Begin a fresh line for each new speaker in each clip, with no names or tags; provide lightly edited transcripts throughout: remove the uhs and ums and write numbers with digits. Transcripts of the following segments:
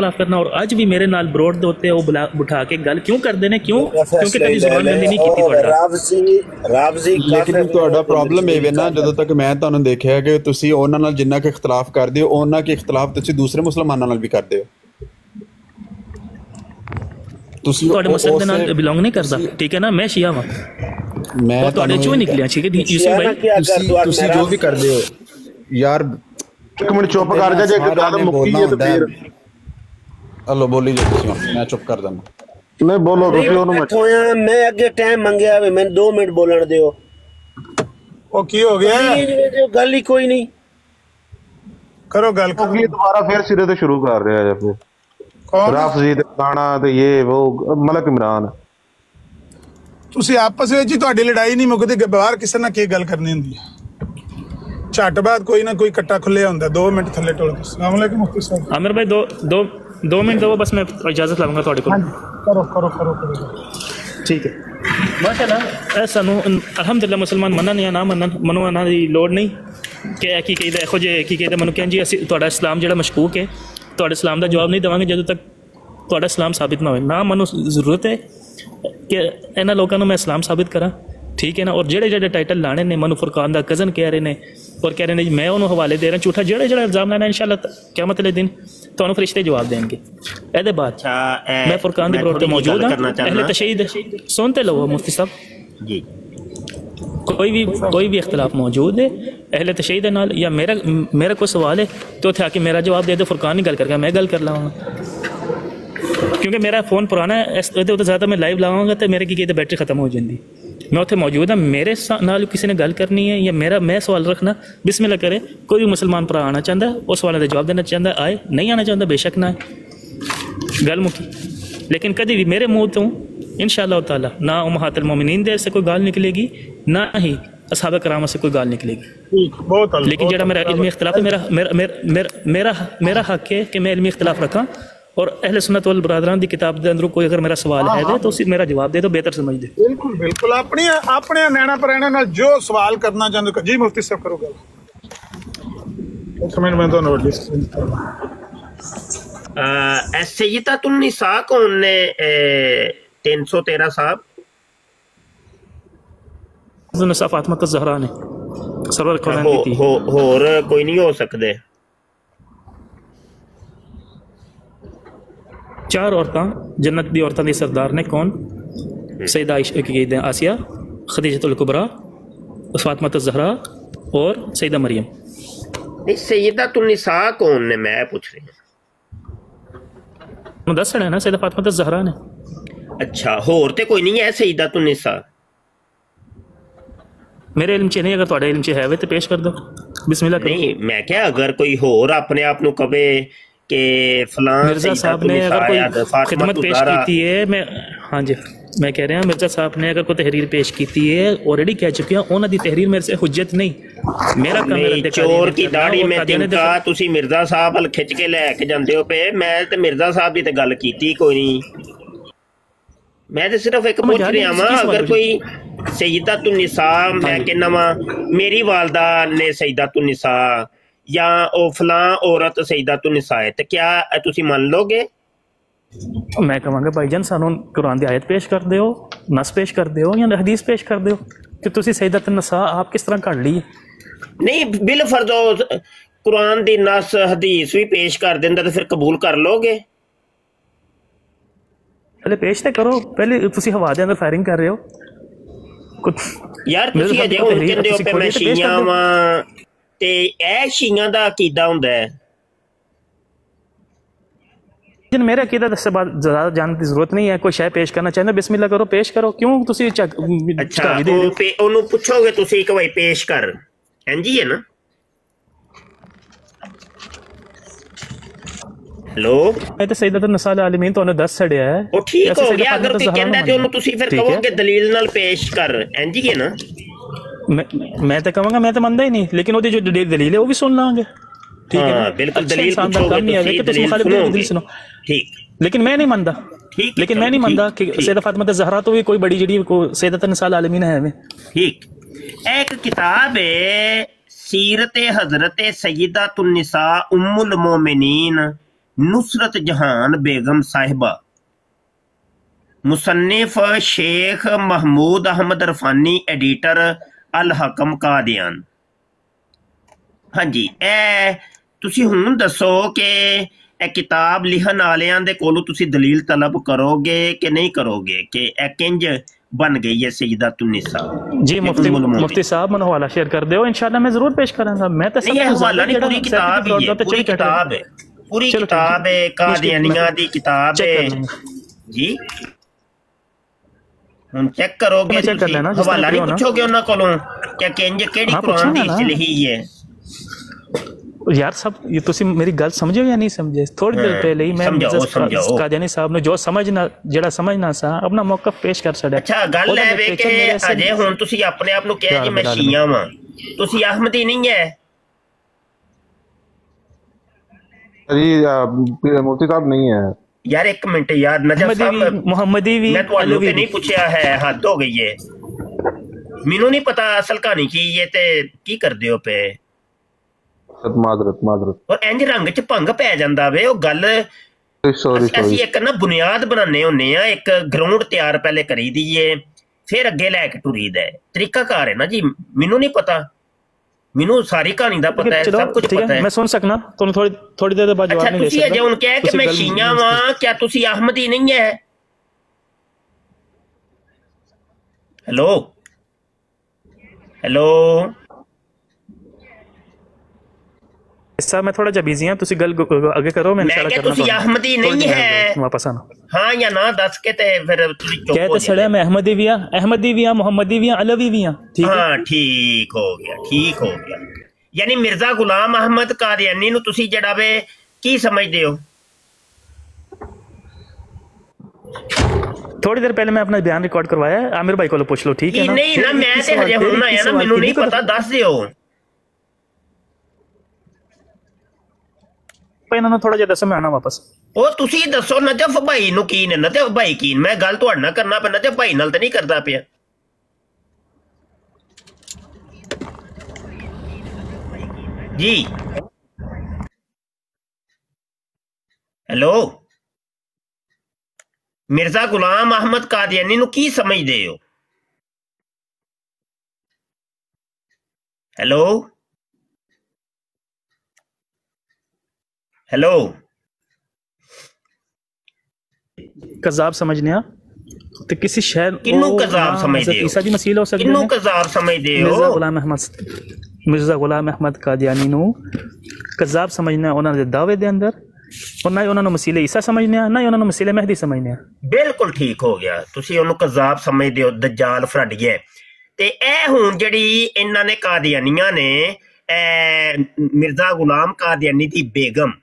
खिलाफ करना और अज भी मेरे नाल बरोड़ दे उत्ते वो बिठा के गल क्यों करते हैं? क्यों? क्योंकि कभी जुबान बंदी नहीं की
लेकिन ਤੁਹਾਡਾ ਪ੍ਰੋਬਲਮ ਇਹ ਵੇ ਨਾ, ਜਦੋਂ ਤੱਕ ਮੈਂ ਤੁਹਾਨੂੰ ਦੇਖਿਆ ਕਿ ਤੁਸੀਂ ਉਹਨਾਂ ਨਾਲ ਜਿੰਨਾ ਕਿ ਇਖਤਲਾਫ ਕਰਦੇ ਹੋ ਉਹਨਾਂ ਕੇ ਇਖਤਲਾਫ ਤੁਸੀਂ ਦੂਸਰੇ ਮੁਸਲਮਾਨਾਂ ਨਾਲ ਵੀ ਕਰਦੇ ਹੋ। ਤੁਸੀਂ
ਤੁਹਾਡੇ ਮਸਲਕ ਦੇ ਨਾਲ ਬਿਲੋਂਗ ਨਹੀਂ ਕਰਦਾ, ਠੀਕ ਹੈ ਨਾ? ਮੈਂ ਸ਼ੀਆ ਵਾਂ, ਮੈਂ ਤੁਹਾਡੇ ਚੋਂ ਨਿਕਲਿਆ, ਠੀਕ ਹੈ ਯੂਸੁਫ ਭਾਈ?
ਤੁਸੀਂ ਜੋ ਵੀ ਕਰਦੇ ਹੋ ਯਾਰ,
ਇੱਕ ਮਿੰਟ ਚੁੱਪ ਕਰ ਜਾ, ਜੇ ਗੱਲ ਮੁੱਕੀ ਹੈ ਤੇ ਫਿਰ
ਹਲੋ ਬੋਲੀ ਜਾ ਤੁਸੀਂ, ਮੈਂ ਚੁੱਪ ਕਰ ਦਿੰਦਾ।
नहीं बोलो
मैं अगे टाइम मंगया मैं 2 मिनट बोलन दियो।
ओ की हो गया?
गल ही कोई नहीं,
करो गल करो।
दोबारा फिर सिरे से शुरू कर रहे हैं फिर
कौन?
राफजी ते गाना ते ये वो मलक इमरान।
ਤੁਸੀਂ ਆਪਸ ਵਿੱਚ ਹੀ ਤੁਹਾਡੀ ਲੜਾਈ ਨਹੀਂ ਮੁੱਕਦੀ, ਬਾਹਰ ਕਿਸੇ ਨਾਲ ਕੀ ਗੱਲ ਕਰਨੀ ਹੁੰਦੀ ਹੈ? ਝੱਟ ਬਾਅਦ ਕੋਈ ਨਾ ਕੋਈ ਕੱਟਾ ਖੁੱਲਿਆ ਹੁੰਦਾ, 2 ਮਿੰਟ ਥੱਲੇ ਟੋਲ ਕੇ। अस्सलाम वालेकुम मुफ्ती साहब।
आमिर भाई दो मिनट दो, बस मैं इजाजत लाऊंगा थोड़े को।
करो करो करो करो,
ठीक है माशाअल्लाह। सानू अलहमदुलिल्लाह मुसलमान मनन या ना मनन, मनो आना की लोड़ नहीं कि की कहते एहो जे की कहते मनु कहें जी असीं तुहाडा इस्लाम जिहड़ा मशकूक है, तुहाडे इस्लाम का जवाब नहीं देवांगे ਜਦੋਂ तक तुहाडा इस्लाम साबित ना होए। ना मनु जरूरत है कि इन्हां लोकां नूं मैं इस्लाम साबित करा, ठीक है ना? और जेड़े जेड़े टाइटल लाने ने मनु फुरकान दा कज़न कह रहे हैं और कह रहे हैं मैं उन्होंने हवाले दे रहा झूठा, जेड़े जेड़े इल्जाम लाना इंशाअल्लाह क़यामत वाले दिन तुहानूं फरिश्ते जवाब देंगे। ਇਹਦੇ ਬਾਅਦ मैं फुरकान दी बरोड़ ते मौजूद हां। अहले तशहीद सुनते लो मुफ्ती साहब जी, कोई भी इख्तलाफ मौजूद है अहले तशहीद दे नाल या मेरा कोई सवाल है तो उत्थे आके मेरा जवाब दे दो, फुरकान ही गल करके मैं गल कर लावांगा, क्योंकि मेरा फोन पुराना है, इस तो ज़्यादा मैं लाइव लावांगा तो मेरे की कहते बैटरी खत्म हो जाती। मैं उत्थे मौजूद हाँ, मेरे नाल किसी ने गल करनी है या मैं सवाल रखना, बिस्मिल्लाह करे। कोई भी मुसलमान भरा आना चाहता है, उस सवाल का जवाब देना चाहता आए, नहीं आना चाहता बेशक ना आए, गल मुकी। लेकिन कभी भी मेरे मुँह तो इंशाअल्लाह ताला ना उम्महातुल मोमिनीन दे से कोई गाल निकलेगी, ना ही असहाबे कराम से कोई गाल निकलेगी। लेकिन जो मेरा इल्मी इख्तलाफ है, मेरा हक है कि मैं इल्मी इख्तलाफ रखा और अहले सुन्नत वल बरादरान दी किताब दे अंदर कोई अगर मेरा सवाल है तो उसी मेरा जवाब दे दो, बेहतर समझ दे।
बिल्कुल बिल्कुल, अपने नैना परैना नाल जो सवाल करना चाहते जी मुफ्ती साहब करो गल। एक मिनट मैं तो नोट लिस्ट
सैयदतुन निसा कौन ने 313 साहब?
निसा फातिमा ज़हरा ने सरवर कौनैन दी थी।
होर कोई नहीं हो सकते?
4 औरतां जन्नत दी औरतां दी सरदार ने कौन? सैयदा आयशा, आसिया, खदीजतुल कुबरा, फातिमा ज़हरा और सैयदा मरियम।
नहीं, सैयदतुन निसा कौन ने मैं पूछ रही हूं।
दस है ना सैयदा फातिमा ज़हरा ने।
अच्छा, होर ते कोई नहीं है सैयदतुन निसा?
मेरे इल्म च नहीं, अगर तुहाडे इल्म च है वे तो पेश कर दो, बिस्मिल्लाह करो।
नहीं, मैं क्या अगर कोई होर अपने आप नूं कवे कि फलां
मिर्जा साहब ने अगर कोई खिदमत पेश की है, मैं हाँ जी मैं कह रहा हूँ मिर्जा साहब ने अगर कोई तहरीर पेश की है, ऑलरेडी कह चुकी है, उन्होंने दी तहरीर मेरे से हुज्जत नहीं। मेरा काम है
चोर की दाढ़ी में तिनका तुसी मिर्जा साहब हल खिच के लैके जांदे हो पे। मैं ते मिर्जा साहब दी ते गल कीती कोई नहीं, मैं तो सिर्फ एक पूछ रहा वा अगर कोई सैयदतुन निसा मैं कहना वा मेरी वालदा ने सैयदतुन निसा या ओ फलां औरत सैयदतुन निसा है तो क्या तुसी मान लोगे?
मैं कहूँगा भाईजान सानू कुरान दी आयत पेश कर दो, नस पेश कर दो या हदीस पेश कर दो कि तुसी सैयदतुन निसा आप किस तरह कर ली?
नहीं, बिल फर्जो कुरान दी नस हदीस भी पेश कर देंदा तो फिर कबूल कर लोगे?
पहले पेश तो करो, पहले तुसी हवा दे अंदर फायरिंग कर रहे हो
यार। तुसी अजे हुण कहंदे हो पे मैं शिया वां ते ए शिया दा अकीदा हुंदा है।
मेरे अकीदा से ज़्यादा जानने की जरूरत नहीं है। कोई शय पेश करना चाहते बिस्मिल्लाह करो, पेश करो। क्यों तुसी
अच्छा ओनू पुछोगे तुसी कि भाई पेश कर, इंजी है ना? हेलो,
मैं तो सैयदतुन निसा आलमीन तो 10 छड़िया है।
ओ ठीक हो गया, अगर कोई कहंदा ते ओनू तुसी फिर कहोगे दलील नाल पेश कर, इंजी है ना?
मैं तो कहूँगा, मैं तो मनता ही नहीं, लेकिन वो जो दलील है वो भी सुन लांगे, ठीक है?
बिल्कुल, दलील सुनो, ठीक।
लेकिन मैं नहीं मानता, लेकिन मैं नहीं मानता कि सैयदा फातिमा ज़हरा तो भी कोई बड़ी जड़ी सैयदतुन निसा आलमीन है।
ठीक, एक किताब है सीरत हजरत सैयदतुन निसा उम्मुल मोमिनीन नुसरत जहान बेगम साहिबा, मुसन्निफ शेख महमूद अहमद रफानी, एडिटर अल हकम कादियान। हाँ जी, तुसी हुण दसो कि ਇਹ किताब लिखण वालियां दे कोलों तुसी दलील तलब करोगे कि नहीं करोगे कि किंज बन गई है सैयदतुन्निसा?
जी मुफ्ती साहब मैंने हवाला शेयर कर दो, इंशाल्लाह मैं जरूर पेश करूंगा। मैं तो
नहीं, हवाला नहीं, पूरी किताब ही है, पूरी किताब है, पूरी किताब है, कादियानिया दी किताब है जी। हम चेक करोगे, हवाला नहीं पूछोगे उन्हां कोलों क्या किंज केड़ी कुरान दी च लिखी है?
यार सब ये तुसी मेरी गल समझो या नहीं समझे? थोड़ी देर पहले ही मैं कादियानी साहब ने जो समझना जेड़ा समझना सा अपना मौका पेश कर छड़िया।
अच्छा गल है वे कि अजे हुण तुसी अपने आप नु कहा जी मैं शिया वां, तुसी अहमदी नहीं है
जी? मुफ्ती साहब नहीं है
यार, एक मिनट यार, नजफ साहब मोहम्मदी भी मैं तुहानू ते नहीं पूछया है, हद हो गई है। मैनू नहीं पता असल कहानी की ये ते की करदे हो पे?
माजरत
और इंज रंग च भंग पै जांदा वे ओ गल। ਅਸੀਂ ਇੱਕ ਨਾ ਬੁਨਿਆਦ ਬਣਾਉਂਦੇ ਹੁੰਦੇ ਆ, ਇੱਕ ਗਰਾਊਂਡ ਤਿਆਰ ਪਹਿਲੇ ਕਰੀ ਦੀਏ, ਫਿਰ ਅੱਗੇ ਲੈ ਕੇ ਟੁਰੀਦਾ। ਤਰੀਕਾ ਕਾਰ ਹੈ ਨਾ ਜੀ, ਮੈਨੂੰ ਨਹੀਂ ਪਤਾ, ਮੈਨੂੰ ਸਾਰੀ ਕਹਾਣੀ ਦਾ ਪਤਾ ਹੈ, ਸਭ ਕੁਝ ਪਤਾ ਹੈ।
ਮੈਂ ਸੁਣ ਸਕਣਾ ਤੁਹਾਨੂੰ ਥੋੜੀ ਦੇਰ ਬਾਅਦ ਜਵਾਬ ਨਹੀਂ ਦੇ ਸਕਦਾ।
ਤੁਸੀਂ ਅਜੇ ਹੁਣ ਕਹਿ ਕਿ ਮੈਂ ਸ਼ੀਆ ਵਾਂ, ਕਿਆ ਤੁਸੀਂ ਅਹਿਮਦੀ ਨਹੀਂ ਹੈ? ਹੈਲੋ ਹੈਲੋ
सर मैं थोड़ा जा बिजी हां, तुसी गल आगे करो, मैं इंशाल्लाह करना।
तुसी अहमदी नहीं है
वापस आना,
हां या ना दस के ते फिर तुसी चुप हो
कहते सड़े मैं अहमदी भी हां, मोहम्मदी भी हां, अलवी भी हां। ठीक है,
हां ठीक हो गया, ठीक हो गया। यानी मिर्जा गुलाम अहमद कादियानी नु तुसी जड़ा वे की समझदे हो?
थोड़ी देर पहले मैं अपना बयान रिकॉर्ड करवाया, आमिर भाई को पूछ लो। ठीक है ना?
नहीं ना, मैं ते हजे हुण आया ना, मेनू नहीं पता, दस दियो।
ਇਹਨਾਂ ਨੂੰ ਥੋੜਾ ਜਿਹਾ ਦੱਸੋ, ਮੈਂ ਆਣਾ ਵਾਪਸ।
ਉਹ ਤੁਸੀਂ ਦੱਸੋ ਨਜਫ ਭਾਈ ਨੂੰ ਕੀ ਨੇ? ਨਜਫ ਭਾਈ ਕੀ? ਮੈਂ ਗੱਲ ਤੁਹਾਡੇ ਨਾਲ ਕਰਨਾ ਪਿਆ, ਨਜਫ ਭਾਈ ਨਾਲ ਤੇ ਨਹੀਂ ਕਰਦਾ ਪਿਆ। ਜੀ ਹੈਲੋ, ਮਿਰਜ਼ਾ ਗੁਲਾਮ ਅਹਿਮਦ ਕਾਦੀਆਨੀ ਨੂੰ ਕੀ ਸਮਝਦੇ ਹੋ? ਹੈਲੋ हेलो,
कज़ाब समझने तो किसी शहर
किन्नू कज़ाब समझदे हो?
ईसा दी मसीह हो सकदे
किन्नू कज़ाब समझदे हो?
मिर्ज़ा गुलाम अहमद कादियानी नु कज़ाब समझना उन्हां दे दावे दे अंदर, और ना ही उन्हां नु मसीह ईसा समझने, ना ही उन्हां नु मसीह महदी समझने।
बिल्कुल ठीक हो गया, तुसी उन्हें कज़ाब समझदे हो, दज्जाल फरड़िए। ते ए हुण जेड़ी इन्हां ने कादियानियां ने मिर्ज़ा गुलाम कादियानी दी बेगम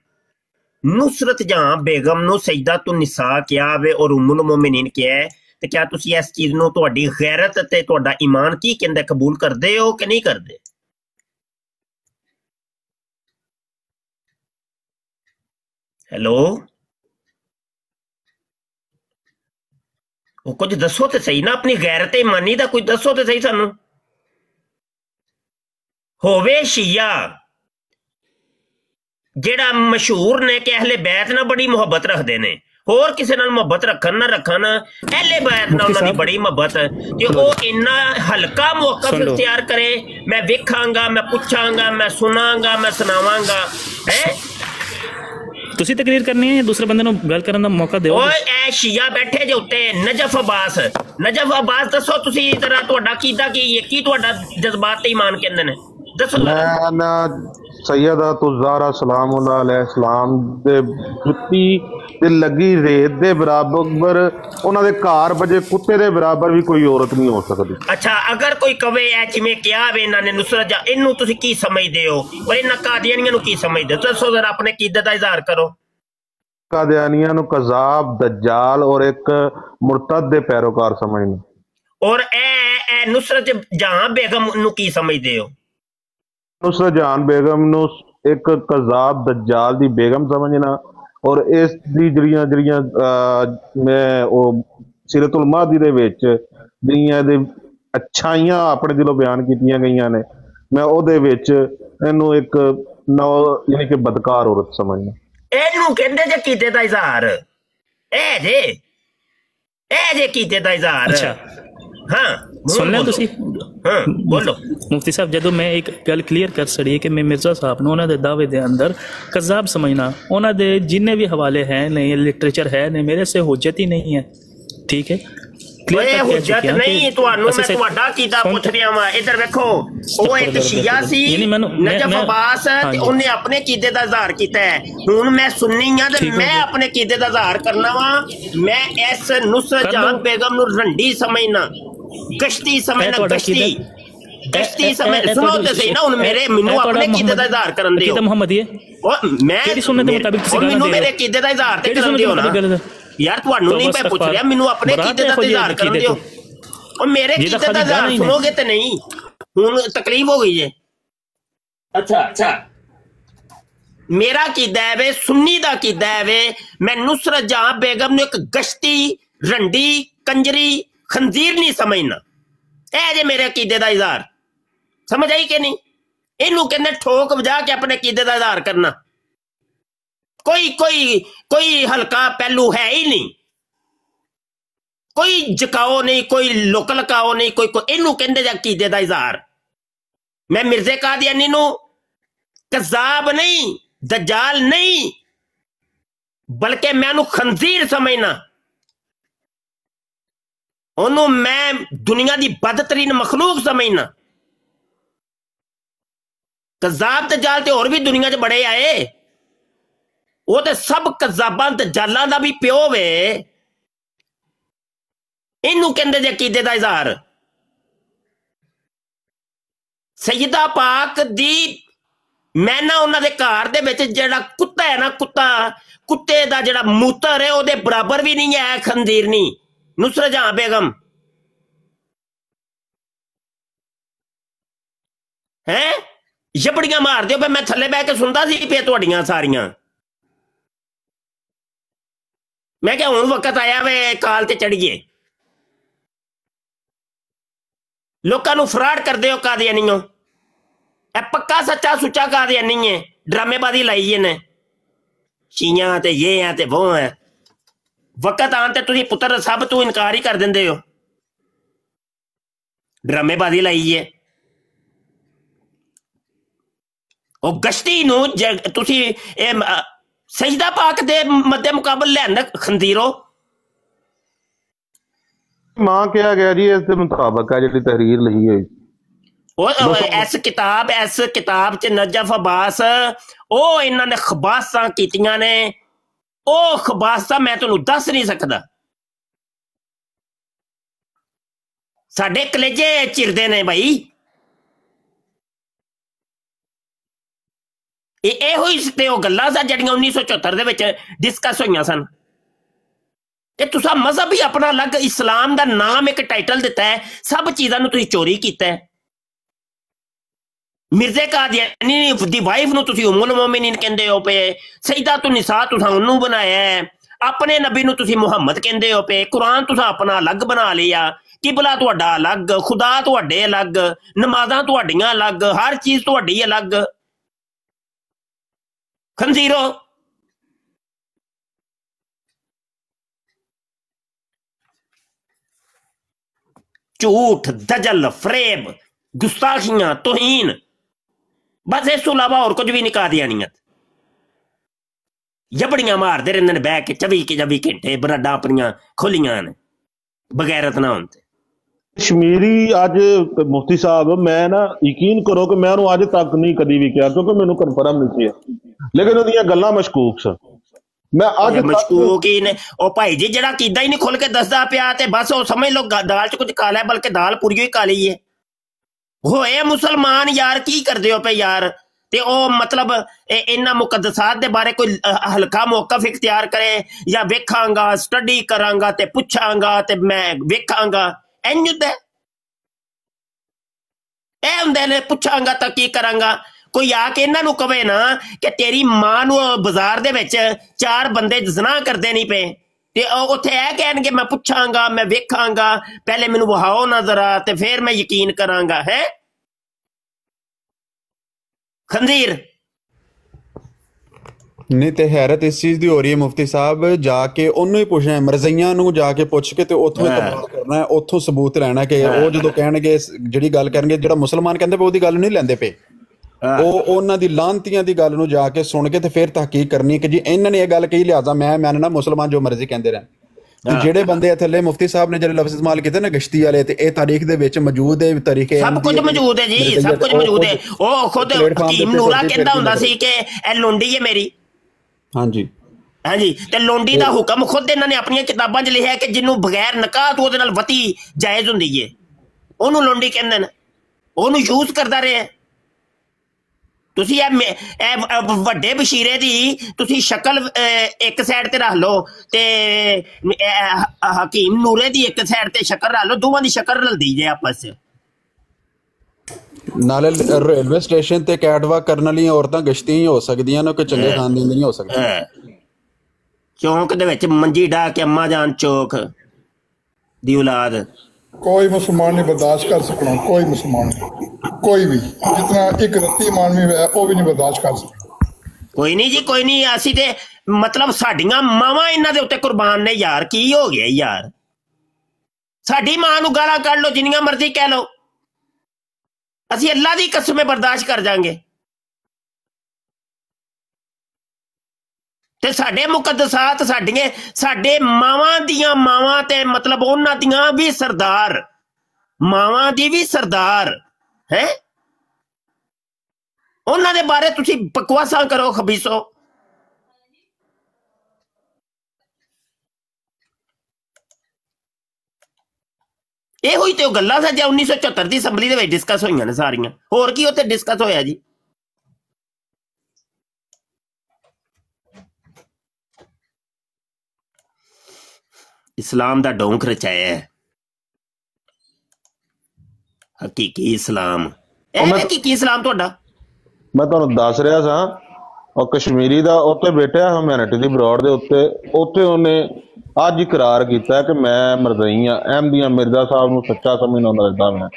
नुसरत जहां बेगम नु सैयदतुन्निसा किया वे और उम्मुल मोमिनीन किया है, ते क्या तुसी इस चीज नु तुहाडी गैरत ते तुहाडा ईमान की कहंदा कबूल करदे हो कि नहीं करदे? हेलो, वो कुछ दसो ते सही ना, अपनी गैरत ईमानी दा कुछ दसो ते सही सानू। होवे शिया जेड़ा मशहूर ने कि अहले बैत ना बड़ी मुहब्बत रखते ने, होर किसी नाल मुहब्बत रखन ना रखन, अहले बैत नाल उन्हां दी बड़ी मुहब्बत ते ओ इन्ना हल्का मौकफ इख्तियार करे, मैं वेखांगा, मैं पुछांगा, मैं सुनांगा, मैं सुनावांगा। हैं
तुसी तकरीर करनी है, दूसरे बंदे नु गल करन दा मौका दियो।
ओए ए शिया बैठे जे उत्ते नजफ अब्बास दसो तुसी जरा तुहाडा कीदा की है, की तुहाडा जज्बात ते ईमान कहंदे ने, दसो।
मैं सैयदा तुज़ारा सलामुल्लाह अलैहिस्सलाम दे जुत्ती ते लगी रेत दे बराबर, उन्हां दे घर बजे कुत्ते दे बराबर भी कोई औरत नहीं हो सकती।
अच्छा अगर कोई कवे ऐ जिवें क्या वे इन्हां ने नुसरत जा, इन्नू तुसी की समझदे हो और इन्हां कादियानियां नू की समझदे हो? दसो जरा अपने कीदत दा इज़हार करो।
कादियानियां नू कज़ाब, दज्जाल और एक मुर्तद दे पैरोकार समझना।
और ए नुसरत जहां बेगम नू की समझदे हो?
नुसरत जहां बेगम नु एक कज़ाब दज्जाल दी बेगम समझना, और इस दी जड़ियां मैं ओ सीरतुल महदी दे विच जिहड़ियां दे अच्छाइयां अपने दिलों बयान कीतियां गईयां ने, मैं ओहदे विच इहनू एक यानी कि बदकार औरत समझना।
ਇਹਨੂੰ ਕਹਿੰਦੇ ਜੇ ਕੀਤੇ ਦਾ ਇਜ਼ਹਾਰ, ਇਹ ਜੇ ਕੀਤੇ ਦਾ ਇਜ਼ਹਾਰ।
ਅੱਛਾ
ਹਾਂ
ਸੁਣ ਲਿਆ ਤੁਸੀਂ?
ਹਾਂ ਬੋਲੋ
ਮੁਫਤੀ ਸਾਹਿਬ, ਜਦੋਂ ਮੈਂ ਇੱਕ ਗੱਲ ਕਲੀਅਰ ਕਰ ਛੜੀ ਕਿ ਮੈਂ ਮਿਰਜ਼ਾ ਸਾਹਿਬ ਨੂੰ ਉਹਨਾਂ ਦੇ ਦਾਅਵੇ ਦੇ ਅੰਦਰ ਕਜ਼ਾਬ ਸਮਝਣਾ, ਉਹਨਾਂ ਦੇ ਜਿੰਨੇ ਵੀ ਹਵਾਲੇ ਹੈ ਨਹੀਂ, ਲਿਟਰੇਚਰ ਹੈ ਨਹੀਂ, ਮੇਰੇ ਸੇ ਹੁਜਤ ਹੀ ਨਹੀਂ ਹੈ। ਠੀਕ ਹੈ,
ਇਹ ਹੁਜਤ ਨਹੀਂ ਤੁਹਾਨੂੰ, ਮੈਂ ਤੁਹਾਡਾ ਕੀਦਾ ਪੁੱਛ ਰਿਹਾ ਵਾਂ। ਇੱਧਰ ਵੇਖੋ, ਉਹ ਇੱਕ ਸ਼ੀਆ ਸੀ ਨਜਫ ਅਬਾਸ, ਤੇ ਉਹਨੇ ਆਪਣੇ ਕੀਦੇ ਦਾ ਇਜ਼ਹਾਰ ਕੀਤਾ ਹੈ। ਹੁਣ ਮੈਂ ਸੁੰਨੀ ਆ ਤੇ ਮੈਂ ਆਪਣੇ ਕੀਦੇ ਦਾ ਇਜ਼ਹਾਰ ਕਰਨਾ ਵਾ। ਮੈਂ ਇਸ ਨੁਸਰਤ ਜਹਾਂ ਬੇਗਮ ਨੂੰ ਰੰਡੀ ਸਮਝਣਾ, ਗਸ਼ਤੀ ਸਮਝਣਾ, ਗਸ਼ਤੀ ਸਮਝ। ਸੁਣੋ ਤੇ ਸਹੀ ਨਾ, ਹੁਣ ਮੈਨੂੰ ਆਪਣੇ ਕੀਦੇ ਦਾ ਇਜ਼ਹਾਰ ਕਰਨ ਦਿਓ।
ਕੀਦਾ ਮੁਹੰਮਦੀ ਹੈ,
ਮੈਂ ਕਿਹੜੀ ਸੁਨਨਤ ਦੇ ਮੁਤਾबिक ਤੁਸੀਂ ਮੈਨੂੰ ਮੇਰੇ ਕੀਦੇ ਦਾ ਇਜ਼ਹਾਰ ਤੇ ਕਰਨ ਦਿਓ ਨਾ ਯਾਰ। ਤੁਹਾਨੂੰ ਨਹੀਂ ਮੈਂ ਪੁੱਛ ਰਿਹਾ, ਮੈਨੂੰ ਆਪਣੇ ਕੀਦੇ ਦਾ ਇਜ਼ਹਾਰ ਕਰਨ ਦਿਓ। ਉਹ ਮੇਰੇ ਕੀਦੇ ਦਾ ਇਜ਼ਹਾਰ ਸੁਣੋਗੇ ਤੇ ਨਹੀਂ, ਹੁਣ ਤਕਲੀਫ ਹੋ ਗਈ ਜੇ। ਅੱਛਾ ਮੇਰਾ ਕੀਦਾ ਹੈ ਵੇ, ਸੁन्नी ਦਾ ਕੀਦਾ ਹੈ ਵੇ, ਮੈਂ ਨੁਸਰਤ ਜਹਾਂ ਬੇਗਮ ਨੂੰ ਇੱਕ ਗਸ਼ਤੀ, ਰੰਡੀ, ਕੰਜਰੀ, ਖੰਜ਼ੀਰ ਨਹੀਂ ਸਮਝਣਾ। ਇਹ ਜੇ ਮੇਰੇ ਕੀਦੇ ਦਾ ਇਜ਼ਹਾਰ, ਸਮਝ ਆਈ ਕਿ ਨਹੀਂ? ਇਹਨੂੰ ਕਹਿੰਦੇ ਠੋਕ ਵਜਾ ਕੇ ਆਪਣੇ ਕੀਦੇ ਦਾ ਇਜ਼ਹਾਰ ਕਰਨਾ। कोई हल्का पहलू है ही नहीं, कोई जकाओ नहीं, कोई लुक लकाओ नहीं, कोई इनू कहंदे जा कीदे दा इज़हार। मैं मिर्जे कादियानी नू कज़ाब नहीं, दज्जाल नहीं, बल्कि मैं उन्हें खंजीर समझना। उन्हों मैं दुनिया की बदतरीन मखलूक समझना। कज़ाब दज्जाल ते और भी दुनिया च बड़े आए, वो तो सब कज़ाबां दज्जालां दा भी प्यो वे। इनू कहंदे जे कीदे दा इज़हार। सैयदा पाक दी मैं ना उन्हां दे घर दे विच जिहड़ा कुत्ता है ना, कुत्ते दा जिहड़ा मूत्र है ओहदे बराबर भी नहीं है खंजीर नहीं। नुसरत जहाँ बेगम है जबड़ियां मार दिओ। मैं थल्ले बह के सुनदा सी पे तुहाड़ियां सारियां। मैं क्या हुण वक्त आया वे काल ते चढ़िए। लोकां नूं फ्रॉड करदे हो कादियानियों। ए पक्का सच्चा सुच्चा कादियानी है, ड्रामेबाजी लाई ने शियां ते ये हैं ते वो हैं। वक्त आन ते तुसीं पुत्र सब तू इनकार ही कर दिंदे हो, ड्रामेबाजी लाई है। ओ गश्ती नूं तुसीं सजदा पाक दे मद्दे मुकाबले लिआंदा खंजीरो।
मां कहा गया जी इस मुताबिक है जी तहरीर लिखी है
इस किताब च नजफ अब्बास ओ इन्हां ने खबासां कीतियां ने। ओ खबासां मैं तुहानूं दस नहीं सकदा। साडे कलेजे चिरदे ने भाई। ਇਹੋ ਹੀ ਉਹ ਗੱਲਾਂ ਸਨ ਜਿਹੜੀਆਂ 1974 ਦੇ ਵਿੱਚ ਡਿਸਕਸ ਹੋਈਆਂ ਸਨ। ਇਹ ਤੁਸੀਂ ਮਜ਼ਹਬ ਹੀ ਆਪਣਾ ਅਲੱਗ, ਇਸਲਾਮ ਦਾ ਨਾਮ ਇੱਕ ਟਾਈਟਲ ਦਿੱਤਾ ਹੈ, ਸਭ ਚੀਜ਼ਾਂ ਨੂੰ ਤੁਸੀਂ ਚੋਰੀ ਕੀਤਾ ਹੈ। ਮਿਰਜ਼ੇ ਕਾਦੀਆਨੀ ਦੀ ਵਾਈਫ ਨੂੰ ਤੁਸੀਂ ਉਮੁਲ ਮੋਮਿਨੀਨ ਕਹਿੰਦੇ ਹੋ ਪਏ, ਸੈਯਦਾਤੁਨ ਨਿਸਾ ਤੁਸੀਂ ਉਹਨੂੰ ਬਣਾਇਆ ਹੈ, ਆਪਣੇ ਨਬੀ ਨੂੰ ਤੁਸੀਂ ਮੁਹੰਮਦ ਕਹਿੰਦੇ ਹੋ ਪਏ, ਕੁਰਾਨ ਤੁਸੀਂ ਆਪਣਾ ਅਲੱਗ ਬਣਾ ਲਿਆ, ਕਿਬਲਾ ਤੁਹਾਡਾ ਅਲੱਗ, ਖੁਦਾ ਤੁਹਾਡੇ ਅਲੱਗ, ਨਮਾਜ਼ਾਂ ਤੁਹਾਡੀਆਂ ਅਲੱਗ, ਹਰ ਚੀਜ਼ ਤੁਹਾਡੀ ਅਲੱਗ। खंजीरो झूठ, दजल, फरेब, गुस्ताखियां, तोहीन, बस इस तो इलावा और कुछ भी नहीं कादियानियत। जबड़ियां मारते रहंदे ने बह के 24 घंटे, बराडा अपनियां खोलियां ने बगैरत ना होंदे।
कश्मीरी अज मुफ्ती साहब मैं ना यकीन करो कि मैं अज तक नहीं कभी भी किया, क्योंकि मैनू कन्फर्म नहीं सी, लेकिन उहदियां गल्लां मशकूक सन। मैं अज
मशकूक ही ने ओ भाई जी जेड़ा कीदा ही नहीं खुल के दसदा पिया ते बस ओ समझ लो दाल च कुछ काला है, बल्कि दाल पूरी ही काली है। होए मुसलमान यार की करदे हो पे यार। ते ओ मतलब इन्हां मुकद्दसात दे बारे कोई हल्का मौकफ इख्तियार करे, या वेखांगा, स्टडी करांगा ते पुछांगा ते मैं वेखांगा, इंज हुंदा ए हुंदे ने। पुछांगा तां की करांगा। कोई आके इन्हां नूं कवे ना कि तेरी मां नूं बाजार दे विच 4 बंदे ज़ना करदे नहीं पे, ते उत्थे ए कहणगे मैं पुछांगा, मैं वेखांगा, पहले मैनूं वहाओ ना जरा ते फिर मैं यकीन करांगा। है खंजीर
ਨਹੀਂ ਤੇ ਹੈਰਤ ਇਸ ਚੀਜ਼ ਦੀ ਹੋ ਰਹੀ ਹੈ ਮੁਫਤੀ ਸਾਹਿਬ, ਜਾ ਕੇ ਉਹਨੂੰ ਹੀ ਪੁੱਛਣਾ, ਮਰਜ਼ਈਆਂ ਨੂੰ ਜਾ ਕੇ ਪੁੱਛ ਕੇ ਤੇ ਉੱਥੋਂ ਇਤਬਾਰ ਕਰਨਾ ਹੈ, ਉੱਥੋਂ ਸਬੂਤ ਲੈਣਾ ਕਿ ਉਹ ਜਦੋਂ ਕਹਿਣਗੇ ਜਿਹੜੀ ਗੱਲ ਕਰਨਗੇ, ਜਿਹੜਾ ਮੁਸਲਮਾਨ ਕਹਿੰਦੇ ਪਏ ਉਹਦੀ ਗੱਲ ਨਹੀਂ ਲੈਂਦੇ ਪਏ, ਉਹ ਉਹਨਾਂ ਦੀ ਲਾਂਤੀਆਂ ਦੀ ਗੱਲ ਨੂੰ ਜਾ ਕੇ ਸੁਣ ਕੇ ਤੇ ਫਿਰ ਤਹਕੀਕ ਕਰਨੀ ਕਿ ਜੀ ਇਹਨਾਂ ਨੇ ਇਹ ਗੱਲ ਕਹੀ, ਲਿਹਾਜ਼ਾ ਮੈਂ ਮੰਨਣਾ, ਮੁਸਲਮਾਨ ਜੋ ਮਰਜ਼ੀ ਕਹਿੰਦੇ ਰਹਿਣ। ਜਿਹੜੇ ਬੰਦੇ ਥੱਲੇ ਮੁਫਤੀ ਸਾਹਿਬ ਨੇ ਜਿਹੜੇ ਲਫ਼ਜ਼ ਇਸਤੇਮਾਲ ਕੀਤੇ ਨਾ ਗਸ਼ਤੀ ਵਾਲੇ, ਤੇ ਇਹ ਤਾਰੀਖ ਦੇ ਵਿੱਚ ਮੌਜੂਦ ਹੈ, ਤਰੀਕੇ
ਸਭ ਕੁਝ ਮੌਜੂਦ ਹੈ ਜੀ, ਸਭ ਕੁਝ ਮੌਜੂਦ ਹੈ। ਉਹ ਖੁਦ ਹਕੀਮ ਨੂਰਾ ਕਹਿੰਦਾ ਹੁੰਦਾ ਸੀ ਕਿ ਇਹ ਲੋਂਡੀ ਹੈ ਮੇਰੀ। ਹਾਂਜੀ ਹਾਂਜੀ, ਤੇ ਲੋਂਡੀ ਦਾ ਹੁਕਮ ਖੁਦ ਇਹਨਾਂ ਨੇ ਆਪਣੀਆਂ ਕਿਤਾਬਾਂ 'ਚ ਲਿਖਿਆ ਕਿ ਜਿਹਨੂੰ ਬਗੈਰ ਨਿਕਾਹ ਤੋਂ ਉਹਦੇ ਨਾਲ ਵਤੀ ਜਾਇਜ਼ ਹੁੰਦੀ ਹੈ, ਉਹਨੂੰ ਲੋਂਡੀ ਕਹਿੰਦੇ ਨੇ, ਉਹਨੂੰ ਯੂਜ਼ ਕਰਦਾ ਰਿਹਾ। ਤੁਸੀਂ ਇਹ ਵੱਡੇ ਬਸ਼ੀਰੇ ਦੀ ਤੁਸੀਂ ਸ਼ਕਲ ਇੱਕ ਸਾਈਡ ਤੇ ਰੱਖ ਲਓ ਤੇ ਹਕੀਮ ਨੂਰੇ ਦੀ ਇੱਕ ਸਾਈਡ ਤੇ ਸ਼ਕਲ ਰੱਖ ਲਓ, ਦੋਵਾਂ ਦੀ ਸ਼ਕਲ ਰਲਦੀ ਜੇ ਆਪਸ 'ਚ।
ਨਾਲੇ ਰੇਲਵੇ ਸਟੇਸ਼ਨ ਤੇ ਕੈਟਵਾਕ ਕਰਨ ਵਾਲੀਆਂ ਔਰਤਾਂ ਗਸ਼ਤੀ ਹੀ ਹੋ ਸਕਦੀਆਂ ਨੇ, ਕੋਈ ਚੰਗੇ ਖਾਨਦਾਨ ਨਹੀਂ ਹੋ ਸਕਦੀਆਂ।
ਚੌਂਕ ਦੇ ਵਿੱਚ ਮੰਜੀ ਢਾ ਕੇ ਅੰਮਾ ਜਾਨ ਚੌਕ ਦੀ ਔਲਾਦ
कोई मुसलमान नहीं बर्दाश्त कर सकना, कोई मुसलमान नहीं, कोई भी जितना एक रत्ती मानवी है वो भी नहीं बर्दाश्त कर सकता।
कोई नहीं जी, कोई नहीं। असी ते मतलब साडियां मावां इन्हां दे उत्ते कुर्बान ने यार, की हो गया यार? साडी मां नूं गालां कढ लो, जिन्नियां मर्जी कह लो, असी अल्लाह दी कसम बर्दाश्त कर जांगे। ते साडे मुकद्दसात साडे मावां दियां मावां ते मतलब उन्हां दियां भी सरदार, मावां दी भी सरदार है, उन्हां दे बारे तुसी बकवासां करो खबीसो। ये हुई तो गल्लां सा जे 1974 दी असैंबली दे विच डिस्कस होईयां ने सारियां, होर की उत्ते डिस्कस होया जी? इस्लाम दा डोंक रचाया है, हकीकी इस्लाम। हकीकी इस्लाम तुहाडा
मैं तुहानू दस रहा सा, और कश्मीरी दा उत्ते बैठा ह्यूमैनिटी दी ब्रॉड दे उत्ते, उत्ते उहने अज इकरार कीता कि मैं मरदई हाँ, अहमदिया मिर्जा साहब नूं सच्चा समझना लगदा मैं।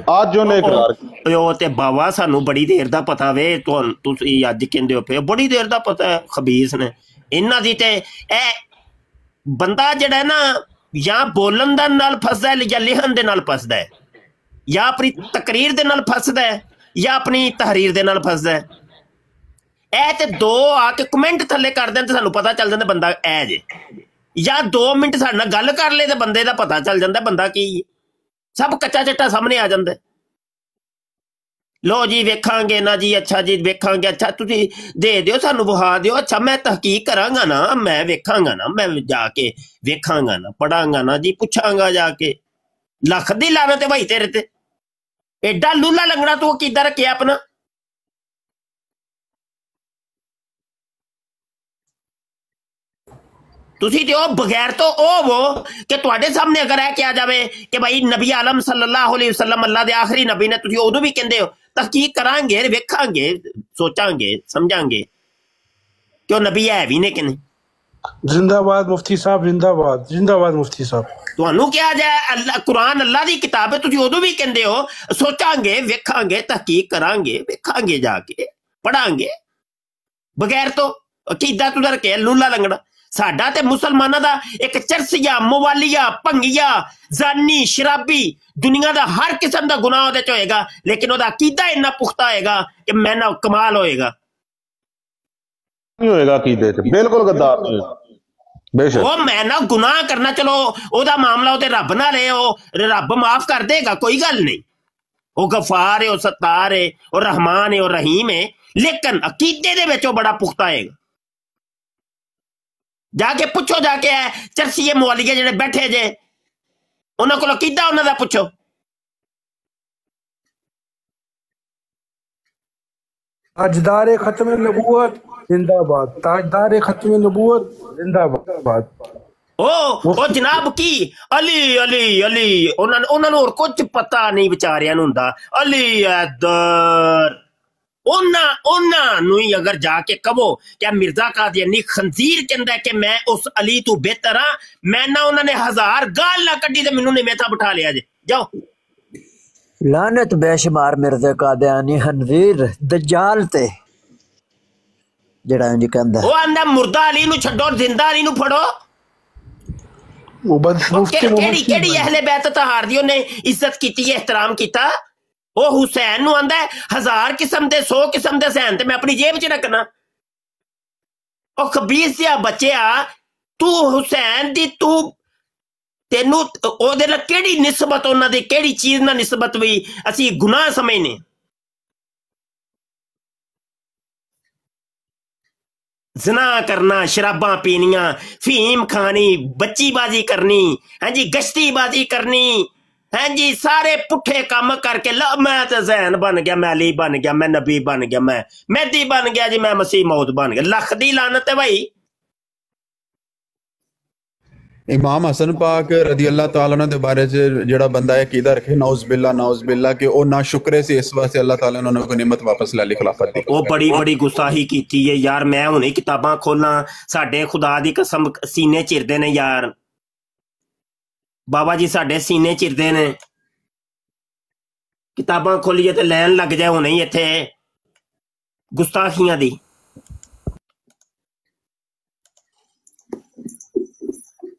अज उहने इकरार
ओ ते बावा सानू बड़ी देर दा पता वे, तुसीं अज कहंदे हो पे, बड़ी देर दा पता है खबीस ने इन्हां दी। ते ए बंदा जड़ा ना या बोलन दे नाल फसदा है, या लिखण दे नाल फसदा है, या अपनी तकरीर दे नाल फसदा है, या अपनी तहरीर दे नाल फसदा है। ए ते दो आके कमेंट थल्ले कर देन ते सानू पता चल जांदा बंदा ए जे, या 2 मिनट साडे नाल गल कर ले ते बंदे दा पता चल जांदा बंदा की, सब कच्चा चिट्टा सामने आ जांदा। लो जी वेखांगे ना जी, अच्छा जी वेखांगे, अच्छा तुसी दे दियो सानू वहा दियो, अच्छा मैं तहकीक करांगा ना, मैं वेखांगा ना, मैं जाके वेखांगा ना, पढ़ांगा ना जी, पुछांगा जाके। लख दी लानत है भाई तेरे ते, एडा लूला लंगड़ा तू किधर रखे अपना? तुसी ते बगैर तो वो कि तुहाडे सामने अगर है क्या जावे कि भाई नबी आलम सल्लल्लाहु अलैहि वसल्लम अल्लाह दे आखिरी नबी ने, तुसी उदों भी कहंदे हो तहकीक करांगे, वेखांगे, सोचांगे, समझांगे कि नबी है भी ने कि नहीं।
जिंदाबाद मुफ्ती साहब, जिंदाबाद, जिंदाबाद मुफ्ती साहब।
तुहानू क्या जाए, अल्लाह कुरान अल्लाह दी किताब है, तुसी उदों भी कहंदे हो सोचांगे, वेखांगे, तहकीक करांगे, वेखांगे जाके, पढ़ांगे। बगैर तो कीदा तुदा रखे लूला लंगड़ा। साडा ते मुसलमाना दा एक चरसिया, मवालिया, भंगिया, जानी, शराबी, दुनिया दा हर किस्म दा गुनाह ओहदे च होएगा, लेकिन ओहदा अकीदा इन्ना पुख्ता होएगा कि मैना कमाल होएगा।
नहीं होएगा अकीदे च, बिल्कुल गद्दार नहीं होएगा बेशक।
वो मैना गुनाह करना, चलो ओहदा मामला ओहदे रब नाल है, ओ रब माफ कर देगा, कोई गल नहीं। वो गफार है, वो सत्तार है, वो रहमान है, वो रहीम है, लेकिन अकीदे दे विच ओ बड़ा पुख्ता होएगा। जाके पुछो, जाके है चरसीए मुआलिए जेडे बैठे जे, उन्हां कोल अकीदा उन्हां दा पुछो।
ताजदार खत्म नबूवत जिंदाबाद, ताजदार खत्म नबूवत जिंदाबाद।
ओ जनाब की अली अली अली, उन्हां नूं होर कुछ पता नहीं बेचारियां नूं हुंदा। अली हैदर उन्हां अगर जाके कहो क्या मिर्जा कादियानी खंजीर कहंदा कि मैं उस अली तू बेहतर हाँ, मैं ना उन्होंने 1000 गाल ना कड्डी ते मैनू ने मेथा बिठा लिया जे। जाओ
लानत बेशुमार मिर्जा कादियानी खंजीर दज्जाल ते। ਜਿਹੜਾ ਇੰਜ ਕਹਿੰਦਾ
ਉਹ ਆਂਦਾ ਮੁਰਦਾ ਅਲੀ ਨੂੰ ਛੱਡੋ ਜ਼ਿੰਦਾ ਅਲੀ ਨੂੰ ਫੜੋ। ਕਿਹੜੀ ਅਹਲੇ ਬੈਤ ਤਹਾਰ ਦੀ ਉਹਨੇ ਇੱਜ਼ਤ ਕੀਤੀ, ਇਹਤਰਾਮ ਕੀਤਾ। ਉਹ ਹੁਸੈਨ ਨੂੰ ਆਂਦਾ 1000 ਕਿਸਮ ਦੇ 100 ਕਿਸਮ ਦੇ ਹੁਸੈਨ ਤੇ ਮੈਂ ਆਪਣੀ ਜੇਬ 'ਚ ਰੱਖਣਾ। ਉਹ ਖਬੀਸ ਜਿਹਾ ਬੱਚਿਆ, ਤੂੰ ਹੁਸੈਨ ਦੀ ਤੈਨੂੰ ਉਹਦੇ ਨਾਲ ਕਿਹੜੀ ਨਿਸਬਤ, ਉਹਨਾਂ ਦੀ ਕਿਹੜੀ ਚੀਜ਼ ਨਾਲ ਨਿਸਬਤ ਵੀ ਅਸੀਂ ਗੁਨਾਹ ਸਮਝਨੇ। जना करना, शराबां पीनियां, फीम खानी, बच्चीबाजी करनी, हाँ जी गश्तीबाजी करनी, हाँ जी सारे पुठे काम करके मैं तो ज़ैन बन गया, मैं अली बन गया, मैं नबी बन गया, मैं मेहदी बन गया जी, मैं मसीह मौद बन गया। लख दी लानत है भाई।
इमाम हसन पाक रदी अल्लाह ताला ने दे बारे च जेड़ा बंदा है कीदा रखे नौज बिल्ला कि ओ ना शुक्रे से इस वास्ते अल्लाह ताला ने उन्हें को नेमत वापस ले ली खिलाफत दी।
ओ बड़ी गुस्ताही कीती है यार। मैं हुणे किताबां खोलां, साडे खुदा दी कसम सीने चिरदे ने यार, बाबा जी साडे सीने चिरदे ने। किताबां खोलिए ते लैन लग जाए हुणे ही इत्थे गुस्ताखियां दी।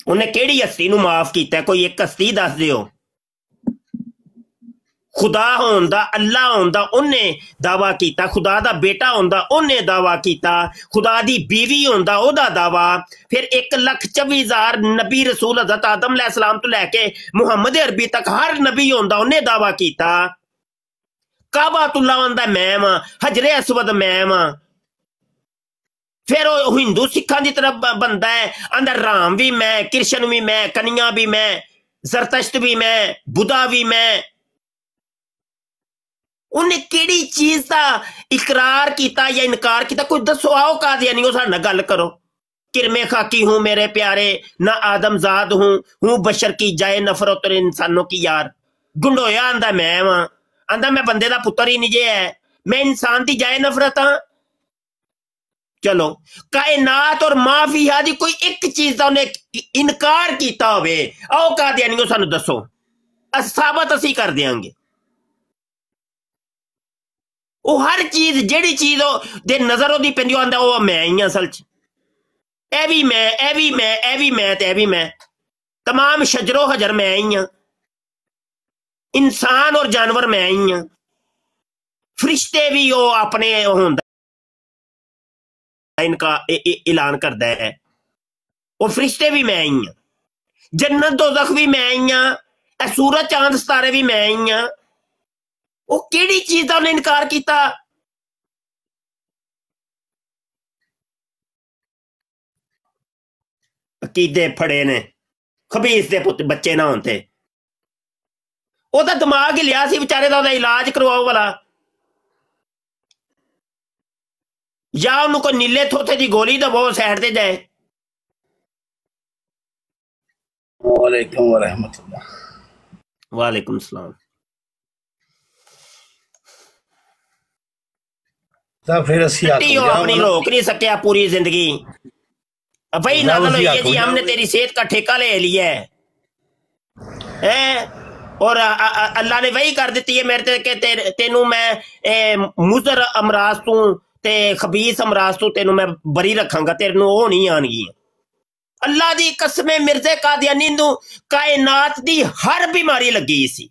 उन्हें केड़ी हस्ती नूं माफ कीता? कोई एक हस्ती दस दिओ। खुदा होंदा, अल्लाह होंदा, उन्हें दावा कीता। खुदा दा बेटा होंदा, उन्हें दावा कीता। खुदा दी बीवी होंदा, ओदा दावा। फिर 1,24,000 नबी रसूल हज़रत आदम अलैहिस्सलाम तो लैके मुहम्मद अरबी तक हर नबी होंदा, उन्हें दावा कीता। काबातुल्लाह होंदा मैं वां, हजरे असवद मैं वां। फिर वो हिंदू सिखा की तरफ बनता है, अंदर राम भी मैं, कृष्ण भी मैं, कन्या भी मैं, जरतश्त भी मैं, बुधा भी मैं। उन्हें केड़ी चीज का इकरार किया या इनकार किया? कोई दसो, आओ कादियानी साडे नाल गल करो। किरमे खाकी हूं मेरे प्यारे, ना आदमजाद हूं बशर की जाए नफरत और इंसानों की यार। गुंडोया आंदा मैं वां, आंदा मैं बंदे दा पुत्र ही नहीं जे है, मैं इंसान की जाए नफरत हाँ। चलो कायनात और माफिया दी कोई एक चीज का उन्हें इनकार किया होवे, आओ कादियानी सानू दसो, साबित असी कर देंगे। वो हर चीज जेड़ी चीज दे नजर ओदी पैंदी आंदा ओ मैं ही असल च, ए भी मैं, ए भी मैं, ए भी मैं ते ए भी मैं, तमाम शजरो हजर मैं ही हां, इंसान और जानवर मैं ही हां, फरिश्ते भी वो अपने होंदा इनका ऐलान करता है, वो फरिश्ते भी मैं ही हां, जन्नत दोज़ख भी मैं ही हां, सूरज चांद सितारे भी मैं ही हां। वो केड़ी चीज का उन्हें इनकार किया? अकीदे फड़े ने, खबीस दे पुत बच्चे ना होते, ओदा दिमाग ही लिया सी बेचारे दा, इलाज करवाओ वाला, या उन्होंने कोई नीले थोथे की गोली दबो साइड ते जाए।
वालेकुम रहमतुल्लाह।
वालेकुम सलाम।
फिर
अपनी रोक नहीं सकिया पूरी जिंदगी, भाई नाज़िल हुई है जी, हमने तेरी सेहत का ठेका ले लिया है, और अल्लाह ने वही कर दी है मेरे ते तेनू मैं मुजर अमराज तू ते खबीस अमराज तू तेनू मैं बरी रखांगा, तेरे नू वो नहीं आनगी। अल्लाह दी कसम, मिर्जे कादियानी नू कायनात दी हर बीमारी लगी सी।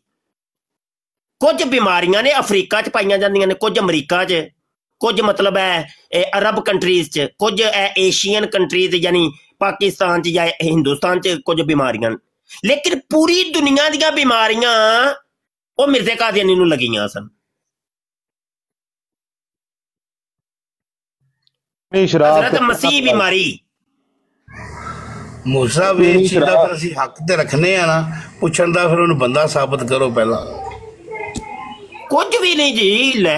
कुछ बीमारियां ने अफ्रीका च पाइयां जांदियां ने, कुछ अमरीका च, कुछ मतलब है अरब कंट्रीज च, कुछ एशियन कंट्रीज यानी पाकिस्तान च या हिंदुस्तान च कुछ बीमारियां, लेकिन पूरी दुनिया दी बीमारियां वो मिर्जे कादियानी नू लगियां सन। हज़रत मसीह बीमारी
मूसा वे चीज़ दा फिर असीं हक ते रखने आ ना, पुछण दा, फिर उन्हें बंदा साबित करो पहला।
कुछ भी नहीं जी, ले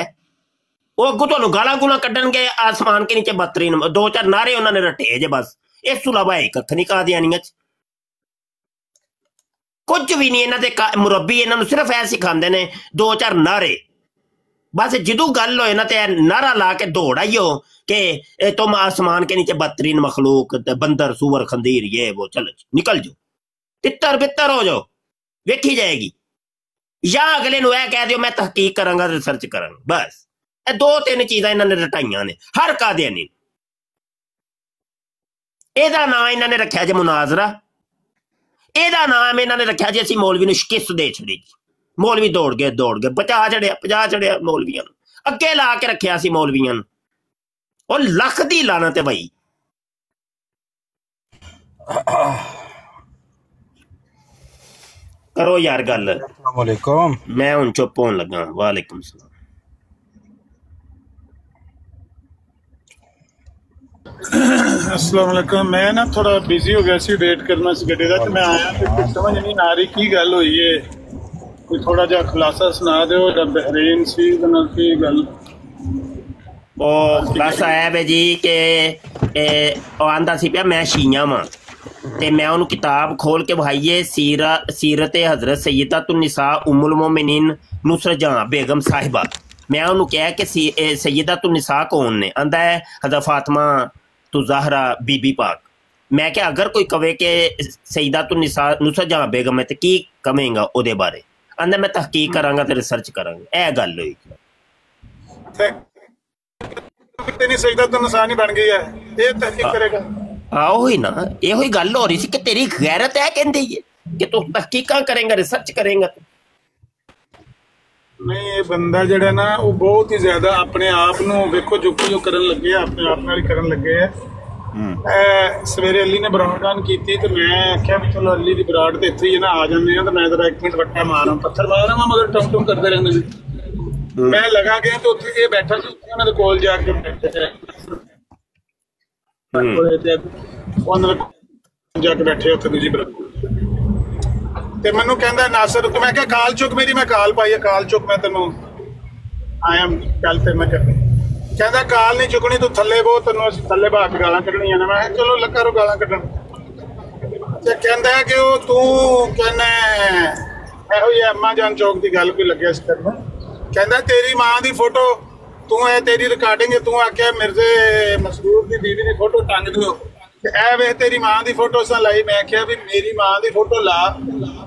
वो अगू तुहानू गालां गुलां कड्डणगे आसमान के नीचे बदतरीन, 2-4 नारे उन्होंने रटे जे बस, इस तो इलावा एक कख नहीं कादियानियां च, कुछ भी नहीं। इन्हां दे मुरब्बी इन्हां नू सिर्फ ऐ सिखांदे ने 2-4 नारे, बस जिदू गल होए ना ते नारा ला के दौड़ आइयो कि तुम आसमान के नीचे बदतरीन मखलूक, बंदर सूअर खंदीर ये वो, चलो निकल जाओ, तितर बितर हो जाओ, वेखी जाएगी। या अगले नू ऐ कह दियो मैं तहकीक करांगा, रिसर्च करांगा, बस 2-3 चीज़ां इन्हां ने रटाइयां ने हर कादियानी। ਇਹਦਾ ਨਾਂ ਇਹਨਾਂ ਨੇ ਰੱਖਿਆ ਜੇ ਮੁਨਾਜ਼ਰਾ, ਇਹਦਾ ਨਾਮ ਇਹਨਾਂ ਨੇ ਰੱਖਿਆ ਜੀ ਅਸੀਂ ਮੌਲਵੀ ਨੂੰ ਸ਼ਿਕਸਤ ਦੇ ਛੜੀ। ਮੌਲਵੀ ਦੌੜ ਗਏ 50 ਚੜਿਆ ਮੌਲਵੀਆਂ ਨੂੰ, ਅੱਗੇ ਲਾ ਕੇ ਰੱਖਿਆ ਸੀ ਮੌਲਵੀਆਂ ਨੂੰ। ਉਹ ਲੱਖ ਦੀ ਲਾਨਤ ਹੈ ਬਈ। ਕਰੋ ਯਾਰ ਗੱਲ।
अस्सलामुअलैकुम।
मैं ਹੁਣ ਚੁੱਪ ਹੋਣ ਲੱਗਾ। ਵਾਲੇकुम सलाम।
अस्सलाम वालेकुम। मैं ना थोड़ा बिजी हो गया सी, वेट करना सी गड्डी दा, ते मैं आया ते कुछ समझ नहीं आ रही की गल होई है। कोई थोड़ा जिहा खुलासा सुना दिओ। जब बहरीन सी ते नाल की गल?
ਉਹ ਖੁਲਾਸਾ ਹੈ ਬਈ ਜੀ ਕਿ ਉਹ ਆਂਦਾ ਸੀ ਪਿਆ ਮੈਂ ਸ਼ੀਆ ਵਾਂ ਤੇ ਮੈਂ ਉਹਨੂੰ ਕਿਤਾਬ ਖੋਲ ਕੇ ਵਿਖਾਈਏ ਸੀਰਤ ਹਜ਼ਰਤ ਸੈਯਦਤੁਨ ਨਿਸਾ ਉਮੁਲ ਮੋਮਿਨੀਨ ਨੁਸਰਤ ਜਹਾਂ ਬੇਗਮ ਸਾਹਿਬਾ। ਮੈਂ ਉਹਨੂੰ ਕਿਹਾ ਕਿ ਸੈਯਦਤੁਨ ਨਿਸਾ ਕੌਣ ਨੇ? ਆਂਦਾ ਹੈ ਹਜ਼ਰਤ ਫਾਤਮਾ ਤੋ ਜ਼ਾਹਰਾ ਬੀਬੀ ਪਾਕ। ਮੈਂ ਕਿਹਾ ਅਗਰ ਕੋਈ ਕਵੇ ਕਿ ਸੈਯਦਤੁਨ ਨਿਸਾ ਨੁਸਰਤ ਜਹਾਂ ਬੇਗਮ ਹੈ ਤੇ ਕੀ ਕਵੇਂਗਾ ਉਹਦੇ ਬਾਰੇ? ਆਂਦਾ ਮੈਂ ਤਹਕੀਕ ਕਰਾਂਗਾ ਤੇ ਰਿਸਰਚ ਕਰਾਂਗਾ। ਇਹ ਗੱਲ ਹੋਈ।
तेरी सजदा निसा नहीं बन गई है, ये तहकीक करेगा?
ਉਹੀ ਨਾ, ਇਹੋ ਹੀ ਗੱਲ ਹੋ ਰਹੀ ਸੀ ਕਿ ਤੇਰੀ ਗੈਰਤ ਹੈ ਕਹਿੰਦੇ ਕਿ ਤੂੰ ਤਹਕੀਕਾਂ ਕਰੇਂਗਾ, ਰਿਸਰਚ ਕਰੇਂਗਾ।
नहीं ये बंदा जड़ा ना वो बहुत ही ज्यादा अपने आप ਨੂੰ ਵੇਖੋ ਜੋ ਕਰਨ ਲੱਗੇ ਆ, ਆਪਣੇ ਆਪ ਨਾਲ ਹੀ ਕਰਨ ਲੱਗੇ ਆ। ਸਵੇਰੇ ਅਲੀ ਨੇ ਬਰਾਡਗਾਨ ਕੀਤੀ ਤੇ ਮੈਂ ਆਖਿਆ ਵੀ ਚਲੋ ਅਲੀ ਦੀ ਬਰਾਡ ਤੇ ਇੱਥੇ ਹੀ ਨਾ ਆ ਜਾਂਦੇ ਆ, ਤੇ ਮੈਂ ਜਰਾ 1 ਮਿੰਟ ਵੱਟਾ ਮਾਰਾਂ, ਪੱਥਰ ਮਾਰਾਂ, ਮਗਰ ਟਮ ਟਮ ਕਰਦੇ ਰਹਿੰਦੇ ਨੇ। मैं लगा गया तो उत्थे ये बैठा सी, उन्होंने कोल जाके बैठे जाके बैठे उत्थे दूजी बराबर ते मैनू कहंदा नासिर, मैं क्या काल चुक मेरी, मैं काल पाई है, काल चुक मैं तेनू आया गल ते मैं करनी। कहंदा काल नहीं चुकनी, तू थल्ले बो, तेनू थल्ले बहा के गालां कढणियां ने। मैं चलो लगा रो गालां कढण। ते कहंदा कि ओ तू कहना इहो ही अम्मा जान चौक की गल कोई लग्या इस करना। कहता तेरी मां की फोटो तू है, तेरी रिकॉर्डिंग तू आख्या मिर्जे मसरूर की बीवी की फोटो टंग दो, ए वे तेरी मां की फोटो सा लाई। मैं आख्या भी मेरी मां की फोटो ला,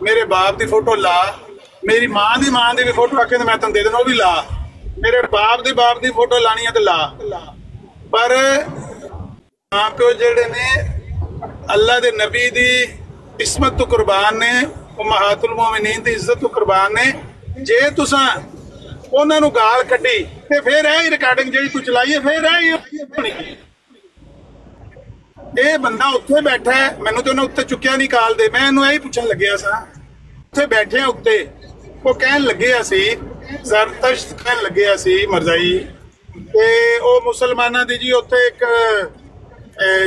मेरे बाप की फोटो ला, मेरी मां की भी फोटो आखे मैं तेन दे देना, वो भी ला, मेरे बाप की फोटो लानी है तो ला। पर मां प्यो जेड़े ने अल्लाह दे नबी दी इस्मत तो कुर्बान ने, उम्महातुल मोमिनीन दी इज्जत तो कुर्बान ने। जे तुसां ਉਹਨਾਂ ਨੂੰ ਗਾਲ ਕੱਢੀ ਤੇ ਫਿਰ ਇਹ ਰਿਕਾਰਡਿੰਗ ਜਿਹੜੀ ਤੂੰ ਚਲਾਈ ਹੈ ਫਿਰ ਇਹ ਬੰਦਾ ਉੱਥੇ ਬੈਠਾ ਹੈ, ਮੈਨੂੰ ਤੇ ਉਹਨੇ ਉੱਤੇ ਚੁੱਕਿਆ ਨਹੀਂ ਕਾਲ ਦੇ। ਮੈਂ ਇਹਨੂੰ ਇਹੀ ਪੁੱਛਣ ਲੱਗਿਆ ਸਾਂ, ਉੱਥੇ ਬੈਠੇ ਉੱਤੇ ਉਹ ਕਹਿਣ ਲੱਗਿਆ ਸੀ ਜ਼ਰਤਸ਼ਤ ਕਹਿਣ ਲੱਗਿਆ ਸੀ ਮਰਜ਼ਾਈ, ਤੇ ਉਹ ਮੁਸਲਮਾਨਾਂ ਦੀ ਜੀ ਉੱਥੇ ਇੱਕ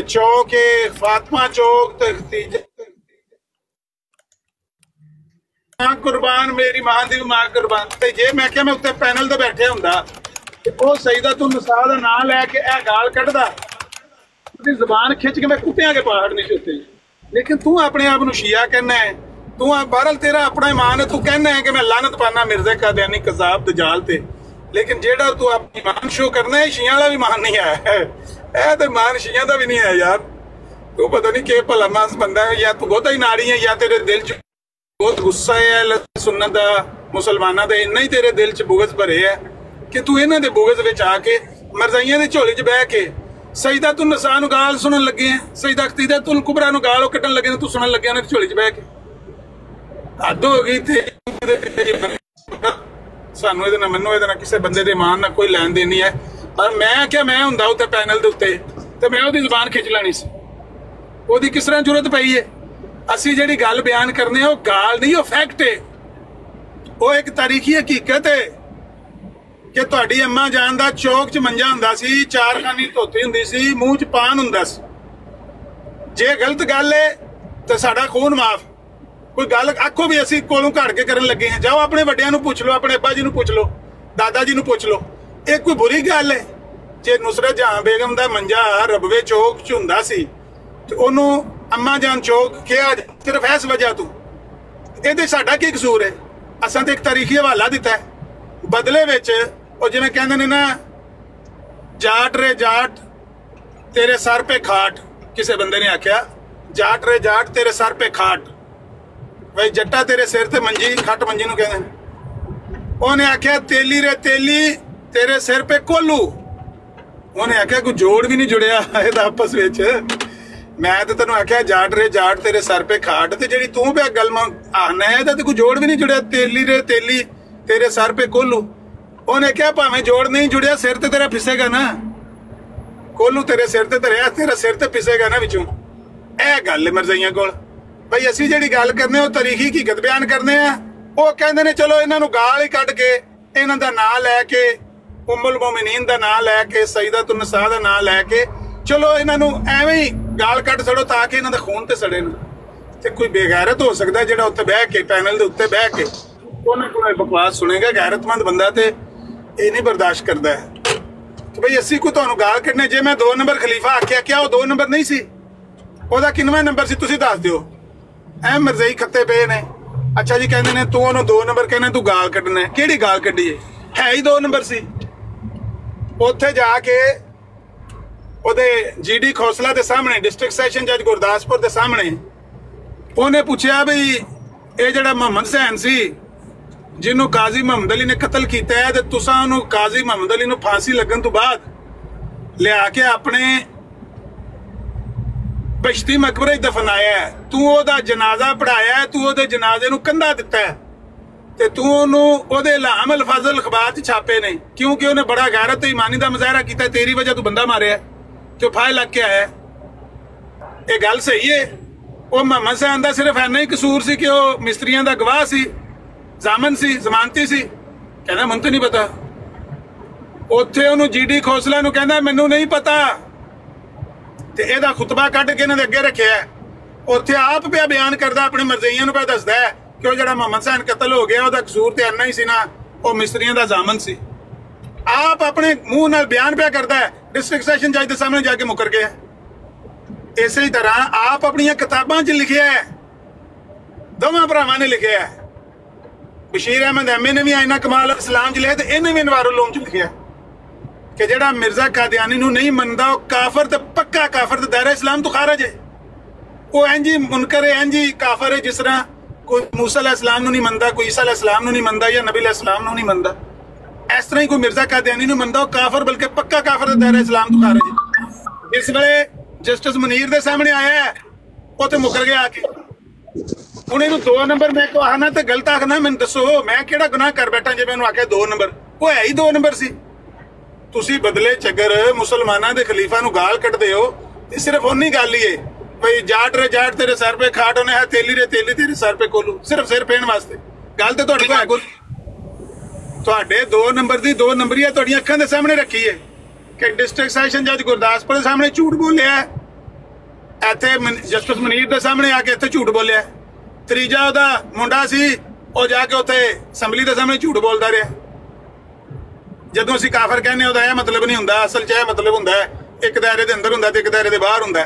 ਚੌਕ ਹੈ ਫਾਤਮਾ ਚੌਕ ਤੇ ਤੀਜੇ मां कुर्बान, मेरी मां दी मां कुर्बान। ते जे मैं क्या मैं उत्ते पैनल ते बैठे हुंदा ते ओ सईदतुन निसा दा नाम लैके ए गाल कढदा, ओदी ज़बान खिच के मैं कुत्तियां के पहाड़ नहीं उत्ते। लेकिन तू अपने आप नूं शिया कहना है, तू बहरहाल तेरा अपना ईमान है, तू कहना है कि मैं लानत पाना मिर्ज़ा कादियानी कज़ाब दजाल ते। लेकिन जेड़ा तू अपनी ईमान शो करना है, शियां वाला भी ईमान नहीं है, ए ते ईमान शियां दा भी नहीं है यार। तू पता नहीं के भला मास बंदा है, या तू बहुता ही नाड़ी है, या तेरे दिल च बहुत गुस्सा है सुन्नत दा मुसलमाना दा, इन्ना ही तेरे दिल च बुगज भरे है कि तू इन्हां दे बुगज विच आके मरज़ाइयां दी झोली च बह के सईदतुन निसा नूं गाल सुनन लगे हैं, सईदतुल कुबरा नूं गाल कट्टन लगे, तू सुनन लगे उन्हां दी झोली च बह के। हद हो गई ते सानू इहदे नाल मैनूं इहदे नाल किसी बंदे दे ईमान नाल कोई लैन देन नहीं है। पर मैं क्या मैं हुंदा उत्ते पैनल दे उत्ते ते मैं ओहदी ज़बान खिच लैनी सी, ओहदी किस तरह जरूरत पई है? ਅਸੀਂ ਜਿਹੜੀ ਗੱਲ ਬਿਆਨ ਕਰਨੇ ਉਹ ਗਾਲ ਨਹੀਂ, ਉਹ ਫੈਕਟ ਹੈ, ਉਹ ਇੱਕ ਤਾਰੀਖੀ ਹਕੀਕਤ ਹੈ ਕਿ ਤੁਹਾਡੀ ਅੰਮਾ ਜਾਨ ਦਾ ਚੌਕ 'ਚ ਮੰਜਾ ਹੁੰਦਾ ਸੀ, 4 ਖਾਨੀ ਧੋਤੀ ਹੁੰਦੀ ਸੀ, ਮੂੰਹ 'ਚ ਪਾਨ ਹੁੰਦਾ ਸੀ। ਜੇ ਗਲਤ ਗੱਲ ਹੈ ਤਾਂ ਸਾਡਾ ਖੂਨ ਮਾਫ। ਕੋਈ ਗੱਲ ਆਖੋ ਵੀ ਅਸੀਂ ਕੋਲੋਂ ਘੜ ਕੇ ਕਰਨ ਲੱਗੇ ਹਾਂ, ਜਾਓ ਆਪਣੇ ਵੱਡਿਆਂ ਨੂੰ ਪੁੱਛ ਲਓ, ਆਪਣੇ ਅੱਬਾ ਜੀ ਨੂੰ ਪੁੱਛ ਲਓ, ਦਾਦਾ ਜੀ ਨੂੰ ਪੁੱਛ ਲਓ। ਇਹ ਕੋਈ ਬੁਰੀ ਗੱਲ ਹੈ? ਜੇ ਨੁਸਰਤ ਜਹਾਂ ਬੇਗਮ ਦਾ ਮੰਜਾ ਰਬਵੇ ਚੌਕ 'ਚ ਹੁੰਦਾ ਸੀ ਤੇ ਉਹਨੂੰ अम्मा जान चौक क्या सिर्फ इस वजह तू ये साडा की कसूर है? असां तो एक तारीखी हवाला दिता है, बदले विच ओ जिवें कहंदे ने ना जाट रे जाट तेरे सर पे खाट, किसी बंदे ने आख्या जाट रे जाट तेरे सर पे खाट, भाई जट्टा तेरे सिर ते मंजी, खट मंजी नूं कहंदे। उहने आख्या तेली रे तेली तेरे सिर पे कोलू, उहने आख्या कोई जोड़ भी नहीं जुड़िया इहदा आपस विच। मैं तो तेन आख्या जाट रे जाट तेरे सर पे खाट, ते जेड़ी तू पे गल आना है ते कोई जोड़ भी नहीं जुड़िया। तेली रे तेली तेरे सर पे कोलू, उन्हें क्या भावें जोड़ नहीं जुड़िया सिर ते तेरा फिसेगा ना, कोलू तेरे सिर ते धरिया तेरा सिर ते फिसेगा ना विचों। ए गल मिर्जाइयां कोल भाई असी जेड़ी गल करने तारीखी हकीकत बयान करने आ। वो कहंदे ने चलो इन्हां नूं गाल ही कढ के इन्हां दा नां लैके उम्मुल मोमिनीन दा नां लैके सईदतुन निसा दा नां लैके चलो इन्हां नूं एवें ही गाल कढ छड़ो ताकि इन्हां दा खून ते सड़े ना। ते कोई बेगैरत हो सकदा जेड़ा उत्ते बह के पैनल दे उत्ते बह के उन्हां कोल बकवास सुनेगा। गैरतमंद बंदा ते ये नहीं बर्दाश्त करदा है कि भाई असी कोई तुहानूं गाल कढने। जे मैं 2 नंबर खलीफा आख्या क्या वो 2 नंबर नहीं सी? ओहदा किनवां नंबर सी तुसीं दस दिओ। ਐ ਮਰਜ਼ਈ ਖੱਤੇ ਪਏ ਨੇ। ਅੱਛਾ ਜੀ ਕਹਿੰਦੇ ਨੇ ਤੂੰ ਉਹਨੂੰ 2 ਨੰਬਰ ਕਹਿੰਦਾ ਤੂੰ ਗਾਲ ਕੱਢਣਾ, ਕਿਹੜੀ ਗਾਲ ਕੱਢੀ ਹੈ ਹੀ 2 ਨੰਬਰ ਸੀ। ਉੱਥੇ ਜਾ ਕੇ ਉਹਦੇ ਜੀਡੀ ਖੋਸਲਾ ਦੇ ਸਾਹਮਣੇ ਡਿਸਟ੍ਰਿਕਟ ਸੈਸ਼ਨ ਜੱਜ ਗੁਰਦਾਸਪੁਰ ਦੇ ਸਾਹਮਣੇ ਉਹਨੇ ਪੁੱਛਿਆ ਬਈ ਇਹ ਜਿਹੜਾ ਮੁਹੰਮਦ ਹੁਸੈਨ ਸੀ ਜਿਹਨੂੰ ਕਾਜ਼ੀ ਮੁਹੰਮਦ ਅਲੀ ਨੇ ਕਤਲ ਕੀਤਾ ਹੈ ਤੇ ਤੁਸੀਂ ਉਹਨੂੰ ਕਾਜ਼ੀ ਮੁਹੰਮਦ ਅਲੀ ਨੂੰ ਫਾਂਸੀ ਲੱਗਣ ਤੋਂ ਬਾਅਦ ਲਿਆ ਕੇ ਆਪਣੇ बश्ती मकबरे दफनाया है, तू ओदा जनाजा पढ़ाया है, तू ओदे जनाजे नूं कंधा दिता है ते तू ओनूं ओदे इलाम अल्फाज़ल अखबार च छापे ने क्योंकि उन्हें बड़ा गैरत ते ईमानी दा मुजाहरा कीता। तेरी वजह तू बंदा मारिया ते फाहे लग के आया। ये गल सही है? वो मुहम्मद हुसैन दा सिर्फ इन्ना ही कसूर सी कि वो मिस्त्रियां दा गवाह सी, जामन सी, जमानती सी। कहना मैनूं ते नहीं पता। उत्थे उन्होंने जीडी खोसला नूं कहंदा मैनूं नहीं पता ਤੇ ਇਹਦਾ ਖੁਤਬਾ ਕੱਢ ਕੇ ਇਹਨਾਂ ਦੇ ਅੱਗੇ ਰੱਖਿਆ। ਉੱਥੇ ਆਪ ਪਿਆ ਬਿਆਨ ਕਰਦਾ ਆਪਣੇ ਮਰਜ਼ਈਆਂ ਨੂੰ ਪਿਆ ਦੱਸਦਾ ਕਿ ਉਹ ਜਿਹੜਾ ਮੁਹੰਮਦ ਹੁਸੈਨ ਕਤਲ ਹੋ ਗਿਆ ਉਹਦਾ ਕਸੂਰ ਤੇ ਇੰਨਾ ਹੀ ਸੀ ਨਾ, ਉਹ ਮਿਸਤਰੀਆਂ ਦਾ ਜ਼ਾਮਨ ਸੀ। ਆਪ ਆਪਣੇ ਮੂੰਹ ਨਾਲ ਬਿਆਨ ਪਿਆ ਕਰਦਾ ਹੈ, ਡਿਸਟ੍ਰਿਕਟ ਸੈਸ਼ਨ ਜੱਜ ਦੇ ਸਾਹਮਣੇ ਜਾ ਕੇ ਮੁਕਰ ਗਿਆ। ਇਸੇ ਤਰ੍ਹਾਂ ਆਪ ਆਪਣੀਆਂ ਕਿਤਾਬਾਂ 'ਚ ਲਿਖਿਆ ਹੈ, ਦੋਵਾਂ ਭਰਾਵਾਂ ਨੇ ਲਿਖਿਆ ਹੈ। ਬਸ਼ੀਰ ਅਹਿਮਦ ਐਮਏ ਨੇ ਵੀ ਆਇਨਾ ਕਮਾਲ ਇਸਲਾਮ 'ਚ ਲਿਖਿਆ ਤੇ ਇਹਨੇ ਵੀ ਅਨਵਾਰੁਲ ਉਲੂਮ 'ਚ ਲਿਖਿਆ कि जेड़ा मिर्जा कादियानी नूं नहीं मनदा वो काफर ते पक्का काफर ते दायरा इस्लाम तो खारज है। वो इंज ही मुनकर है, इंज ही काफर है जिस तरह कोई मूसा अलैहिस्सलाम नूं नहीं मनदा, कोई ईसा अलैहिस्सलाम नूं नहीं मनदा या नबी अलैहिस्सलाम नूं नहीं मनदा। इस तरह ही कोई मिर्जा कादियानी नूं मनदा वो काफर बल्कि पक्का काफर ते दायरा इस्लाम तो खारज है। इस वेले जस्टिस मुनीर दे सामने आया है, वो ते मुकर गया आके। हुण इहनूं 2 नंबर मैं को आखना ते गलत आखना, मैनूं दसो मैं किहड़ा गुनाह कर बैठा जे मैनूं आखे 2 नंबर? वो है ही 2 नंबर सी। ਤੁਸੀਂ ਬਦਲੇ ਚੱਕਰ ਮੁਸਲਮਾਨਾਂ ਦੇ ਖਲੀਫਾ ਨੂੰ ਗਾਲ ਕੱਢਦੇ ਹੋ ਤੇ ਸਿਰਫ ਉਹਨੀ ਗੱਲ ਹੀ ਹੈ ਭਈ ਜਾਟ ਰੇ ਜਾਟ ਤੇਰੇ ਸਰ ਪੇ ਖਾਟ ਉਹਨੇ ਹੈ, ਤੇਲੀ ਰੇ ਤੇਲੀ ਤੇਰੇ ਸਰ ਪੇ ਕੋਲੂ, ਸਿਰਫ ਸਿਰ ਪੈਣ ਵਾਸਤੇ। ਗੱਲ ਤੇ ਤੁਹਾਡੇ ਕੋਲ ਹੈ ਕੋਈ? ਤੁਹਾਡੇ 2 ਨੰਬਰ ਦੀ 2 ਨੰਬਰੀਆ ਤੁਹਾਡੀਆਂ ਅੱਖਾਂ ਦੇ ਸਾਹਮਣੇ ਰੱਖੀ ਹੈ ਕਿ ਡਿਸਟ੍ਰਿਕਟ ਸੈਸ਼ਨ ਜੱਜ ਗੁਰਦਾਸਪੁਰ ਦੇ ਸਾਹਮਣੇ ਝੂਠ ਬੋਲਿਆ, ਇੱਥੇ ਜਸਟਿਸ ਮਨੀਰ ਦੇ ਸਾਹਮਣੇ ਆ ਕੇ ਇੱਥੇ ਝੂਠ ਬੋਲਿਆ। ਤੀਜਾ ਉਹਦਾ ਮੁੰਡਾ ਸੀ ਉਹ ਜਾ ਕੇ ਉੱਥੇ ਅਸੈਂਬਲੀ ਦੇ ਸਾਹਮਣੇ ਝੂਠ ਬੋਲਦਾ ਰਿਹਾ। ਜਦੋਂ ਅਸੀਂ ਕਾਫਰ ਕਹਿੰਦੇ ਉਹਦਾ ਇਹ ਮਤਲਬ ਨਹੀਂ ਹੁੰਦਾ, ਅਸਲ 'ਚ ਇਹ ਮਤਲਬ ਹੁੰਦਾ ਇੱਕ ਦਾਇਰੇ ਦੇ ਅੰਦਰ ਹੁੰਦਾ ਤੇ ਇੱਕ ਦਾਇਰੇ ਦੇ ਬਾਹਰ ਹੁੰਦਾ।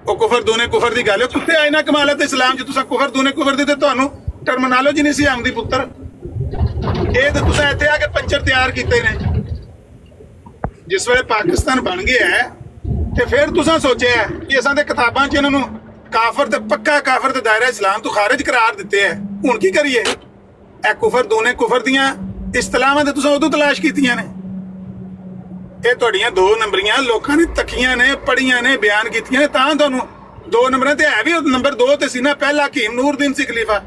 ਉਹ ਕੁਫਰ ਦੂਨੇ ਕੁਫਰ ਦੀ ਗੱਲ ਹੈ। ਕਿੱਥੇ ਆਏ ਨਾ ਕਮਾਲਤ ਇਸਲਾਮ 'ਚ ਤੁਸੀਂ ਕੁਫਰ ਦੂਨੇ ਕੁਫਰ ਦੀ ਤੇ ਤੁਹਾਨੂੰ ਟਰਮੀਨੋਲੋਜੀ ਨਹੀਂ ਸੀ ਆਉਂਦੀ ਪੁੱਤਰ। ਇਹ ਤੇ ਤੁਸੀਂ ਇੱਥੇ ਆ ਕੇ ਪੰਚਰ ਤਿਆਰ ਕੀਤੇ ਨੇ। ਜਿਸ ਵੇਲੇ ਪਾਕਿਸਤਾਨ ਬਣ ਗਿਆ ਤੇ ਫਿਰ ਤੁਸੀਂ ਸੋਚਿਆ ਕਿ ਅਸਾਂ ਦੇ ਕਿਤਾਬਾਂ 'ਚ ਇਹਨਾਂ ਨੂੰ ਕਾਫਰ ਤੇ ਪੱਕਾ ਕਾਫਰ ਤੇ ਦਾਇਰਾ ਇਸਲਾਮ ਤੋਂ ਖਾਰਜ ਕਰਾਰ ਦਿੱਤੇ ਹੈ। ਹੁਣ ਕੀ ਕਰੀਏ? ਇਹ ਕੁਫਰ ਦੂਨੇ ਕੁਫਰ ਦੀਆਂ ਇਸਤਲਾਹਾਂ ਤੇ ਤੁਸੀਂ ਉਦੋਂ ਤਲਾਸ਼ ਕੀਤੀਆਂ ਨੇ। ਇਹ ਤੁਹਾਡੀਆਂ 2 ਨੰਬਰੀਆਂ ਲੋਕਾਂ ਨੇ ਤੱਕੀਆਂ ਨੇ, ਪੜੀਆਂ ਨੇ, ਬਿਆਨ ਕੀਤੀਆਂ ਨੇ, ਤਾਂ ਤੁਹਾਨੂੰ 2 ਨੰਬਰਾਂ ਤੇ ਹੈ ਵੀ। ਨੰਬਰ 2 ਤੇ ਸੀ ਨਾ ਪਹਿਲਾ ਹਕੀਮ ਨੂਰਦੀਨ ਸੀ ਖਲੀਫਾ,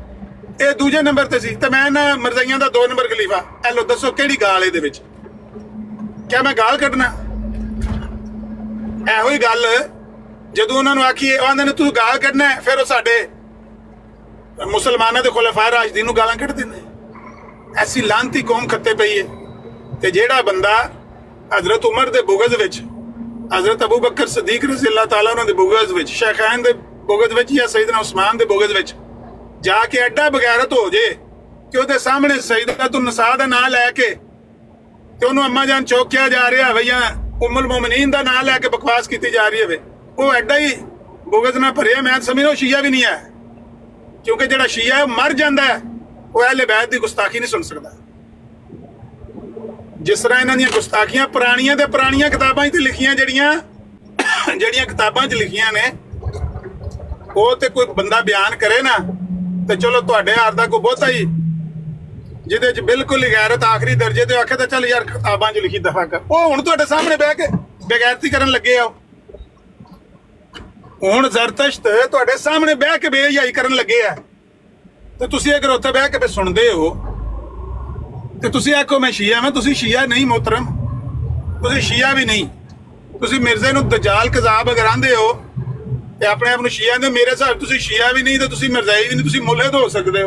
ਇਹ ਦੂਜੇ ਨੰਬਰ ਤੇ ਸੀ ਤੇ ਮੈਂ ਨਾ ਮਰਜ਼ਈਆਂ ਦਾ 2 ਨੰਬਰ ਖਲੀਫਾ। ਇਹ ਲੋ ਦੱਸੋ ਕਿਹੜੀ ਗਾਲ ਇਹਦੇ ਵਿੱਚ? ਕਿਆ ਮੈਂ ਗਾਲ ਕੱਢਣਾ? ਇਹੋ ਹੀ ਗੱਲ ਜਦੋਂ ਉਹਨਾਂ ਨੂੰ ਆਖੀਏ ਆਂਦੇ ਨੇ ਤੂੰ ਗਾਲ ਕੱਢਣਾ, ਫਿਰ ਉਹ ਸਾਡੇ ਮੁਸਲਮਾਨਾਂ ਦੇ ਖੁਲਾਫਾ ਰਾਸ਼ਦੀਨ ਨੂੰ ਗਾਲਾਂ ਕੱਢ ਦਿੰਦੇ। ऐसी लानती कौम खत्ते पई है। ते जेड़ा बंदा हजरत उमर दे बुगज विच, हजरत अबू बकर सदीक रज़ी अल्लाह तआला उन्हां दे बुगज विच, शेखैन दे बुगज विच या सैयदना उस्मान दे बुगज विच जाके एडा बगैरत हो जे कि ਉਹਦੇ ਸਾਹਮਣੇ सईदतुन निसा ਦਾ ਨਾਂ ਲੈ ਕੇ ਤੇ ਉਹਨੂੰ ਅੰਮਾ ਜਾਨ ਚੌਕਿਆ ਜਾ ਰਿਹਾ ਹੋਵੇ ਜਾਂ ਉਮੁਲ ਮੋਮਿਨੀਨ ਦਾ ਨਾਂ ਲੈ ਕੇ ਬਕਵਾਸ ਕੀਤੀ ਜਾ ਰਹੀ ਹੋਵੇ, ਉਹ ਐਡਾ ਹੀ ਬੁਗਜ਼ ਨਾਲ ਭਰਿਆ। ਮੈਂ ਸਮਝਦਾ ਉਹ ਸ਼ੀਆ ਵੀ ਨਹੀਂ ਹੈ, ਕਿਉਂਕਿ ਜਿਹੜਾ ਸ਼ੀਆ ਮਰ ਜਾਂਦਾ ਹੈ ਉਹ ਅਹਿਲੇ ਬੈਤ ਦੀ ਗੁਸਤਾਖੀ ਨਹੀਂ ਸੁਣ ਸਕਦਾ। ਜਿਸ ਤਰ੍ਹਾਂ ਇਹਨਾਂ ਦੀਆਂ ਗੁਸਤਾਖੀਆਂ ਪੁਰਾਣੀਆਂ ਤੇ ਪੁਰਾਣੀਆਂ ਕਿਤਾਬਾਂ 'ਚ ਲਿਖੀਆਂ, ਜਿਹੜੀਆਂ ਕਿਤਾਬਾਂ 'ਚ ਲਿਖੀਆਂ ਨੇ ਉਹ ਤੇ ਕੋਈ ਬੰਦਾ ਬਿਆਨ ਕਰੇ ਨਾ ਤੇ ਚਲੋ ਤੁਹਾਡੇ ਹਾਰ ਦਾ ਕੋਈ ਬਹੁਤਾ ਹੀ ਜਿਹਦੇ 'ਚ ਬਿਲਕੁਲ ਹੀ ਗੈਰਤ ਆਖਰੀ ਦਰਜੇ ਤੇ ਆਖੇ ਤਾਂ ਚੱਲ ਯਾਰ ਕਿਤਾਬਾਂ 'ਚ ਲਿਖੀ ਦਫਾ ਕਰ। ਉਹ ਹੁਣ ਤੁਹਾਡੇ ਸਾਹਮਣੇ ਬਹਿ ਕੇ ਬੇਗੈਰਤੀ ਕਰਨ ਲੱਗੇ ਆ। ਹੁਣ ਜ਼ਰਤਸ਼ਤ ਤੁਹਾਡੇ ਸਾਹਮਣੇ ਬਹਿ ਕੇ ਬੇਹਯਾਈ ਕਰਨ ਲੱਗੇ ਆ ਤੇ ਤੁਸੀਂ ਅਗਰ ਉੱਥੇ ਬਹਿ ਕੇ ਸੁਣਦੇ ਹੋ ਤੇ ਤੁਸੀਂ ਆਖੋ ਮੈਂ ਸ਼ੀਆ ਮੈਂ। ਤੁਸੀਂ ਸ਼ੀਆ ਨਹੀਂ ਮੋਹਤਰਮ, ਤੁਸੀਂ ਸ਼ੀਆ ਵੀ ਨਹੀਂ। ਤੁਸੀਂ ਮਿਰਜ਼ੇ ਨੂੰ ਦਜਾਲ ਕਜ਼ਾਬ ਅਗਰ ਆਂਦੇ ਹੋ ਤੇ ਆਪਣੇ ਆਪ ਨੂੰ ਸ਼ੀਆ ਦੇ, ਮੇਰੇ ਹਿਸਾਬ ਤੁਸੀਂ ਸ਼ੀਆ ਵੀ ਨਹੀਂ ਤੇ ਤੁਸੀਂ ਮਿਰਜ਼ਾਈ ਵੀ ਨਹੀਂ, ਤੁਸੀਂ ਮੁਲਹਿਦ ਹੋ ਸਕਦੇ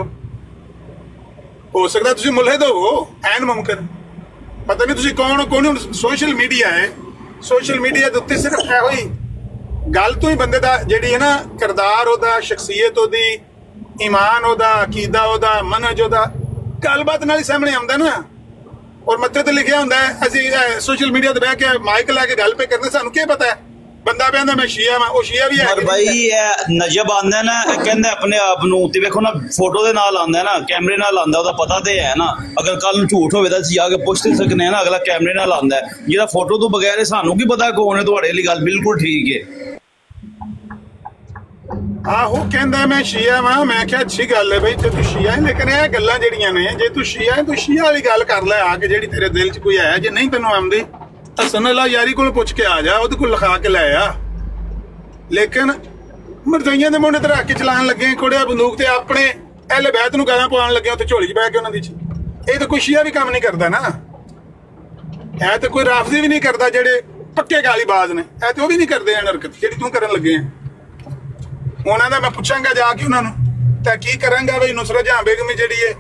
ਹੋ ਸਕਦਾ ਤੁਸੀਂ ਮੁਲਹਿਦ ਹੋ, ਐਨ ਮੁਮਕਿਨ। ਪਤਾ ਨਹੀਂ ਤੁਸੀਂ ਕੌਣ ਹੋ ਕੌਣ ਹੋ। ਸੋਸ਼ਲ ਮੀਡੀਆ ਹੈ, ਸੋਸ਼ਲ ਮੀਡੀਆ ਦੇ ਉੱਤੇ ਸਿਰਫ ਇਹੋ ਹੀ ਗੱਲ ਤੋਂ ਹੀ ਬੰਦੇ ਦਾ ਜਿਹੜੀ ਹੈ ਨਾ ਕਿਰਦਾਰ ਉਹਦਾ, ਸ਼ਖਸੀਅਤ ਉਹਦੀ, ਈਮਾਨ ਉਹਦਾ, ਅਕੀਦਾ ਉਹਦਾ, ਮਨਹਜ ਉਹਦਾ ਗੱਲਬਾਤ ਨਾਲ ਹੀ ਸਾਹਮਣੇ ਆਉਂਦਾ ਨਾ। ਔਰ ਮੱਥੇ ਤੇ ਲਿਖਿਆ ਹੁੰਦਾ ਹੈ। ਅਸੀਂ ਸੋਸ਼ਲ ਮੀਡੀਆ ਤੇ ਬਹਿ ਕੇ ਮਾਈਕ ਲਾ ਕੇ ਗੱਲ ਪੇ ਕਰਦੇ, ਸਾਨੂੰ ਕੀ ਪਤਾ ਹੈ ਬੰਦਾ ਕਹਿੰਦਾ ਮੈਂ ਸ਼ੀਆ ਵਾਂ, ਉਹ ਸ਼ੀਆ ਵੀ ਹੈ।
ਪਰ ਭਾਈ ਇਹ ਨਜਬ ਆਂਦਾ ਨਾ, ਇਹ ਕਹਿੰਦਾ ਆਪਣੇ ਆਪ ਨੂੰ ਤੇ ਵੇਖੋ ਨਾ ਫੋਟੋ ਦੇ ਨਾਲ ਆਂਦਾ ਨਾ, ਕੈਮਰੇ ਨਾਲ ਆਂਦਾ, ਉਹਦਾ ਪਤਾ ਤੇ ਹੈ ਨਾ। ਅਗਰ ਕੱਲ ਨੂੰ ਝੂਠ ਹੋਵੇ ਤਾਂ ਅਸੀਂ ਆ ਕੇ ਪੁੱਛ ਨਹੀਂ ਸਕਨੇ ਨਾ, ਅਗਲਾ ਕੈਮਰੇ ਨਾਲ ਆਂਦਾ। ਜਿਹੜਾ ਫੋਟੋ ਤੋਂ ਬਗੈਰ ਸਾਨੂੰ ਕੀ ਪਤਾ ਕੌਣ ਹੈ। ਤੁਹਾਡੇ ਲਈ ਗੱਲ ਬਿਲਕੁਲ ਠੀਕ ਹੈ।
ਆਹੋ ਕਹਿੰਦਾ ਮੈਂ ਸ਼ੀਆ ਵਾਂ। ਮੈਂ ਕਿਹਾ ਅੱਛੀ ਗੱਲ ਹੈ ਬਈ ਜੇ ਤੂੰ ਸ਼ੀਆ ਹੈ, ਲੇਕਿਨ ਇਹ ਗੱਲਾਂ ਜਿਹੜੀਆਂ ਨੇ, ਜੇ ਤੂੰ ਸ਼ੀਆ ਹੈ ਤੂੰ ਸ਼ੀਆ ਵਾਲੀ ਗੱਲ ਕਰ ਲੈ ਆ ਕੇ, ਜਿਹੜੀ ਤੇਰੇ ਦਿਲ 'ਚ ਕੋਈ ਹੈ। ਜੇ ਨਹੀਂ ਤੈਨੂੰ ਆਉਂਦੀ ਹਸਨ ਅੱਲਾ ਯਾਰੀ ਕੋਲ ਪੁੱਛ ਕੇ ਆ ਜਾ, ਉਹਦੇ ਕੋਲ ਲਿਖਾ ਕੇ ਲੈ ਆ। ਲੇਕਿਨ ਮਰਜ਼ਾਈਆਂ ਦੇ ਮੁੰਡੇ ਤੇ ਰੱਖ ਕੇ ਚਲਾਉਣ ਲੱਗੇ ਕੋੜਿਆ ਬੰਦੂਕ ਤੇ, ਆਪਣੇ ਅਹਿਲੇ ਬੈਤ ਨੂੰ ਗਾਲਾਂ ਪਵਾਉਣ ਲੱਗੇ ਉੱਥੇ ਝੋਲੀ 'ਚ ਬਹਿ ਕੇ ਉਹਨਾਂ ਦੀ। ਇਹ ਤਾਂ ਕੋਈ ਸ਼ੀਆ ਵੀ ਕੰਮ ਨਹੀਂ ਕਰਦਾ ਨਾ, ਇਹ ਤਾਂ ਕੋਈ ਰਾਫਜ਼ੀ ਵੀ ਨਹੀਂ ਕਰਦਾ ਜਿਹੜੇ ਪੱਕੇ ਗਾਲੀਬਾਜ਼ ਨੇ। ਇਹ ਤੇ ਉਹ ਵੀ ਨਹੀਂ ਕਰਦੇ ਹਰਕਤ ਜਿਹੜੀ ਤੂੰ ਕਰਨ ਲੱਗੇ ਆ। ਉਹਨਾਂ ਦਾ ਮੈਂ ਪੁੱਛਾਂਗਾ ਜਾ ਕੇ ਉਹਨਾਂ ਨੂੰ, ਤਾਂ ਕੀ ਕਰਾਂਗਾ ਬਈ ਨੁਸਰਤ ਜਹਾਂ ਬੇਗਮ ਜਿਹੜੀ ਹੈ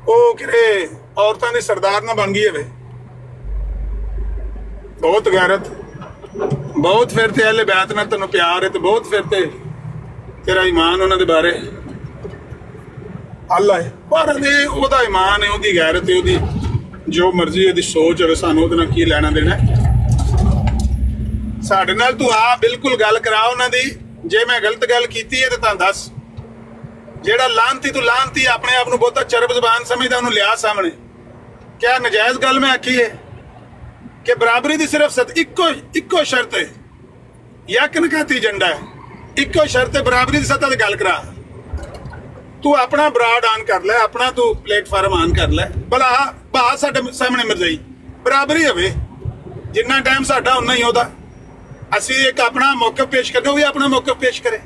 ਉਹ ਕਿਹੜੇ ਔਰਤਾਂ ਦੀ ਸਰਦਾਰ ਨਾ ਬਣ ਗਈ ਹੋਵੇ। ਬਹੁਤ ਗੈਰਤ, ਬਹੁਤ ਫਿਰ ਤੇ ਅਹਿਲੇ ਬੈਤ ਨਾਲ ਤੈਨੂੰ ਪਿਆਰ ਹੈ ਤੇ ਬਹੁਤ ਫਿਰ ਤੇ ਤੇਰਾ ਈਮਾਨ ਉਹਨਾਂ ਦੇ ਬਾਰੇ ਅੱਲਾ ਹੈ। ਪਰ ਉਹਦਾ ਈਮਾਨ ਹੈ, ਉਹਦੀ ਗੈਰਤ ਹੈ, ਉਹਦੀ ਜੋ ਮਰਜ਼ੀ ਉਹਦੀ ਸੋਚ ਹੋਵੇ, ਸਾਨੂੰ ਉਹਦੇ ਨਾਲ ਕੀ ਲੈਣਾ ਦੇਣਾ। ਸਾਡੇ ਨਾਲ ਤੂੰ ਆ ਬਿਲਕੁਲ ਗੱਲ ਕਰਾ ਉਹਨਾਂ ਦੀ। ਜੇ ਮੈਂ ਗਲਤ ਗੱਲ ਕੀਤੀ ਹੈ ਤੇ ਤਾਂ ਦੱਸ। ਜਿਹੜਾ ਲਾਂਤੀ ਤੂੰ ਲਾਂਤੀ ਆਪਣੇ ਆਪ ਨੂੰ ਬਹੁਤਾ ਚਰਬ ਜ਼ਬਾਨ ਸਮਝਦਾ, ਉਹਨੂੰ ਲਿਆ ਸਾਹਮਣੇ। ਕਿਆ ਨਜਾਇਜ਼ ਗੱਲ ਮੈਂ ਆਖੀ ਹੈ ਕਿ ਬਰਾਬਰੀ ਦੀ ਸਿਰਫ ਇੱਕੋ ਸ਼ਰਤ ਹੈ, ਯਕ ਨਕਾਤੀ ਏਜੰਡਾ ਹੈ, ਇੱਕੋ ਸ਼ਰਤ ਹੈ ਬਰਾਬਰੀ ਦੀ ਸਤਹ ਤੇ ਗੱਲ ਕਰਾ। ਤੂੰ ਆਪਣਾ ਬਰਾਡ ਆਨ ਕਰ ਲੈ, ਆਪਣਾ ਤੂੰ ਪਲੇਟਫਾਰਮ ਆਨ ਕਰ ਲੈ, ਭਲਾ ਭਾ ਸਾਡੇ ਸਾਹਮਣੇ ਮਿਰਜ਼ਾਈ ਬਰਾਬਰੀ ਹੋਵੇ। ਜਿੰਨਾ ਟਾਈਮ ਸਾਡਾ ਉਨਾ ਹੀ ਉਹਦਾ। ਅਸੀਂ ਇੱਕ ਆਪਣਾ ਮੌਕਫ ਪੇਸ਼ ਕਰਦੇ, ਉਹ ਵੀ ਆਪਣਾ ਮੌਕਫ ਪੇਸ਼ ਕਰੇ।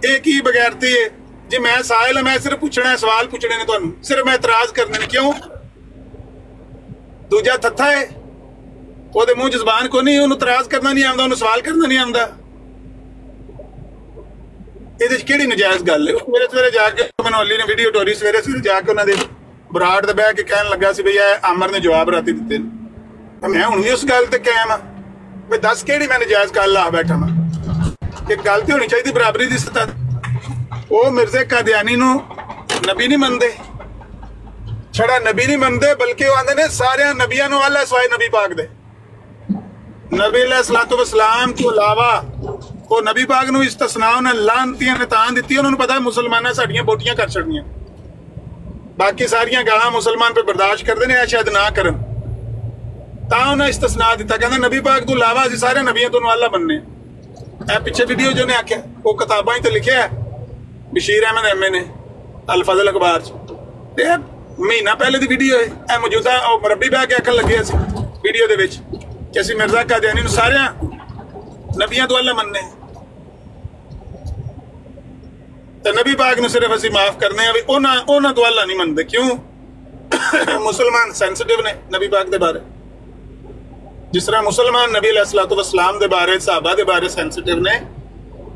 ਇਹ ਕੀ ਬਗੈਰਤੀ ਹੈ। ਜੇ ਮੈਂ ਸਾਇਲ ਮੈਂ ਸਿਰਫ ਪੁੱਛਣਾ, ਸਵਾਲ ਪੁੱਛਣੇ ਨੇ ਤੁਹਾਨੂੰ, ਸਿਰਫ ਮੈਂ ਇਤਰਾਜ਼ ਕਰਨੇ ਨੇ। ਕਿਉਂ? ਦੂਜਾ ਥੱਥਾ ਹੈ, ਉਹਦੇ ਮੂੰਹ 'ਚ ਜ਼ਬਾਨ ਕੋਈ ਨਹੀਂ, ਉਹਨੂੰ ਇਤਰਾਜ਼ ਕਰਨਾ ਨਹੀਂ ਆਉਂਦਾ, ਉਹਨੂੰ ਸਵਾਲ ਕਰਨਾ ਨਹੀਂ ਆਉਂਦਾ। ਇਹਦੇ 'ਚ ਕਿਹੜੀ ਨਜਾਇਜ਼ ਗੱਲ ਹੈ? ਸਵੇਰੇ ਜਾ ਕੇ ਮੈਨੂੰ ਅਲੀ ਨੇ ਵੀਡੀਓ ਟੋਰੀ, ਸਵੇਰੇ ਜਾ ਕੇ ਉਹਨਾਂ ਦੇ ਬਰਾੜ ਤੇ ਬਹਿ ਕੇ ਕਹਿਣ ਲੱਗਾ ਸੀ ਬਈ ਇਹ ਆਮਰ ਨੇ ਜਵਾਬ ਰਾਤੀ ਦਿੱਤੇ ਨੇ। ਮੈਂ ਹੁਣ ਵੀ ਉਸ ਗੱਲ ਤੇ ਕਾਇਮ ਆ ਵੀ ਦੱਸ ਕਿਹੜੀ ਮੈਂ ਨਜਾਇਜ਼ ਗੱਲ ਲਾ ਬੈਠਾ ਮੈਂ। ਇੱਕ ਗੱਲ ਤੇ ਹੋਣੀ ਚਾਹੀਦੀ ਬਰਾਬਰੀ ਦੀ ਸਤਹ। ਉਹ ਮਿਰਜ਼ੇ ਕਾਦੀਆਨੀ ਨੂੰ ਨਬੀ ਨਹੀਂ ਮੰਨਦੇ, ਛੜਾ ਨਬੀ ਨਹੀਂ ਮੰਨਦੇ, ਬਲਕਿ ਉਹ ਆਂਦੇ ਨੇ ਸਾਰਿਆਂ ਨਬੀਆਂ ਨੂੰ ਅੱਲਾ ਸਿਵਾਏ ਨਬੀ ਪਾਕ ਦੇ। ਨਬੀ अलैहिस्सलातु वस्सलाम ਤੋਂ ਇਲਾਵਾ ਉਹ ਨਬੀ ਪਾਕ ਨੂੰ ਇਸਤਸਨਾ ਉਹਨਾਂ ਲਾਨਤੀਆਂ ਨੇ ਤਾਂ ਦਿੱਤੀ। ਉਹਨਾਂ ਨੂੰ ਪਤਾ ਮੁਸਲਮਾਨਾਂ ਸਾਡੀਆਂ ਬੋਟੀਆਂ ਕਰ ਛੱਡਣੀਆਂ, ਬਾਕੀ ਸਾਰੀਆਂ ਗਾਲਾਂ ਮੁਸਲਮਾਨ पे ਬਰਦਾਸ਼ਤ ਕਰਦੇ ਨੇ, ਇਹ ਸ਼ਾਇਦ ਨਾ ਕਰਨ, ਤਾਂ ਉਹਨਾਂ ਇਸਤਸਨਾ ਦਿੱਤਾ। ਕਹਿੰਦਾ ਨਬੀ ਪਾਕ ਤੋਂ ਇਲਾਵਾ ਅਸੀਂ ਸਾਰੇ ਨਬੀਆਂ ਤੋਂ ਅੱਲਾ ਮੰਨਨੇ। ਇਹ ਪਿੱਛੇ ਵੀਡੀਓ ਜੋ ਨੇ ਆਖਿਆ ਉਹ ਕਿਤਾਬਾਂ 'ਚ ਤਾਂ ਲਿਖਿਆ ਬਸ਼ੀਰ ਅਹਿਮਦ ਐਮਏ ਨੇ ਅਲ ਫਜ਼ਲ ਅਖਬਾਰ 'ਚ, ਤੇ ਮਹੀਨਾ ਪਹਿਲੇ ਦੀ ਵੀਡੀਓ ਹੈ। ਇਹ ਮੌਜੂਦਾ ਉਹ ਮਰਬੀ ਬਹਿ ਕੇ ਆਖਣ ਲੱਗੇ ਸੀ ਵੀਡੀਓ ਦੇ ਵਿੱਚ ਕਿ ਅਸੀਂ ਮਿਰਜ਼ਾ ਕਾਦੀਆਨੀ ਨੂੰ ਸਾਰਿਆਂ ਨਬੀਆਂ ਤੋਂ ਅੱਲਾ ਮੰਨਨੇ ਤੇ ਨਬੀ ਪਾਕ ਨੂੰ ਸਿਰਫ ਅਸੀਂ ਮਾਫ ਕਰਨੇ ਆ ਵੀ ਉਹਨਾਂ ਤੋਂ ਅੱਲਾ ਨਹੀਂ ਮੰਨਦੇ। ਕਿਉਂ? ਮੁਸਲਮਾਨ ਸੈਂਸਿਟਿਵ ਨੇ ਨਬੀ ਪਾਕ ਦੇ ਬਾਰੇ, ਜਿਸ ਤਰ੍ਹਾਂ ਮੁਸਲਮਾਨ ਨਬੀ अलैहिस्सलातु वस्सलाम ਦੇ ਬਾਰੇ, ਸਹਾਬਾ ਦੇ ਬਾਰੇ ਸੈਂਸਿਟਿਵ ਨੇ।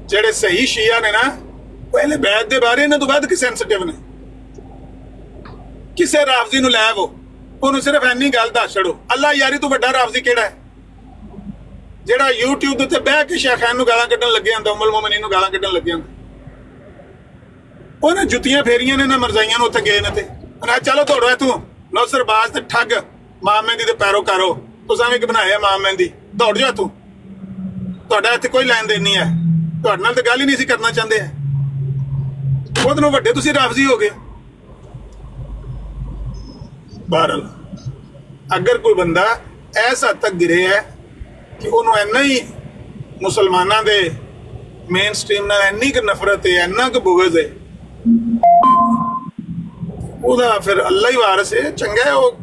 ਜਿਹੜੇ ਸਹੀ ਸ਼ੀਆ ਨੇ ਨਾ ਪਹਿਲੇ ਬੈਤ ਦੇ ਬਾਰੇ ਇਹਨਾਂ ਤੋਂ ਵੱਧ ਕੇ ਸੈਂਸਿਟਿਵ ਨੇ। ਕਿਸੇ ਰਾਫਜ਼ੀ ਨੂੰ ਲੈ ਆਵੋ, ਉਹਨੂੰ ਸਿਰਫ ਇੰਨੀ ਗੱਲ ਦੱਸ ਛੜੋ, ਅੱਲਾ ਯਾਰੀ ਤੋਂ ਵੱਡਾ ਰਾਫਜ਼ੀ ਕਿਹੜਾ ਹੈ? ਜਿਹੜਾ YouTube ਦੇ ਉੱਤੇ ਬਹਿ ਕੇ ਸ਼ੇਖਾਨ ਨੂੰ ਗਾਲਾਂ ਕੱਢਣ ਲੱਗੇ ਜਾਂਦਾ, ਉਮੁਲ ਮੋਮਿਨੀਨ ਨੂੰ ਗਾਲਾਂ ਕੱਢਣ ਲੱਗੇ ਜਾਂਦਾ। ਉਹਨੇ ਜੁੱਤੀਆਂ ਫੇਰੀਆਂ ਨੇ ਨਾ ਮਰਜ਼ਾਈਆਂ ਨੂੰ, ਉੱਥੇ ਗਏ ਨੇ ਤੇ ਨਾ ਚਲੋ ਦੌੜੋ ਤੂੰ ਨੌਸਰਬਾਜ਼ ਤੇ ਠੱਗ ਮਾਂ ਮਹਿੰਦੀ ਦੇ ਪੈਰੋਕਾਰੋ, ਤੁਸੀਂ ਵੀ ਬਣਾਇਆ ਮਾਂ ਮਹਿੰਦੀ, ਦੌੜ ਜਾ ਤੂੰ। ਤੁਹਾਡਾ ਇੱਥੇ ਕੋਈ ਲੈਣ ਦੇਣ ਨਹੀਂ ਹੈ, ਤੁਹਾਡੇ ਨਾਲ ਤਾਂ ਗੱਲ ਹੀ ਨਹੀਂ ਸੀ ਕਰਨਾ ਚਾਹੁੰਦੇ। ਉਹਦੇ ਨੂੰ ਵੱਡੇ ਤੁਸੀਂ ਰਾਫਜ਼ੀ ਹੋ ਗਏ। ਬਹਰਹਾਲ ਅਗਰ ਕੋਈ ਬੰਦਾ ਇਸ ਹੱਦ ਤੱਕ ਗਿਰੇ ਹੈ ਕਿ ਉਹਨੂੰ ਇੰਨਾ ਹੀ ਮੁਸਲਮਾਨਾਂ ਦੇ ਮੇਨ ਸਟ੍ਰੀਮ ਨਾਲ ਇੰਨੀ ਕੁ ਨਫ਼ਰਤ ਹੈ, ਇੰਨਾ ਕੁ ਬੁਗਜ਼ ਹੈ, ਉਹਦਾ ਫਿਰ ਅੱਲਾ ਹੀ ਵਾਰਿਸ ਹੈ। ਚੰਗਾ ਹੈ ਉਹ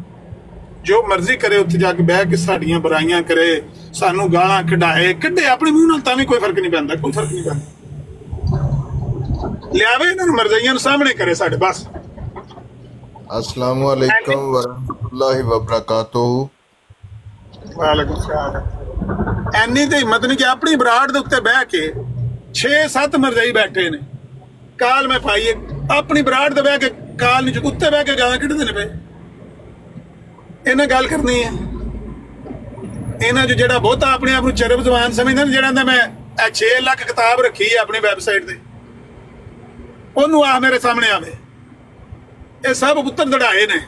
ਜੋ ਮਰਜ਼ੀ ਕਰੇ, ਉੱਥੇ ਜਾ ਕੇ ਬਹਿ ਕੇ ਸਾਡੀਆਂ ਬੁਰਾਈਆਂ ਕਰੇ, ਸਾਨੂੰ ਗਾਲਾਂ ਕੱਢੇ ਆਪਣੇ ਮੂੰਹ ਨਾਲ, ਤਾਂ ਵੀ ਕੋਈ ਫਰਕ ਨਹੀਂ ਪੈਂਦਾ, ਕੋਈ ਫਰਕ ਨਹੀਂ ਪੈਂਦਾ। ਲਿਆਵੇ ਇਹਨਾਂ ਨੂੰ ਮਰਜ਼ਈਆਂ ਨੂੰ ਸਾਹਮਣੇ ਕਰੇ ਸਾਡੇ, ਬਸ।
अस्सलामु अलैकुम वरहमतुल्लाहि वबरकातुहू।
ਵਾਲੇਕੁਮ ਸਲਾਮ। ਐਨੀ ਤੇ ਹਿੰਮਤ ਨਹੀਂ ਕਿ ਆਪਣੀ ਬਰਾੜ ਦੇ ਉੱਤੇ ਬਹਿ ਕੇ 6-7 ਮਰਜ਼ਈ ਬੈਠੇ ਨੇ, ਕਾਲ ਮੈਂ ਪਾਈ ਆਪਣੀ ਬਰਾੜ ਦੇ ਬਹਿ ਕੇ ਕਾਲ ਨਹੀਂ ਉੱਤੇ ਬਹਿ ਕੇ ਗਾਲਾਂ ਕੱਢਦੇ ਨੇ ਪਏ। ਇਹਨਾਂ ਗੱਲ ਕਰਨੀ ਹੈ ਇਹਨਾਂ ਜੋ ਜਿਹੜਾ ਬਹੁਤਾ ਆਪਣੇ ਆਪ ਨੂੰ ਚਰਬ ਜ਼ਬਾਨ ਸਮਝਦਾ ਨਾ, ਜਿਹੜਾ ਮੈਂ 6 ਲੱਖ ਕਿਤਾਬ ਰੱਖੀ ਹੈ ਆਪਣੀ ਵੈਬਸਾਈਟ ਤੇ, ਉਹਨੂੰ ਆ ਮੇਰੇ ਸਾਹਮਣੇ ਆਵੇ। ਇਹ ਸਭ ਪੁੱਤਰ ਦੜਾਏ ਨੇ,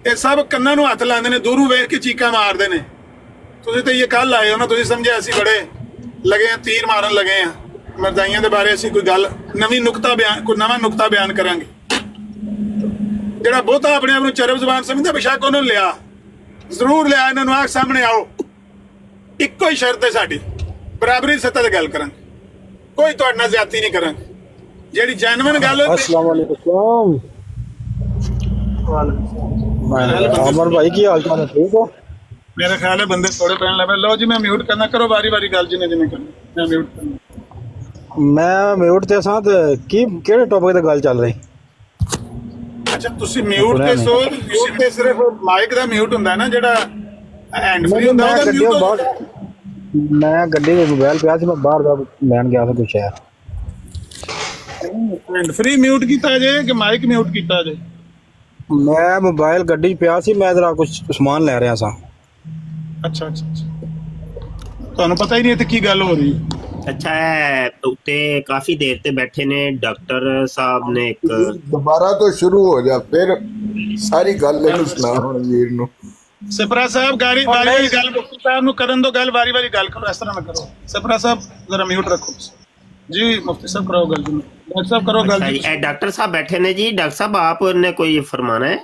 ਇਹ ਸਭ ਕੰਨਾਂ ਨੂੰ ਹੱਥ ਲਾਉਂਦੇ ਨੇ, ਦੂਰੋਂ ਵੇਖ ਕੇ ਚੀਕਾਂ ਮਾਰਦੇ ਨੇ। ਤੁਸੀਂ ਤਾਂ ਇਹ ਕੱਲ ਆਏ ਹੋ ਨਾ, ਤੁਸੀਂ ਸਮਝਿਆ ਅਸੀਂ ਬੜੇ ਲਗੇ ਆ, ਤੀਰ ਮਾਰਨ ਲਗੇ ਆ ਮਰਜ਼ਾਈਆਂ ਦੇ ਬਾਰੇ। ਅਸੀਂ ਕੋਈ ਗੱਲ ਨਵੀਂ ਨੁਕਤਾ ਬਿਆਨ, ਕੋਈ ਨਵਾਂ ਨੁਕਤਾ ਬਿਆਨ ਕਰਾਂਗੇ। ਜਿਹੜਾ ਬਹੁਤਾ ਆਪਣੇ ਆਪ ਨੂੰ ਚਰਬ ਜ਼ਬਾਨ ਸਮਝਦਾ, ਬੇਸ਼ੱਕ ਉਹਨੂੰ ਲਿਆ, ਜ਼ਰੂਰ ਲਿਆ, ਇਹਨਾਂ ਨੂੰ ਆਖ ਸਾਹਮਣੇ ਆਓ। ਇੱਕੋ ਹੀ ਸ਼ਰਤ ਹੈ ਸਾਡੀ, ਬਰਾਬਰੀ ਸਤਹ ਤੇ ਗੱਲ ਕਰਾਂਗੇ, ਕੋਈ ਤੁਹਾਡੇ ਨਾਲ ਜ਼ਿਆਦਤੀ ਨਹੀਂ ਕਰਾਂਗੇ। ਜਿਹੜੀ ਜੈਨੂਇਨ ਗੱਲ ਹੋਵੇ।
अस्सलाम वालेकुम। अमर भाई की हाल चाल है, ठीक हो?
मेरा ख्याल है बंदे थोड़े पैन लगे। लो जी मैं म्यूट करना, करो बारी बारी गल जिन्हें जिन्हें करना। मैं म्यूट करना,
मैं म्यूट के साथ की केड़े टॉपिक ते गल चल रही?
अच्छा तुसी म्यूट ते सो, म्यूट ते सिर्फ माइक दा म्यूट हुंदा है ना, जेड़ा हैंड फ्री हुंदा ओदा म्यूट होंदा।
मैं गड्डी दे मोबाइल पे सी, मैं बाहर दा लैन गया था कुछ शहर।
हैंड फ्री म्यूट कीता जे कि माइक म्यूट कीता जे?
मैं मोबाइल गड्डी पे सी, मैं जरा कुछ सामान ले रहा सा।
अच्छा अच्छा अच्छा, ਤੁਹਾਨੂੰ ਪਤਾ ਹੀ ਨਹੀਂ ਇੱਥੇ ਕੀ ਗੱਲ ਹੋ ਰਹੀ।
अच्छा है उत्ते काफी देर ते बैठे ने डॉक्टर साहब ने एक
दोबारा तो शुरू हो जा, फिर सारी गल इहनू सुना हुण वीर नू।
सिपरा साहब बारी बारी गल मुफ्ती साहब नू करन दो, गल बारी बारी गल करो, इस तरह ना करो। सिपरा साहब जरा म्यूट रखो जी। मुफ्ती साहब करो गल, डॉक्टर साहब करो गल।
अच्छा, डॉक्टर साहब बैठे ने जी। डॉक्टर साहब आपने कोई फरमाना है?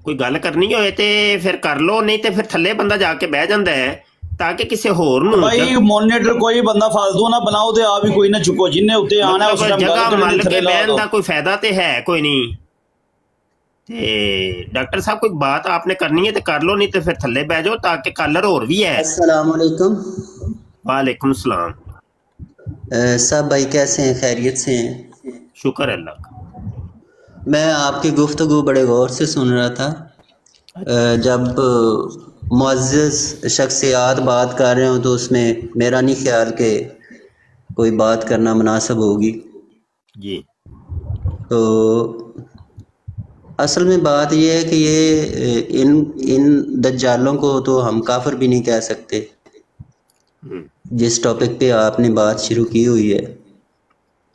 कोई गल करनी होए ते फिर कर लो, नहीं ते फिर थल्ले बंदा जाके बह जांदा है ताकि किसी होर नूं
भाई मॉनिटर कोई बंदा फालतू ना बनाओ ते आप ही कोई ना चुको, जिन्ने उत्ते आना उस टाइम
जगह मल के बहन दा कोई फायदा ते है कोई नहीं। ते डॉक्टर साहब कोई बात आपने करनी है तो कर लो, नहीं तो फिर थल्ले बह जाओ ताकि कलर और भी है।
अस्सलाम वालेकुम।
वालेकुम सलाम।
सब भाई कैसे हैं, खैरियत से हैं?
शुक्र है अल्लाह का।
मैं आपकी गुफ्तगू बड़े गौर से सुन रहा था। जब मुअज़्ज़ज़ शख्सियात बात कर रहे हो तो उसमें मेरा नहीं ख्याल कि कोई बात करना मुनासिब होगी
जी।
तो असल में बात यह है कि ये इन दज्जालों को तो हम काफिर भी नहीं कह सकते। जिस टॉपिक पे आपने बात शुरू की हुई है,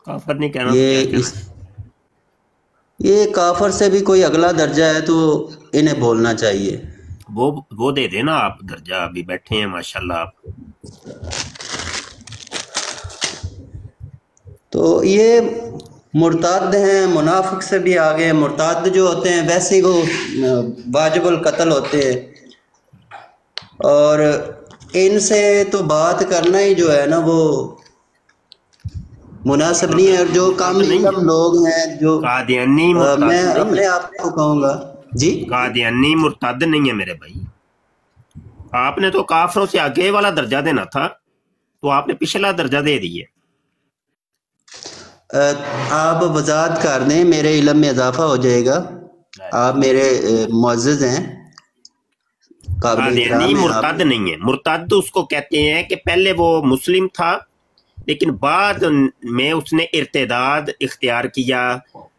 काफिर नहीं कहना,
ये काफिर से भी कोई अगला दर्जा है तो इन्हें बोलना चाहिए।
वो दे देना आप दर्जा, अभी बैठे हैं माशाल्लाह आप।
तो ये मुर्ताद हैं, मुनाफिक से भी आगे। मुर्ताद जो होते हैं वैसे ही वो वाजिबुल कत्ल होते हैं, और इनसे तो बात करना ही जो है ना वो मुनासिब नहीं है। और जो कम इल्म लोग हैं, जो
कादियानी,
मैं अपने आप को कहूँगा जी,
कादियानी मुर्ताद नहीं है मेरे भाई। आपने तो काफरों से आगे वाला दर्जा देना था, तो आपने पिछला दर्जा दे दिया।
आप वजाहत कर दें, मेरे इल्म में इजाफा हो जाएगा। आप मेरे मुअज़्ज़ज़ हैं,
कादियानी मुर्ताद नहीं है। मुर्ताद उसको कहते हैं कि पहले वो मुस्लिम था लेकिन बाद में उसने इर्तिदाद इख्तियार किया,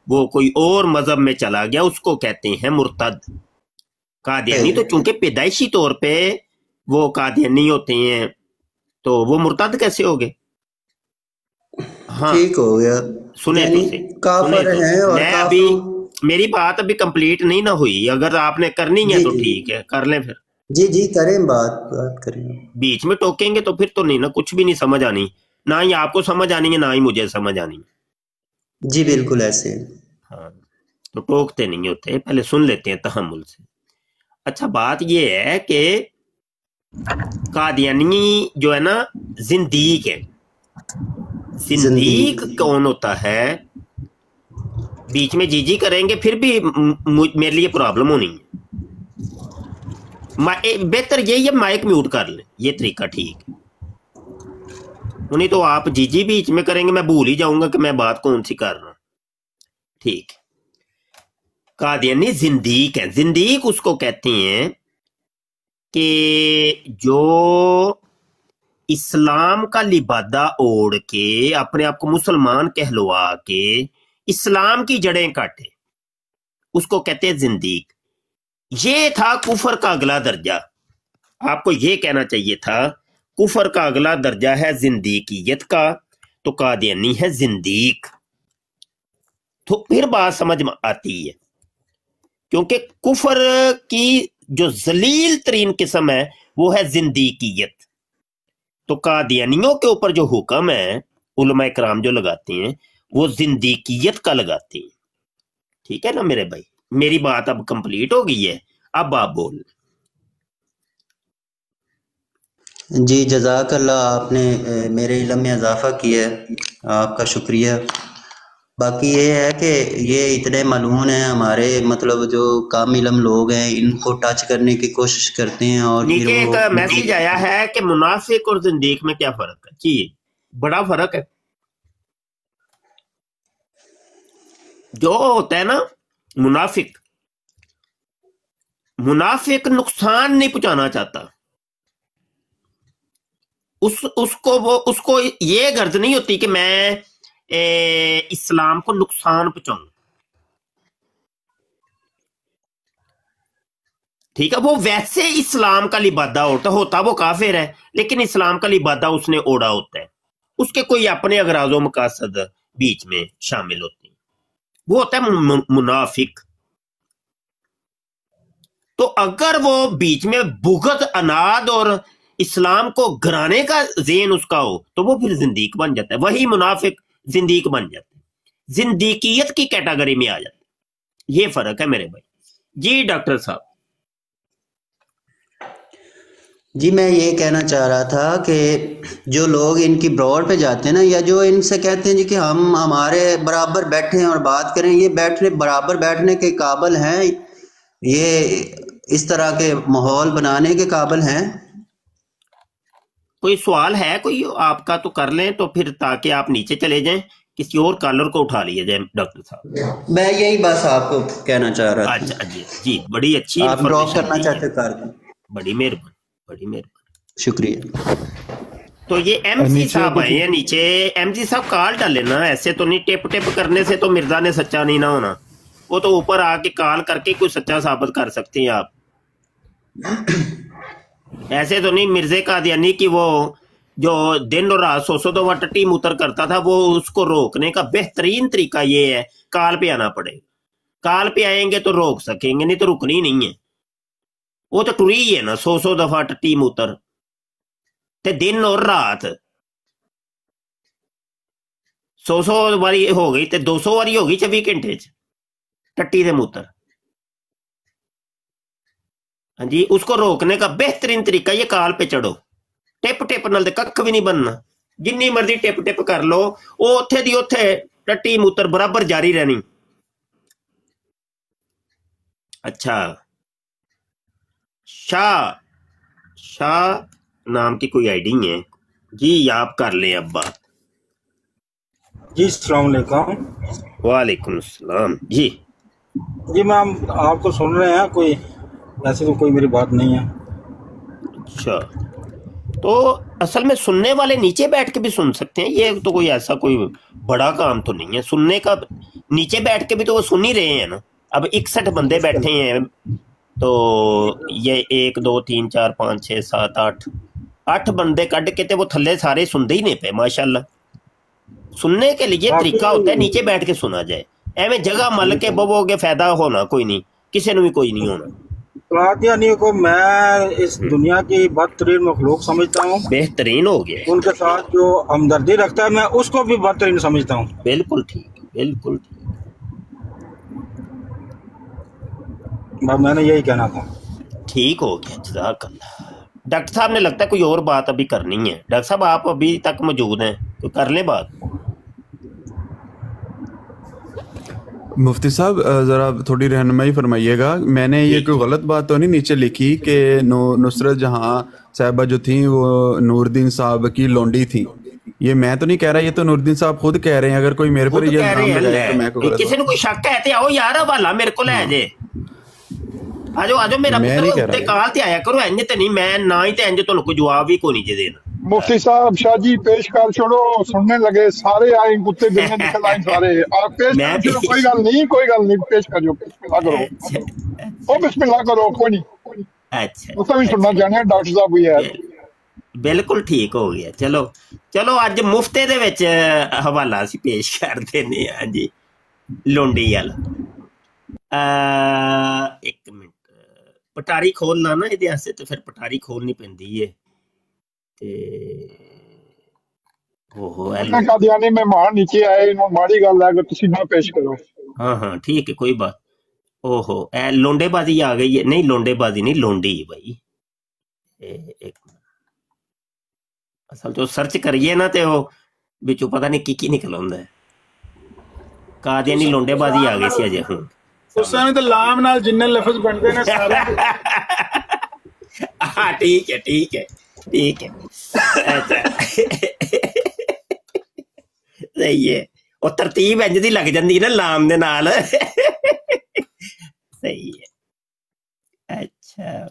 वो कोई और मजहब में चला गया, उसको कहते हैं मुर्तद। कादियानी तो चूंकि पैदाइशी तौर पे वो कादियानी होते हैं, तो वो मुर्तद कैसे हो गए? हाँ
ठीक हो गया।
सुने
काफिर हैं और
मैं अभी, मेरी बात अभी कंप्लीट नहीं ना हुई। अगर आपने करनी है तो ठीक है, कर लें फिर।
जी जी करें, बात करें।
बीच में टोकेंगे तो फिर तो नहीं ना, कुछ भी नहीं समझ आनी, ना ही आपको समझ आनी है ना ही मुझे समझ आनी है।
जी बिल्कुल ऐसे।
हाँ तो टोकते नहीं होते, पहले सुन लेते हैं तहम्मुल से। अच्छा बात ये है कि कादियानी जो है ना जिंदीक है। जिंदीक कौन होता है? बीच में जी करेंगे फिर भी मेरे लिए प्रॉब्लम होनी है। बेहतर यही है माइक म्यूट कर लें, ये तरीका ठीक है। नहीं तो आप जी बीच में करेंगे, मैं भूल ही जाऊंगा कि मैं बात कौन सी कर रहा हूं। ठीक है, कादियानी जिंदीक है। जिंदीक उसको कहते हैं कि जो इस्लाम का लिबादा ओढ़ के अपने आप को मुसलमान कहलवा के इस्लाम की जड़ें काटे, उसको कहते हैं जिंदीक। ये था कुफर का अगला दर्जा। आपको ये कहना चाहिए था कुफर का अगला दर्जा है जिंदीकियत का, तो कादियानी है जिंदीक। तो फिर बात समझ में आती है, क्योंकि कुफर की जो जलील तरीन किस्म है वो है जिंदीकियत। तो कादियानियों के ऊपर जो हुक्म है उलमा इकराम जो लगाते हैं वो जिंदीकियत का लगाते हैं। ठीक है ना मेरे भाई, मेरी बात अब कंप्लीट हो गई है, अब आप बोल।
जी जज़ाकल्लाह, आपने मेरे इल्म में इजाफ़ा किया है, आपका शुक्रिया। बाकी ये है कि ये इतने मलून हैं हमारे, मतलब जो काम इल्म लोग हैं इनको टच करने की कोशिश करते हैं। और
नीचे एक मैसेज आया है कि मुनाफिक और जिंदीक में क्या फर्क है। जी बड़ा फर्क है। जो होता है ना मुनाफिक, मुनाफिक नुकसान नहीं पहुंचाना चाहता। उसको ये गर्ज नहीं होती कि मैं इस्लाम को नुकसान पहुंचाऊं। ठीक है, वो वैसे इस्लाम का लिबादा होता वो काफिर है, लेकिन इस्लाम का लिबादा उसने ओढ़ा होता है, उसके कोई अपने अगराज़ो मकासद बीच में शामिल होते हैं, वो होता है मुनाफिक। तो अगर वो बीच में बुग़्ज़, अनाद और इस्लाम को गिराने का ज़हन उसका हो तो वो फिर जिंदीक बन जाता है। वही मुनाफिक जिंदीक बन जाता है, जिंदीकियत की कैटेगरी में आ जाता है। ये फर्क है मेरे भाई। जी डॉक्टर साहब।
जी मैं ये कहना चाह रहा था कि जो लोग इनकी ब्रॉड पे जाते हैं ना, या जो इनसे कहते हैं जी कि हम हमारे बराबर बैठें और बात करें, ये बराबर बैठने के काबिल हैं? ये इस तरह के माहौल बनाने के काबिल हैं?
कोई सवाल है कोई आपका तो कर लें, तो फिर ताकि आप नीचे चले जाएं, किसी और कॉलर को उठा लिया जाए। डॉक्टर साहब
मैं यही बस आपको कहना चाह रहा था।
अच्छा जी जी, बड़ी अच्छी
आप ड्रॉप करना चाहते कर दें।
बड़ी मेहरबानी, बड़ी मेहरबानी,
शुक्रिया।
तो ये एमसी साहब आए हैं नीचे। एमसी साहब कॉल डाले ना, ऐसे तो नहीं टिप टिप करने से तो मिर्जा ने सच्चा नहीं ना होना। वो तो ऊपर आके कॉल करके कोई सच्चा साबित कर सकते हैं आप। ऐसे तो नहीं मिर्जे कादियानी की वो जो दिन और रात 100 दफा टट्टी मूत्र करता था, वो उसको रोकने का बेहतरीन तरीका ये है कॉल पे आना पड़ेगा। कॉल पे आएंगे तो रोक सकेंगे, नहीं तो रुकनी नहीं है। वो तो टुरी है ना 100 दफा टट्टी मूत्र, ते दिन और रात 100 वारी हो गई ते 200 वारी हो गई 24 घंटे च टट्टी दे मूत्र। हाँ जी, उसको रोकने का बेहतरीन तरीका ये कॉल पे चढ़ो। टिप टिप नाल कख भी नहीं बनना, जिन्नी मर्जी टिप टिप कर लो, वो उत्थे दी उत्थे टट्टी मूत्र बराबर जारी रहनी। अच्छा, शाह नाम की कोई आईडी है जी, आप कर लें अब बात।
जी अस्सलाम वालेकुम।
वालेकुम अस्सलाम जी।
जी मैम आपको सुन रहे हैं, कोई ऐसे तो कोई मेरी बात नहीं है।
अच्छा, तो असल में सुनने वाले नीचे बैठ के भी सुन सकते हैं, ये तो कोई ऐसा कोई बड़ा काम तो नहीं है सुनने का। नीचे बैठ के भी तो वो सुन ही रहे हैं ना। अब 61 बंदे बैठे हैं, तो ये 1 2 3 4 5 6 7 8 बंदे कट के ते वो थल्ले सारे सुनते ही नहीं पे। माशाल्लाह, सुनने के लिए तरीका होता है नीचे बैठ के सुना जाए। एवं जगह मल के बवोगे फायदा होना कोई नहीं, किसी ने भी कोई नहीं होना।
कादियानी को मैं इस दुनिया की बदतरीन मखलूक समझता हूँ।
बेहतरीन हो गया।
उनके साथ जो हमदर्दी रखता है मैं उसको भी बदतरीन समझता हूँ।
बिल्कुल ठीक, बिल्कुल ठीक।
बस मैंने यही कहना था।
ठीक हो गया, जज़ाकल्लाह। डॉक्टर साहब ने लगता है कोई और बात अभी करनी है। डॉक्टर साहब आप अभी तक मौजूद हैं तो कर लें बात।
मुफ्ती साहब ज़रा थोड़ी रहनुमाई फरमाइएगा, मैंने ये कोई गलत बात तो नहीं नीचे लिखी कि नुसरत जहाँ साहिबा जो थी वो नूरुद्दीन साहब की लोंडी थी? ये मैं तो नहीं कह रहा, ये तो नूरुद्दीन साहब खुद कह रहे हैं। अगर कोई मेरे पर ये इल्जाम लगाए तो मैं
किसी को कोई शक है ते आओ यार हवाला मेरे को ले जे आजो आजो मेरा पुत्र ते काल ते आया करो इंज ते नहीं मैं ना ही ते इंज तो कोई जवाब भी कोई नहीं देना।
मुफ्ती साहब शाह जी पेश कर छोड़ो, सुनने लगे सारे आए कुत्ते बिल्ली निकल आए सारे। आप पेश कर छोड़ो, कोई गल नहीं पेश करो, बिस्मिल्लाह करो, ओ बिस्मिल्लाह करो, कोई नहीं।
अच्छा
तो भी सुनना चाहने डॉक्टर साहब भी यार
बिल्कुल ठीक हो गया। चलो चलो अज मुफ्ते दे विच हवाला असीं पेश कर देने हां जी लोंडी वाला। एक मिनट पटारी खोलना ना इहदे वास्ते तो फिर पटारी खोलनी पैंदी है
कादियानी मेहमान नीचे आए, माड़ी गल है अगर तुसी ना पेश करो।
हाँ हाँ ठीक है कोई बात। ओहो ए लोंडेबाजी आ गई है। नहीं लोंडेबाजी नहीं लोंडी है भाई। एक असल जो सर्च करिए ना तो बिचों पता नहीं की निकल आंदा है। कादियानी लोंडेबाजी आ गई सी अजे हुण
उस समय तो लाम नाल जिन्ने लफ्ज बनते ने सारे।
हाँ ठीक है ठीक है ठीक है। अच्छा सही है और तरतीब इंज दी लग जाती ना लाम दे नाल। सही है। अच्छा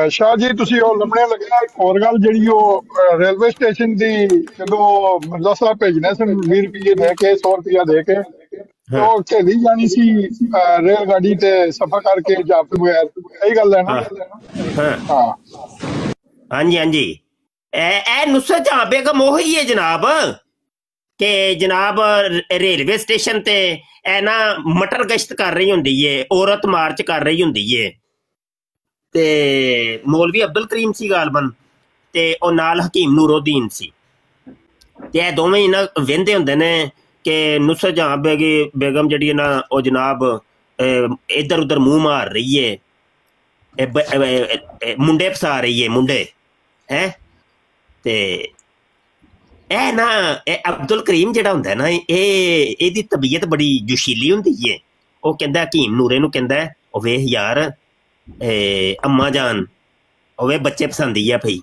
शाह जी तुसी ਉਹ ਲੰਮਣੇ ਲੱਗਿਆ ਇੱਕ ਹੋਰ ਗੱਲ ਜਿਹੜੀ ਉਹ ਰੇਲਵੇ ਸਟੇਸ਼ਨ ਦੀ ਜਦੋਂ ਮਿਰਜ਼ਾ ਸਾਹਿਬ ਭੇਜਣੇ ਸਨ 20 ਰੁਪਏ ਦੇ ਕੇ 100 ਰੁਪਇਆ ਦੇ ਕੇ ਉਹ ਢੇਲੀ ਜਾਣੀ ਸੀ ਰੇਲ ਗੱਡੀ ਤੇ ਸਫ਼ਰ ਕਰਕੇ ਜਾਪ ਬਗੈਰ। ਇਹੀ ਗੱਲ ਹੈ ਨਾ?
ਹਾਂ ਹਾਂਜੀ ਹਾਂਜੀ ਇਹ ਨੁਸਰਤ ਜਹਾਂ ਬੇਗਮ ਉਹੀ ਹੈ ਜਨਾਬ ਕਿ ਜਨਾਬ ਰੇਲਵੇ ਸਟੇਸ਼ਨ ਤੇ ਇਹ ਨਾ ਮਟਰ ਗਸ਼ਤ ਕਰ ਰਹੀ ਹੁੰਦੀ ਏ, ਔਰਤ ਮਾਰਚ ਕਰ ਰਹੀ ਹੁੰਦੀ ਏ ਤੇ ਮੌਲਵੀ ਅਬਦੁਲ ਕਰੀਮ ਸੀ ਗਾਲਬਨ ਤੇ ਉਹ ਨਾਲ ਹਕੀਮ ਨੂਰੁद्दीन ਸੀ ਤੇ ਇਹ ਦੋਵੇਂ ਹੀ ਨਾ ਵਹਿੰਦੇ ਹੁੰਦੇ ਨੇ ਕਿ ਨੁਸਰਤ ਜਹਾਂ ਬੇਗਮ ਜਿਹੜੀ ਹੈ ਨਾ ਉਹ ਜਨਾਬ ਇੱਧਰ ਉੱਧਰ ਮੂੰਹ ਮਾਰ ਰਹੀ ਏ, ਮੁੰਡੇ ਫਸਾ ਰਹੀ ਏ ਮੁੰਡੇ ਹੈ। ਤੇ ਇਹ ਨਾ ਇਹ ਅਬਦੁਲ ਕਰੀਮ ਜਿਹੜਾ ਹੁੰਦਾ ਨਾ ਇਹਦੀ ਤਬੀਅਤ ਬੜੀ ਜੋਸ਼ੀਲੀ ਹੁੰਦੀ ਏ। ਉਹ ਕਹਿੰਦਾ ਹਕੀਮ ਨੂਰੇ ਨੂੰ ਕਹਿੰਦਾ ਉਹ ਵੇਖ ਯਾਰ अम्मा जान ओवे बच्चे पसंदी है भाई।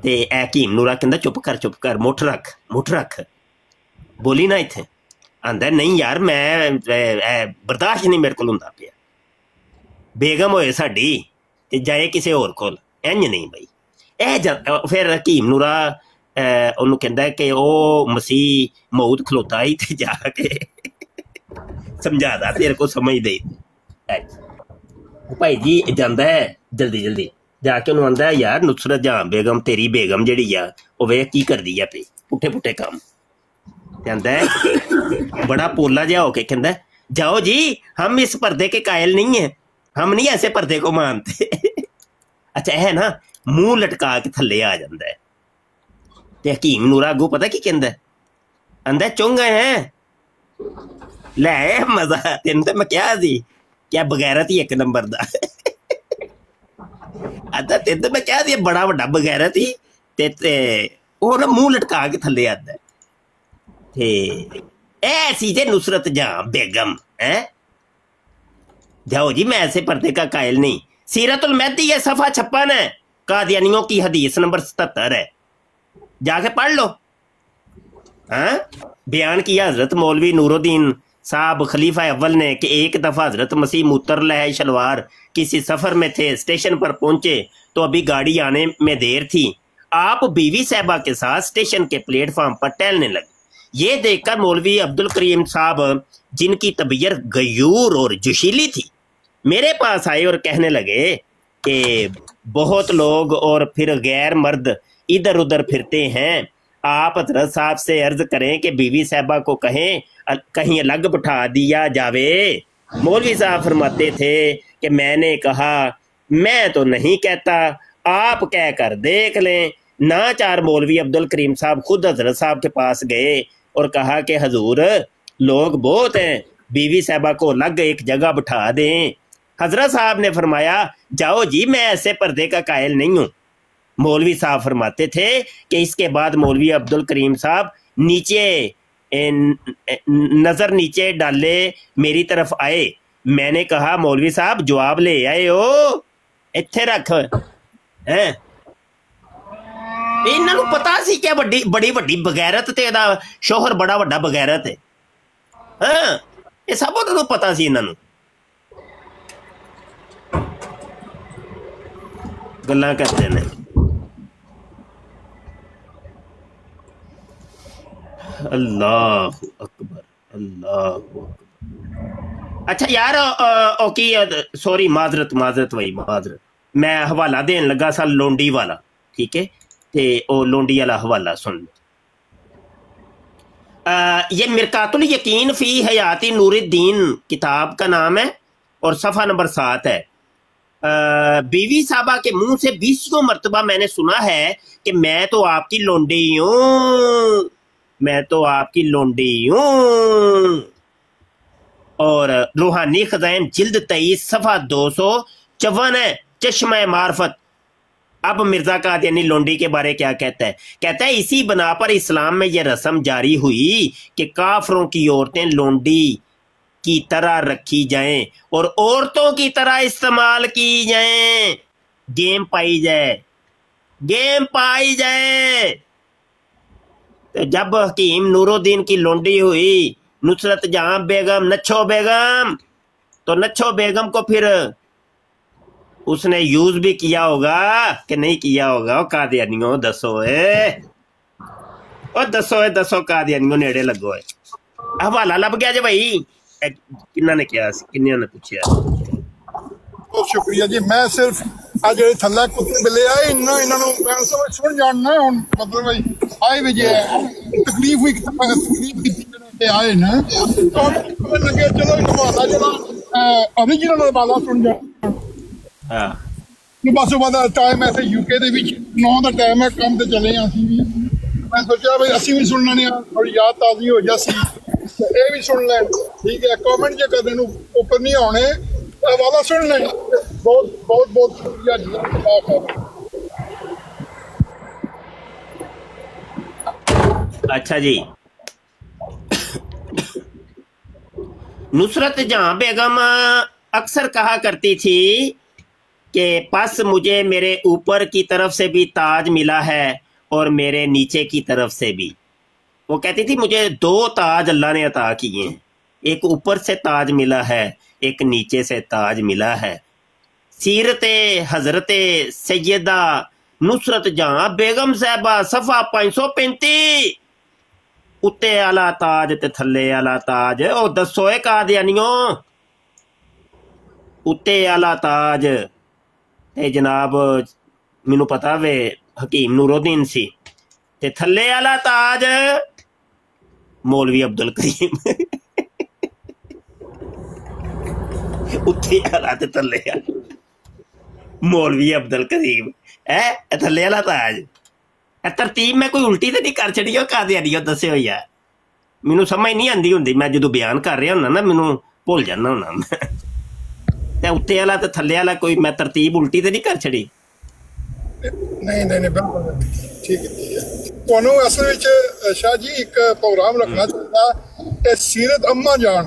ते हकीम नूरा कहंदा चुप कर मुठ रख बोली ना इत्थे। आंदा नहीं यार मैं बर्दाश्त नहीं मेरे कोल हुंदा पिया। बेगम होए साडी ते जाए किसी होर कोल इंज नहीं भाई। फिर हकीम नूरा ओनू कहंदा कि ओ मसीह मौत खलोता ही ते जाके समझादा तेरे को समझ दे भाई जी जाता है जल्दी जल्दी जाके उन्होंने आंदा यार नुसरत जहाँ बेगम तेरी बेगम जी वे की कर दी है पे पुठे पुठे काम कहता है बड़ा पोला जहा होके कहता जाओ जी हम इस पर्दे के कायल नहीं है, हम नहीं ऐसे पर्दे को मानते। अच्छा है ना मुंह लटका के थले आ जाता है। ते हकीम नूरा अगू पता की कहता आंदा चुंग है लै मजा तेन तो मैं क्या सी क्या बगैरत ही एक नंबर दा। आदा तेन तो मैं क्या दी बड़ा वड्डा बगैरत ही ते वो ना मुंह लटका के थले आदा ते ऐसी जे नुसरत जहाँ बेगम है। जाओ जी मैं ऐसे पर्दे का कायल नहीं। सीरतुल मेहदी है सफ़ा 56 है, कादियानियों की हदीस नंबर 77 है, जाके पढ़ लो। हाँ बयान किया हजरत मौलवी नूरुद्दीन साहब खलीफा अव्वल ने कि एक दफ़ा हजरत मसीह मुतर लह शलवार किसी सफ़र में थे, स्टेशन पर पहुंचे तो अभी गाड़ी आने में देर थी। आप बीवी साहबा के साथ स्टेशन के प्लेटफॉर्म पर टहलने लगे। ये देखकर मौलवी अब्दुल करीम साहब जिनकी तबीयत गयूर और जोशीली थी मेरे पास आए और कहने लगे कि बहुत लोग और फिर गैर मर्द इधर उधर फिरते हैं, आप हजरत साहब से अर्ज करें कि बीवी साहबा को कहें कहीं अलग बिठा दिया जावे। मौलवी साहब फरमाते थे कि मैंने कहा मैं तो नहीं कहता, आप कह कर देख लें। नाचार मौलवी अब्दुल करीम साहब खुद हजरत साहब के पास गए और कहा कि हजूर लोग बहुत हैं, बीवी साहबा को अलग एक जगह बिठा दें। हजरत साहब ने फरमाया जाओ जी मैं ऐसे पर्दे का कायल नहीं हूँ। मौलवी साहब फरमाते थे कि इसके बाद मौलवी अब्दुल करीम साहब नीचे नजर नीचे डाले मेरी तरफ आए। मैंने कहा मौलवी साहब जवाब ले आए हो, इत्थे रख है। इन्हां नूं पता सी कि बड़ी वड्डी बगैरत ते इहदा शोहर बड़ा वड्डा बगैरत है। हाँ, ये सब उन्हां नूं पता सी। इन्हां नूं गल्लां करदे ने। अल्लाह अकबर, अल्लाह अकबर। अच्छा यार ओके, सॉरी, माजरत भाई, माजरत। मैं हवाला देन लगा सा लोंडी वाला, ठीक है, ते ओ लोंडी वाला हवाला सुन लो। ये मिरकातुल यकीन फी हयाती नूरुद्दीन किताब का नाम है और सफ़ा नंबर 7 है। बीवी साहबा के मुंह से 20 मरतबा मैंने सुना है कि मैं तो आपकी लोंडी हूँ, मैं तो आपकी लोंडी हूँ। और रूहानी खजाइन जिल्द 23 सफ़ा 254 है, चश्मा मार्फत। अब मिर्जा कादियानी लोंडी के बारे क्या कहता है? कहता है इसी बना पर इस्लाम में यह रस्म जारी हुई कि काफरों की औरतें लोंडी की तरह रखी जाएं और औरतों की तरह इस्तेमाल की जाएं, गेम पाई जाए, गेम पाई जाए। तो जब हकीम नूरुद्दीन की लोंडी हुई नुसरत जहां बेगम, नच्छो बेगम, तो नच्छो बेगम को फिर उसने यूज भी किया होगा कि नहीं किया होगा? कादियानियों दसो दसो कादियानियों, नेड़े लगो है। हवाला लभ गया जी भाई, किन्ना ने किया, किन्ना ने पूछा।
बहुत शुक्रिया जी। मैं सिर्फ आ जो थल्ला कुत्ते बिल्ले आए इन्होंने सुन जानना हुन, मतलब भाई आए भी जे तकलीफ हुई, तकलीफ आए ना, तो लगे चलो हवाला जरा ओरिजिनल हवाला सुन जाना।
हाँ,
बस बाद टाइम ऐसे यूके दे विच 9 दा टाइम है, काम ते चले असीं भी। मैं सोचा भाई असीं भी सुन लैने, थोड़ी याद ताज़ी हो जासी, ये भी सुन लैन, ठीक है। कॉमेंट जे करने नूं ऊपर नहीं आने, हवाला सुन लैन। बहुत बहुत बहुत शुक्रिया जी।
अच्छा जी। नुसरत जहां बेगम अक्सर कहा करती थी कि बस मुझे मेरे ऊपर की तरफ से भी ताज मिला है और मेरे नीचे की तरफ से भी। वो कहती थी मुझे 2 ताज अल्लाह ने अता किए हैं, एक ऊपर से ताज मिला है, एक नीचे से ताज मिला है। सीरत हजरत सैयदा नुसरत जहां बेगम साहबा सफ़ा 535, उत्ते आला ताज ते थल्ले आला ताज। ओ दसो कादियानियों, उत्ते आला ताज ते जनाब मैनू पता वे हकीम नूरुद्दीन सी, ते थल्ले आला ताज मौलवी अब्दुल करीम। उत्ते आला ते थल्ले आला मौलवी अब्दुल करीम है, थल्ले आला ताज। तरतीब मैं कोई उल्टी तो नहीं कर छड़ी हो कादियानियों? दस्यो यार, मैनू समझ नहीं आती हुंदी, मैं जो बयान कर रहा हुंदा ना मैनू भुल जाना हुंदा मैं। उत्ते वाला ते थल्ले वाला कोई मैं तरतीब उल्टी तो नहीं कर छड़ी?
नहीं नहीं नहीं, बिल्कुल ठीक है। ਤੁਹਾਨੂੰ ਅਸਲ ਵਿੱਚ ਸ਼ਾਹ ਜੀ ਇੱਕ ਪ੍ਰੋਗਰਾਮ ਰੱਖਣਾ ਚਾਹੀਦਾ ਤੇ ਸੀਰਤ ਅੰਮਾ ਜਾਨ,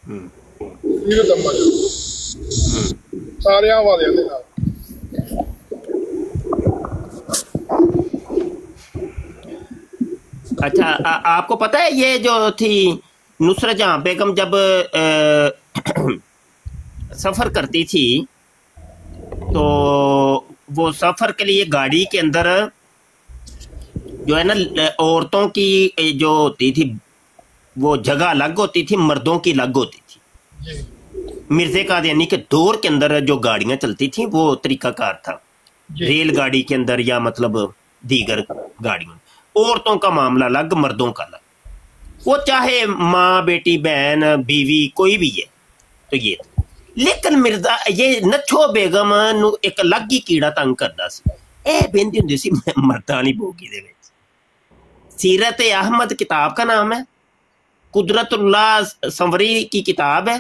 ਸੀਰਤ ਅੰਮਾ ਜਾਨ ਸਾਰਿਆਂ ਵਾਲਿਆਂ ਦੇ ਨਾਲ।
अच्छा, आपको पता है ये जो थी नुसरत जहां बेगम जब सफ़र करती थी तो वो सफ़र के लिए गाड़ी के अंदर जो है ना औरतों की जो होती थी वो जगह अलग होती थी, मर्दों की अलग होती थी। मिर्ज़े कादियानी के दौर के अंदर जो गाड़ियां चलती थी वो तरीकाकार था। रेलगाड़ी के अंदर या मतलब दीगर गाड़ियों, औरतों का मामला अलग, मर्दों का अलग। वो चाहे माँ बेटी बहन बीवी कोई भी है तो ये। लेकिन मिर्जा ये नच्छो बेगम नू एक अलग ही कीड़ा तंग करदा सी। ਇਹ ਬਹਿੰਦੀ ਹੁੰਦੀ ਸੀ ਮਰਦਾਂ ਵਾਲੀ ਬੋਗੀ ਦੇ ਵਿੱਚ। सीरत अहमद किताब का नाम है, कुदरतुल्लाह संवरी की किताब है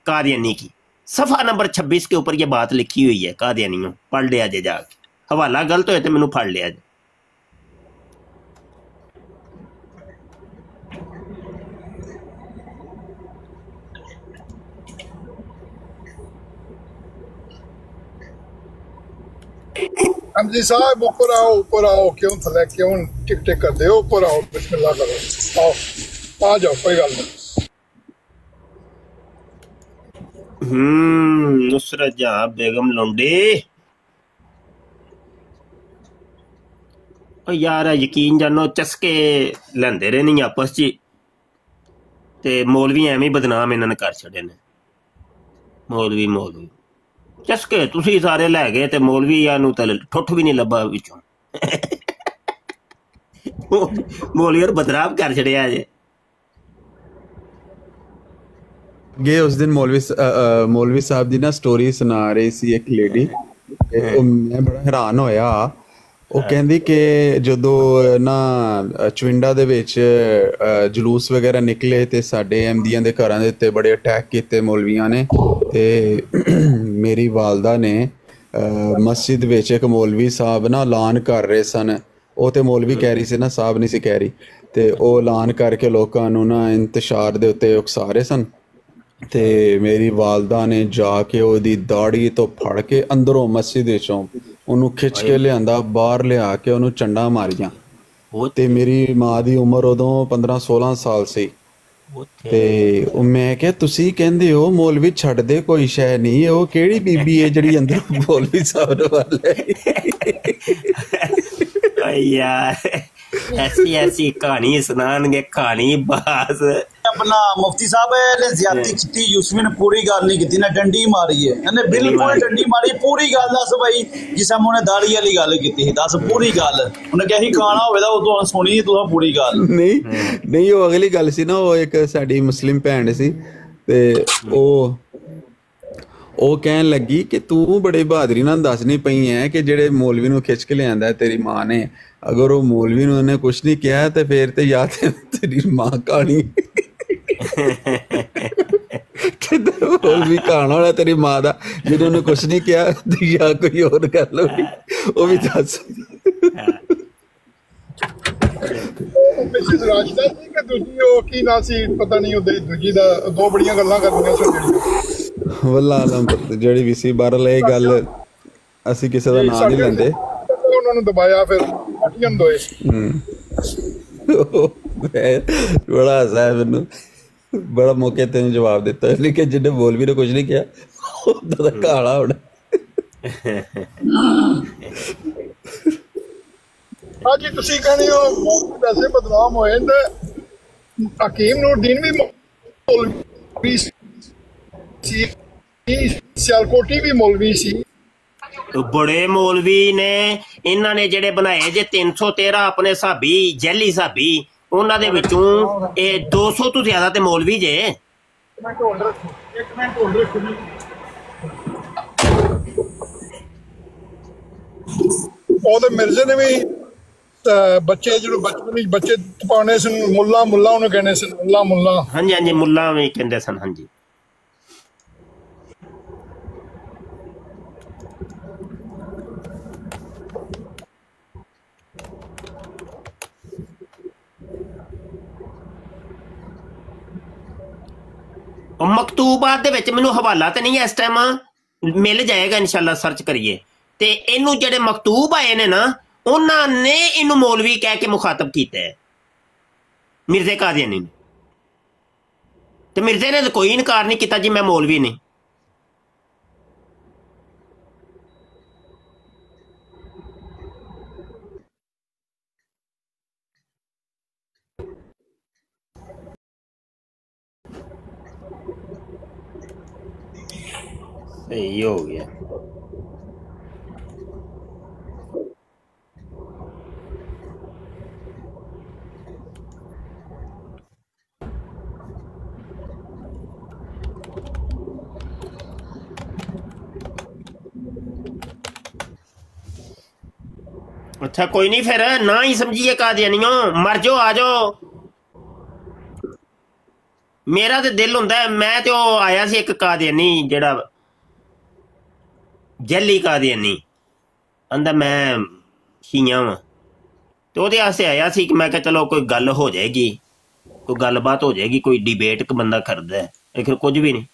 कादियानी की, सफ़ा नंबर 26 के ऊपर ये बात लिखी हुई है। कादियानियों पढ़ लिया जे जाके। ਹਵਾਲਾ ਗਲਤ ਹੋਏ ਤੇ ਮੈਨੂੰ ਫੜ ਲਿਆ ਜੀ।
जी साहब ऊपर आओ क्यों थले क्यों टिक टिक कर दे ऊपर आओ बिस्मिल्लाह करो आओ आ जाओ कोई गल नहीं।
नुसरत जहां बेगम लौंडे यार यकीन जानो चस्के लेंदे रहे नहीं आपस च ते मौलवी एवें बदनाम इन्होंने कर छड़े ने। मौलवी चस्के तुसी सारे लै गए ते मौलवी नूं ते ठुठ भी नहीं लब्भा विचों। मौलवी और बदनाम कर छड़िया जे।
गए उस दिन मौलवी साहब दी ना स्टोरी सुना रही सी एक लेडी, मैं बड़ा हैरान होया। ਉਹ ਕਹਿੰਦੀ ਕਿ ਜਦੋਂ ਨਾ ਚਵਿੰਡਾ ਦੇ ਵਿੱਚ ਜਲੂਸ ਵਗੈਰਾ ਨਿਕਲੇ ਤੇ ਸਾਡੇ ਅਹਿਮਦੀਆਂ ਦੇ ਘਰਾਂ ਦੇ ਉੱਤੇ ਬੜੇ ਅਟੈਕ ਕੀਤੇ ਮੌਲਵੀਆਂ ਨੇ। ਤੇ ਮੇਰੀ ਵਾਲਦਾ ਨੇ ਮਸਜਿਦ ਵਿੱਚ ਇੱਕ ਮੌਲਵੀ ਸਾਹਿਬ ਨਾ ਐਲਾਨ ਕਰ ਰਹੇ ਸਨ। ਉਹ ਤੇ ਮੌਲਵੀ ਕਹਿ ਰਹੀ ਸੀ ਨਾ, ਸਾਹਿਬ ਨਹੀਂ ਸੀ ਕਹਿ ਰਹੀ। ਤੇ ਉਹ ਐਲਾਨ ਕਰਕੇ ਲੋਕਾਂ ਨੂੰ ਨਾ ਇੰਤਸ਼ਾਰ ਦੇ ਉੱਤੇ ਉਕਸਾ ਰਹੇ ਸਨ। ਤੇ ਮੇਰੀ ਵਾਲਦਾ ਨੇ ਜਾ ਕੇ ਉਹਦੀ ਦਾੜੀ ਤੋਂ ਫੜ ਕੇ ਅੰਦਰੋਂ ਮਸਜਿਦ ਵਿੱਚੋਂ ਉਹਨੂੰ ਖਿੱਚ ਕੇ ਲਿਆਂਦਾ, ਬਾਹਰ ਲਿਆ ਕੇ ਉਹਨੂੰ ਚੰਡਾ ਮਾਰੀਆਂ। ਤੇ ਮੇਰੀ ਮਾਂ ਦੀ ਉਮਰ ਉਦੋਂ 15-16 ਸਾਲ ਸੀ। ਤੇ ਮੈਂ ਕਿਹਾ ਤੁਸੀਂ ਕਹਿੰਦੇ ਹੋ ਮੌਲਵੀ ਛੱਡਦੇ ਕੋਈ ਸ਼ੈ ਨਹੀਂ, ਉਹ ਕਿਹੜੀ ਬੀਬੀ ਹੈ ਜਿਹੜੀ ਅੰਦਰ ਮੌਲਵੀ ਸਾਹਿਬ ਵਾਲੇ
यार ऐसी कहानी सुनानगे कहानी बस।
अपना मुफ्ती साहब ने ज्यादती की, यूसुफ ने पूरी गल नहीं की ना, डंडी मारी है इन्हें बिल्कुल डंडी मारी। पूरी गल दस भाई जिस टाइम उन्हें दाड़ी वाली गल की दस पूरी गल उन्हें क्या ही खाना होगा वो तो सुनी तू पूरी गल
नहीं वो अगली गल सी ना। वो एक साडी मुस्लिम भैन सी ते ਉਹ ਕਹਿਣ ਲੱਗੀ ਕਿ ਤੂੰ ਬੜੇ ਬਹਾਦਰੀ ਨਾਲ ਦੱਸਣੀ ਪਈ ਹੈ ਕਿ ਜਿਹੜੇ ਮੌਲਵੀ ਨੂੰ ਖਿੱਚ ਕੇ ਲਿਆਂਦਾ ਤੇਰੀ ਮਾਂ ਨੇ, ਅਗਰ ਉਹ ਮੌਲਵੀ ਨੂੰ ਉਹਨੇ ਕੁਛ ਨਹੀਂ ਕਿਹਾ ਤੇ ਫਿਰ ਤੇ ਜਾਂ ਤੇਰੀ ਮਾਂ ਕਹਾਣੀ ਕਿੱਧਰ ਮੌਲਵੀ ਕਹਾਣਾ ਹੋਣਾ ਤੇਰੀ ਮਾਂ ਦਾ ਜਿਹਨੇ ਉਹਨੇ ਕੁਛ ਨਹੀਂ ਕਿਹਾ ਤੇ ਜਾਂ ਕੋਈ ਹੋਰ ਗੱਲ ਹੋਈ ਉਹ ਵੀ ਦੱਸ।
ਮਿਸਿਸ ਰਾਜਦਾ ਸੀ ਕਿ ਦੂਜੀ ਉਹ ਕੀ ਨਾ ਸੀ ਪਤਾ ਨਹੀਂ ਉਹਦੇ ਦੂਜੀ ਦਾ ਦੋ ਬੜੀਆਂ ਗੱਲਾਂ ਕਰਨੀਆਂ ਸੀ ਜਿਹੜੀਆਂ
ਵੱਲਾ ਆਲਮ ਜਿਹੜੀ ਵੀ ਸੀ। ਬਾਹਰਲ ਇਹ ਗੱਲ ਅਸੀਂ ਕਿਸੇ ਦਾ ਨਾਂ ਨਹੀਂ ਲੈਂਦੇ।
ਉਹਨਾਂ ਨੂੰ ਦਬਾਇਆ ਫਿਰ ਹਟੀਆਂ ਦੋਏ।
ਬੜਾ ਹੱਸਾ ਮੈਨੂੰ, ਬੜਾ ਮੌਕੇ ਤੈਨੂੰ ਜਵਾਬ ਦਿੱਤਾ ਕਿ ਜਿਹਨੇ ਮੌਲਵੀ ਨੇ ਕੁਝ ਨਹੀਂ ਕਿਹਾ ਉਹਦਾ ਤਾਂ ਕਾਲਾ ਹੋਣਾ।
ਹਾਂਜੀ ਤੁਸੀਂ ਕਹਿੰਦੇ ਹੋ ਵੈਸੇ ਬਦਨਾਮ ਹੋਏ ਤੇ ਹਕੀਮ ਨੂਰਦੀਨ ਵੀ ਮੌਲਵੀ ਸੀ, ਸਿਆਲਕੋਟੀ ਵੀ ਮੌਲਵੀ ਸੀ।
ਬੜੇ ਮੌਲਵੀ ਨੇ ਇਹਨਾਂ ਨੇ ਜਿਹੜੇ ਬਣਾਏ ਜੇ 313 ਆਪਣੇ ਸਾਬੀ ਜੈਲੀ ਸਾਬੀ, ਉਹਨਾਂ ਦੇ ਵਿੱਚੋਂ ਇਹ 200 ਤੋਂ ਜ਼ਿਆਦਾ ਤੇ ਮੌਲਵੀ ਜੇ।
ਉਹਦੇ ਮਿਰਜ਼ੇ ਨੇ ਵੀ ਬੱਚੇ ਜਿਹੜੇ ਬਚਪਨ ਵਿੱਚ ਬੱਚੇ ਪਾਉਣੇ ਸਨ ਮੁੱਲਾ ਉਹਨੂੰ ਕਹਿੰਦੇ ਸਨ ਮੁੱਲਾ।
ਹਾਂਜੀ ਮੁੱਲਾ ਵੀ ਕਹਿੰਦੇ ਸਨ। ਹਾਂਜੀ ਮਕਤੂਬਾਤ ਦੇ ਵਿੱਚ ਮੈਨੂੰ ਹਵਾਲਾ ਤੇ ਨਹੀਂ ਇਸ ਟਾਈਮ ਮਿਲ ਜਾਏਗਾ ਇਨਸ਼ਾਅੱਲਾ, ਸਰਚ ਕਰੀਏ ਤੇ ਇਹਨੂੰ ਜਿਹੜੇ ਮਕਤੂਬ ਆਏ ਨੇ ਨਾ ਉਹਨਾਂ ਨੇ ਇਹਨੂੰ ਮੌਲਵੀ ਕਹਿ ਕੇ ਮੁਖਾਤਬ ਕੀਤਾ ਹੈ ਮਿਰਜ਼ੇ ਕਾਦੀਆਨੀ ਨੇ। ਤੇ ਮਿਰਜ਼ੇ ਨੇ ਕੋਈ ਇਨਕਾਰ ਨਹੀਂ ਕੀਤਾ ਜੀ ਮੈਂ ਮੌਲਵੀ ਨਹੀਂ। सही हो गया। अच्छा कोई नहीं फिर ना ही समझिए कादियानियों, मर जाओ आ जाओ। मेरा तो दिल हुंदा है, मैं तो आया सी एक कादियानी जेड़ा जैली कादियानी ਆਂਦਾ ਮੈਂ ਸ਼ੀਆਂ ਵਾਂ ਤੇ ਉਹਦੇ ਵਾਸਤੇ ਆਇਆ ਸੀ ਕਿ ਮੈਂ ਕਿਹਾ ਚਲੋ ਕੋਈ ਗੱਲ ਹੋ ਜਾਏਗੀ, ਕੋਈ ਗੱਲਬਾਤ ਹੋ ਜਾਏਗੀ, ਕੋਈ ਡਿਬੇਟ ਕ ਬੰਦਾ ਕਰਦਾ ਹੈ, ਲੇਕਿਨ ਕੁਝ ਵੀ ਨਹੀਂ।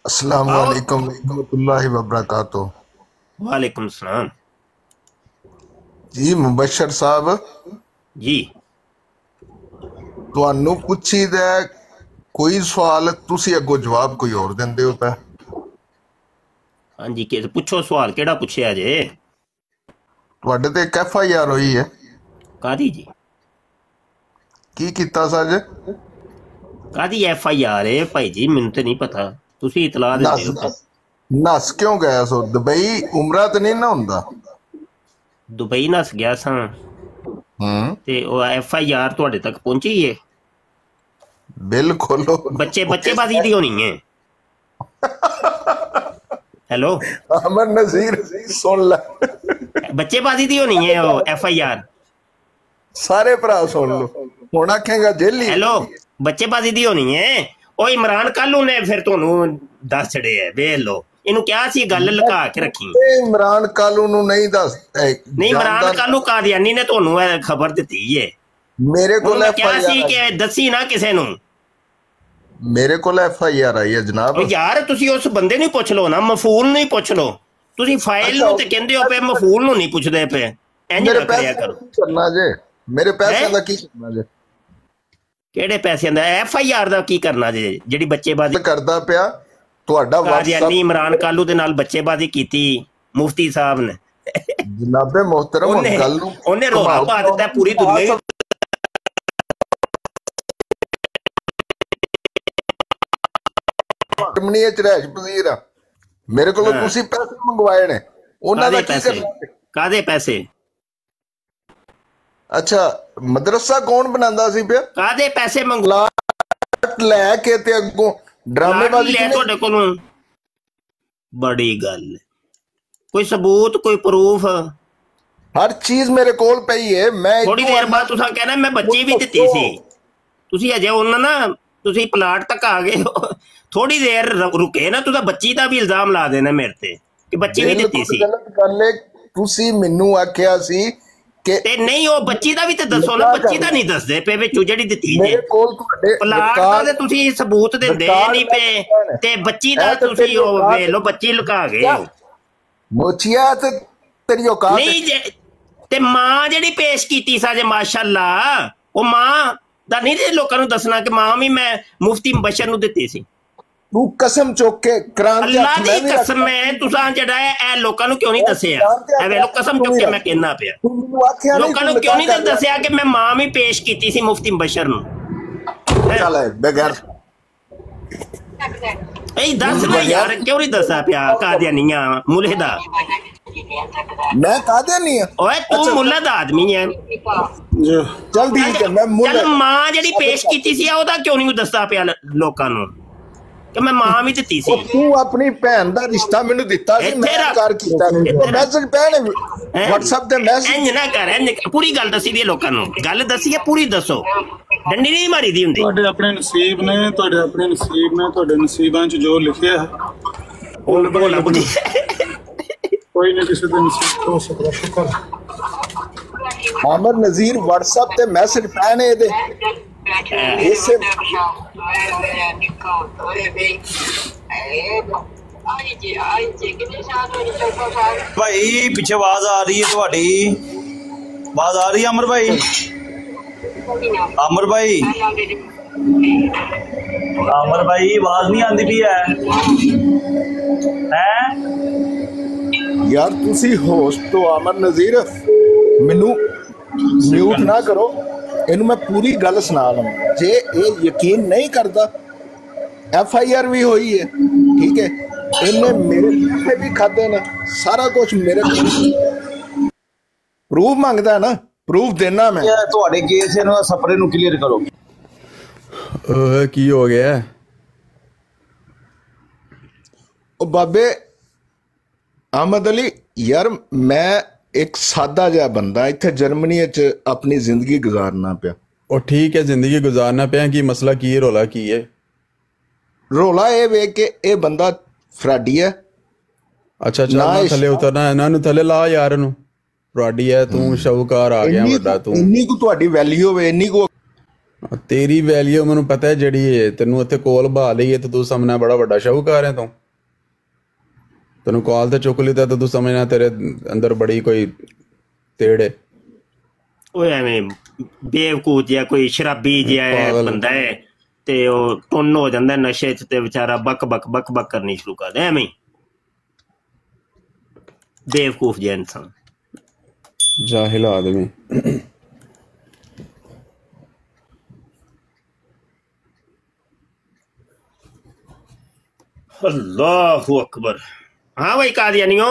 अस्सलाम वालेकुम रहमतुल्लाहि व बरकातुहू।
वालेकुम सलाम
जी मुबशर साहब
जी,
ਤੁਹਾਨੂੰ ਪੁੱਛੀਦਾ ਕੋਈ ਸਵਾਲ, ਤੁਸੀਂ ਅੱਗੋਂ ਜਵਾਬ ਕੋਈ ਹੋਰ ਦਿੰਦੇ ਹੋ ਪਏ।
ਹਾਂਜੀ ਕਿ ਪੁੱਛੋ ਸਵਾਲ, ਕਿਹੜਾ ਪੁੱਛਿਆ ਜੇ?
ਤੁਹਾਡੇ ਤੇ ਇੱਕ FIR ਹੋਈ ਹੈ।
ਕਾਦੀ ਜੀ?
ਕੀ ਕੀਤਾ ਸੱਜ?
ਕਾਦੀ FIR ਹੈ ਭਾਈ ਜੀ? ਮੈਨੂੰ ਤੇ ਨਹੀਂ ਪਤਾ, ਤੁਸੀਂ ਇਤਲਾਹ ਦਿੰਦੇ ਹੋ।
ਨਸ ਕਿਉਂ ਗਿਆ ਸੋ? ਦੁਬਈ ਉਮਰਾ ਤੇ ਨਹੀਂ ਨਾ ਹੁੰਦਾ?
ਦੁਬਈ ਨਸ ਗਿਆ ਸਾਂ ਤੇ ਉਹ FIR ਤੁਹਾਡੇ ਤੱਕ ਪਹੁੰਚੀ ਹੈ?
ਬਿਲਕੁਲ।
ਬੱਚੇਬਾਜ਼ੀ ਦੀ ਹੋਣੀ ਹੈ। ਹੈਲੋ
ਅਮਰ ਨਜ਼ੀਰ ਸੁਣ ਲੈ,
ਬੱਚੇਬਾਜ਼ੀ ਦੀ ਹੋਣੀ ਹੈ ਉਹ FIR।
ਸਾਰੇ ਭਰਾ ਸੁਣ ਲਓ, ਹੁਣ ਆਖੇਗਾ ਜੇਲੀ।
ਹੈਲੋ ਬੱਚੇਬਾਜ਼ੀ ਦੀ ਹੋਣੀ ਹੈ। ਉਹ ਇਮਰਾਨ ਕਾਲੂ ਨੇ ਫਿਰ ਤੁਹਾਨੂੰ ਦੱਸ ਛੜੇ ਹੈ, ਵੇਖ ਲਓ। ਇਹਨੂੰ ਕਿਹਾ ਸੀ ਗੱਲ ਲੁਕਾ ਕੇ ਰੱਖੀ।
ਇਮਰਾਨ ਕਾਲੂ ਨੂੰ ਨਹੀਂ ਦੱਸ,
ਨਹੀਂ ਇਮਰਾਨ ਕਾਲੂ ਕਾਦੀਆਨੀ ਨੇ ਤੁਹਾਨੂੰ ਇਹ ਖਬਰ ਦਿੱਤੀ ਹੈ।
ਮੇਰੇ ਕੋਲ
ਕਿਹਾ ਸੀ ਕਿ ਦੱਸੀ ਨਾ ਕਿਸੇ ਨੂੰ।
ਮੇਰੇ ਕੋਲ FIR ਆਈ ਹੈ ਜਨਾਬ।
ਯਾਰ ਤੁਸੀਂ ਉਸ ਬੰਦੇ ਨੂੰ ਪੁੱਛ ਲਓ ਨਾ, ਮਫੂਲ ਨੂੰ ਹੀ ਪੁੱਛ ਲਓ। ਤੁਸੀਂ ਫਾਈਲ ਨੂੰ ਤੇ ਕਹਿੰਦੇ ਹੋ ਪਏ, ਮਫੂਲ ਨੂੰ ਨਹੀਂ ਪੁੱਛਦੇ ਪਏ। ਇੰਜ ਨਾ ਕਰਿਆ ਕਰੋ।
ਕਰਨਾ ਜੇ ਮੇਰੇ ਪੈਸਿਆਂ ਦਾ ਕੀ ਕਰਨਾ ਜੇ?
ਕਿਹੜੇ ਪੈਸਿਆਂ ਦਾ? FIR ਦਾ ਕੀ ਕਰਨਾ ਜੇ? ਜਿਹੜੀ ਬੱਚੇਬਾਜ਼ੀ
ਕਰਦਾ ਪਿਆ ਤੁਹਾਡਾ
ਕਾਦੀਆਨੀ ਇਮਰਾਨ ਕਾਲੂ ਦੇ ਨਾਲ ਬੱਚੇਬਾਜ਼ੀ ਕੀਤੀ ਮੁਫਤੀ ਸਾਹਿਬ ਨੇ।
ਜਨਾਬੇ ਮੁਹਤਰਮ ਗੱਲ ਨੂੰ
ਉਹਨੇ ਰੋਲਾ ਪਾ ਦਿੱਤਾ ਪੂਰੀ ਦੁਨੀਆ।
ਪਜ਼ੀਰ ਆ ਮੇਰੇ ਕੋਲੋਂ, ਤੁਸੀਂ ਪੈਸੇ ਮੰਗਵਾਏ ਨੇ, ਉਹਨਾਂ ਦਾ ਕੀ ਕਰਨਾ?
ਕਾਦੇ ਪੈਸੇ?
ਅੱਛਾ ਮਦਰਸਾ ਕੌਣ ਬਣਾਉਂਦਾ ਸੀ ਪਿਆ?
ਕਾਦੇ ਪੈਸੇ ਮੰਗਵਾ
ਲੈ ਕੇ ਤੇ ਅੱਗੋਂ ਡਰਾਮੇਬਾਜ਼ੀ
ਲੈ ਤੁਹਾਡੇ ਕੋਲੋਂ? ਬੜੀ ਗੱਲ, ਕੋਈ ਸਬੂਤ, ਕੋਈ ਪ੍ਰੂਫ?
ਹਰ ਚੀਜ਼ ਮੇਰੇ ਕੋਲ ਪਈ ਹੈ। ਮੈਂ
ਥੋੜੀ ਦੇਰ ਬਾਅਦ ਤੁਸੀਂ ਕਹਿਣਾ ਮੈਂ ਬੱਚੀ ਵੀ ਦਿੱਤੀ ਸੀ। ਤੁਸੀਂ ਅਜੇ ਉਹਨਾਂ ਨਾ ਤੁਸੀਂ ਪਲਾਟ ਤੱਕ ਆ ਗਏ ਹੋ, ਥੋੜੀ ਦੇਰ ਰੁਕੇ ਨਾ, ਤੁਸੀਂ ਬੱਚੀ ਦਾ ਵੀ ਇਲਜ਼ਾਮ ਲਾ ਦੇਣਾ ਮੇਰੇ ਤੇ ਕਿ ਬੱਚੀ ਵੀ ਦਿੱਤੀ ਸੀ।
ਗਲਤ ਗੱਲ ਹੈ। ਤੁਸੀਂ ਮੈਨੂੰ ਆਖਿਆ ਸੀ ਕਿ
ਤੇ ਨਹੀਂ ਉਹ ਬੱਚੀ ਦਾ ਵੀ ਤੇ ਦੱਸੋ ਨਾ। ਬੱਚੀ ਦਾ ਨਹੀਂ ਦੱਸਦੇ ਪਏ ਵਿੱਚੋਂ ਜਿਹੜੀ ਦਿੱਤੀ
ਮੇਰੇ ਕੋਲ ਤੁਹਾਡੇ
ਪਲਾਟ ਦਾ ਤੇ ਤੁਸੀਂ ਸਬੂਤ ਦਿੰਦੇ ਨਹੀਂ ਪਏ, ਤੇ ਬੱਚੀ ਦਾ ਤੁਸੀਂ ਉਹ ਵੇਖ ਲਓ, ਬੱਚੀ ਲੁਕਾ ਗਏ ਹੋ।
ਮੋਚੀਆ ਤੇ ਤੇਰੀ ਔਕਾਤ
ਨਹੀਂ ਤੇ ਮਾਂ ਜਿਹੜੀ ਪੇਸ਼ ਕੀਤੀ ਸਾਜੇ ਮਾਸ਼ਾਅੱਲਾ, ਉਹ ਮਾਂ ਦਾ ਨਹੀਂ ਤੇ ਲੋਕਾਂ ਨੂੰ ਦੱਸਣਾ ਕਿ ਮਾਂ ਵੀ ਮੈਂ ਮੁਫਤੀ ਮੁਬਸ਼ਰ ਨੂੰ ਦਿੱਤੀ ਸੀ।
ਤੂੰ ਕਸਮ ਚੁੱਕ ਕੇ
ਅੱਲਾਹ ਦੀ ਕਸਮ ਹੈ, ਤੁਸੀਂ ਜਿਹੜਾ ਇਹ ਲੋਕਾਂ ਨੂੰ ਕਿਉਂ ਨਹੀਂ ਦੱਸਿਆ? ਇਹ ਵੇਖ ਲਓ ਕਸਮ ਚੁੱਕ ਕੇ ਮੈਂ ਕਹਿਣਾ ਪਿਆ, ਲੋਕਾਂ ਨੂੰ ਕਿਉਂ ਨਹੀਂ ਦੱਸਿਆ ਕਿ ਮੈਂ ਮਾਂ ਵੀ ਪੇਸ਼ ਕੀਤੀ ਸੀ ਮੁਫਤੀ ਮੁਬਸ਼ਰ ਨੂੰ?
ਚੱਲ ਬਗੈਰ
ਇਹ ਦੱਸ ਨਾ ਯਾਰ, ਕਿਉਂ ਨਹੀਂ ਦੱਸਿਆ ਪਿਆ? ਕਾਦੀਆਨੀਆਂ ਮੁਲਹਿਦਾ।
ਮੈਂ ਕਾਦੀਆਨੀ ਆ?
ਓਏ ਤੂੰ ਮੁਲਹਿਦ ਦਾ ਆਦਮੀ ਹੈ।
ਚੱਲ ਠੀਕ ਹੈ, ਮੈਂ
ਚੱਲ ਮਾਂ ਜਿਹੜੀ ਪੇਸ਼ ਕੀਤੀ ਸੀ ਉਹਦਾ ਕਿਉਂ ਨਹੀਂ ਦੱਸਦਾ ਪਿਆ ਲੋਕਾਂ ਨੂੰ ਕਿ ਮੈਂ ਮਾਂ ਵੀ ਦਿੱਤੀ ਸੀ?
ਤੂੰ ਆਪਣੀ ਭੈਣ ਦਾ ਰਿਸ਼ਤਾ ਮੈਨੂੰ ਦਿੱਤਾ ਸੀ, ਮੈਂ ਇਨਕਾਰ ਕੀਤਾ। ਮੈਸੇਜ ਭੈਣ WhatsApp ਤੇ ਮੈਸੇਜ
ਇੰਜ ਨਾ ਕਰ, ਪੂਰੀ ਗੱਲ ਦੱਸੀ ਦੀ ਲੋਕਾਂ ਨੂੰ। ਗੱਲ ਦੱਸੀ ਹੈ ਪੂਰੀ, ਦੱਸੋ, ਡੰਡੀ ਨਹੀਂ ਮਾਰੀ ਦੀ ਹੁੰਦੀ।
ਤੁਹਾਡੇ ਆਪਣੇ ਨਸੀਬ ਨੇ, ਤੁਹਾਡੇ ਆਪਣੇ ਨਸੀਬ ਨੇ, ਤੁਹਾਡੇ ਨਸੀਬਾਂ 'ਚ ਜੋ ਲਿਖਿਆ ਹੈ
ਉਹ ਬੋਲਾ ਬੁੱਢੀ
ਕੋਈ ਨਹੀਂ ਕਿਸੇ ਦੇ ਨਸੀਬ ਹੋ ਸਕਦਾ। ਸ਼ੁਕਰ
ਆਮਰ ਨਜ਼ੀਰ WhatsApp ਤੇ ਮੈਸੇਜ ਪੈਣ ਇਹਦੇ ਇਸੇ
ਭਾਈ ਪਿੱਛੇ ਆਵਾਜ਼ ਆ ਰਹੀ ਹੈ ਤੁਹਾਡੀ, ਆਵਾਜ਼ ਆ ਰਹੀ ਹੈ ਅਮਰ ਭਾਈ? ਅਮਰ ਭਾਈ, ਅਮਰ ਭਾਈ ਆਵਾਜ਼ ਨਹੀਂ ਆਉਂਦੀ ਪਈ ਹੈ?
ਯਾਰ ਤੁਸੀਂ ਹੋਸਟ ਤੋਂ ਅਮਰ ਨਜ਼ੀਰ, ਮੈਨੂੰ ਮਿਊਟ ਨਾ ਕਰੋ, ਇਹਨੂੰ ਮੈਂ ਪੂਰੀ ਗੱਲ ਸੁਣਾ ਲਵਾਂ। ਜੇ ਇਹ ਯਕੀਨ ਨਹੀਂ ਕਰਦਾ, FIR ਵੀ ਹੋਈ ਹੈ, ਠੀਕ ਹੈ, ਇਹਨੇ ਮੇਰੇ ਪੈਸੇ ਵੀ ਖਾਦੇ ਨੇ, ਸਾਰਾ ਕੁਝ ਮੇਰੇ ਕੋਲ ਪ੍ਰੂਫ ਮੰਗਦਾ ਨਾ, ਪ੍ਰੂਫ ਦੇਣਾ ਮੈਂ।
ਤੁਹਾਡੇ ਕੇਸ ਨੂੰ ਸਪਰੇ ਨੂੰ ਕਲੀਅਰ ਕਰੋ।
ਕੀ ਹੋ ਗਿਆ?
ਉਹ ਬਾਬੇ ਅਹਿਮਦ ਅਲੀ, ਯਾਰ ਮੈਂ ਇੱਕ ਸਾਦਾ ਜਿਹਾ ਬੰਦਾ ਇੱਥੇ ਜਰਮਨੀ 'ਚ ਆਪਣੀ ਜ਼ਿੰਦਗੀ ਗੁਜ਼ਾਰਨਾ ਪਿਆ।
ਉਹ ਠੀਕ ਹੈ, ਜ਼ਿੰਦਗੀ ਗੁਜ਼ਾਰਨਾ ਪਿਆ, ਕੀ ਮਸਲਾ ਕੀ ਹੈ, ਰੌਲਾ ਕੀ ਹੈ?
ਰੌਲਾ ਇਹ ਵੇਖ ਕੇ ਇਹ ਬੰਦਾ ਫਰਾਡੀ ਹੈ,
ਅੱਛਾ ਅੱਛਾ, ਥੱਲੇ ਉਤਰਨਾ, ਇਹਨਾਂ ਨੂੰ ਥੱਲੇ ਲਾ ਯਾਰ, ਇਹਨੂੰ ਤੁਹਾਡੀ ਹੈ, ਤੂੰ ਸ਼ਾਹੂਕਾਰ ਆ ਗਿਆ ਵੱਡਾ, ਤੂੰ
ਇੰਨੀ ਕੁ ਤੁਹਾਡੀ ਵੈਲਿਊ ਹੋਵੇ, ਇੰਨੀ ਕੁ
ਤੇਰੀ ਵੈਲਿਊ ਮੈਨੂੰ ਪਤਾ ਹੈ ਜਿਹੜੀ ਹੈ, ਤੈਨੂੰ ਉੱਥੇ ਕੋਲ ਬਹਾ ਲਈਏ ਤੇ ਤੂੰ ਸਮਝਣਾ ਬੜਾ ਵੱਡਾ ਸ਼ਾਹੂਕਾਰ ਹੈ, ਤੈਨੂੰ ਕਾਲ ਤੇ ਚੁੱਕ ਲਿੱਤਾ ਤੇ ਤੂੰ ਸਮਝਣਾ ਤੇਰੇ ਅੰਦਰ ਬੜੀ ਕੋਈ ਤੇੜ ਹੈ।
ਓਏ ਐਵੇਂ ਬੇਵਕੂਫ ਜਿਹਾ ਕੋਈ ਸ਼ਰਾਬੀ ਜਿਹਾ ਬੰਦਾ ਹੈ ਤੇ ਉਹ ਟੁੰਨ ਹੋ ਜਾਂਦਾ ਨਸ਼ੇ ਚ ਤੇ ਵਿਚਾਰਾ ਬੱਕ ਬੱਕ ਕਰਨੀ ਸ਼ੁਰੂ ਕਰ ਦਿੰਦਾ, ਐਵੇਂ ਬੇਵਕੂਫ ਜਿਹਾ ਇਨਸਾਨ,
ਜਾਹਿਲ ਆਦਮੀ।
ਅੱਲਾਹੁ ਅਕਬਰ। ਹਾਂ ਬਈ ਕਾਦੀਆਨੀਓ,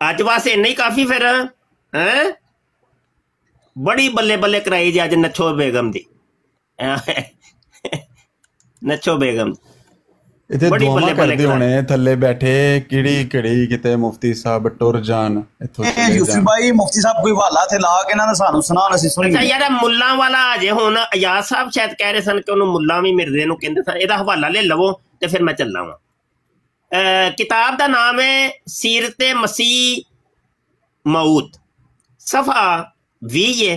ਅੱਜ ਵਾਸਤੇ ਇੰਨਾ ਹੀ ਕਾਫੀ ਫਿਰ ਹੈ। ਬੜੀ ਬੱਲੇ ਬੱਲੇ ਕਰਾਈ ਜੀ ਅੱਜ ਨੱਛੋ ਬੇਗਮ ਦੀ, ਨੱਛੋ ਬੇਗਮ
ਇੱਥੇ ਦੁਆਵਾਂ ਕਰਦੇ ਹੋਣੇ ਥੱਲੇ ਬੈਠੇ, ਕਿਹੜੀ ਕਿਤੇ ਮੁਫਤੀ ਸਾਹਿਬ ਟੁਰ ਜਾਣ ਇੱਥੋਂ।
ਯੂਸਫ ਭਾਈ ਮੁਫਤੀ ਸਾਹਿਬ ਕੋਈ ਹਵਾਲਾ ਤੇ ਲਾ ਕੇ ਇਹਨਾਂ ਨੇ ਸਾਨੂੰ ਸੁਣਾਉਣ, ਅਸੀਂ ਸੁਣੀ।
ਅੱਛਾ ਯਾਰ ਮੁੱਲਾ ਵਾਲਾ ਅਜੇ ਹੁਣ ਅਯਾਜ਼ ਸਾਹਿਬ ਸ਼ਾਇਦ ਕਹਿ ਰਹੇ ਸਨ ਕਿ ਉਹਨੂੰ ਮੁੱਲਾ ਵੀ ਮਿਰਜ਼ੇ ਨੂੰ ਕਹਿੰਦੇ ਸਨ, ਇਹਦਾ ਹਵਾਲਾ ਲੈ ਲਵੋ ਤੇ ਫਿਰ ਮੈਂ ਚੱਲਾਂ ਵਾਂ। ਕਿਤਾਬ ਦਾ ਨਾਮ ਹੈ ਸੀਰਤ ਮਸੀਹ मऊद, सफ़ा 20 है।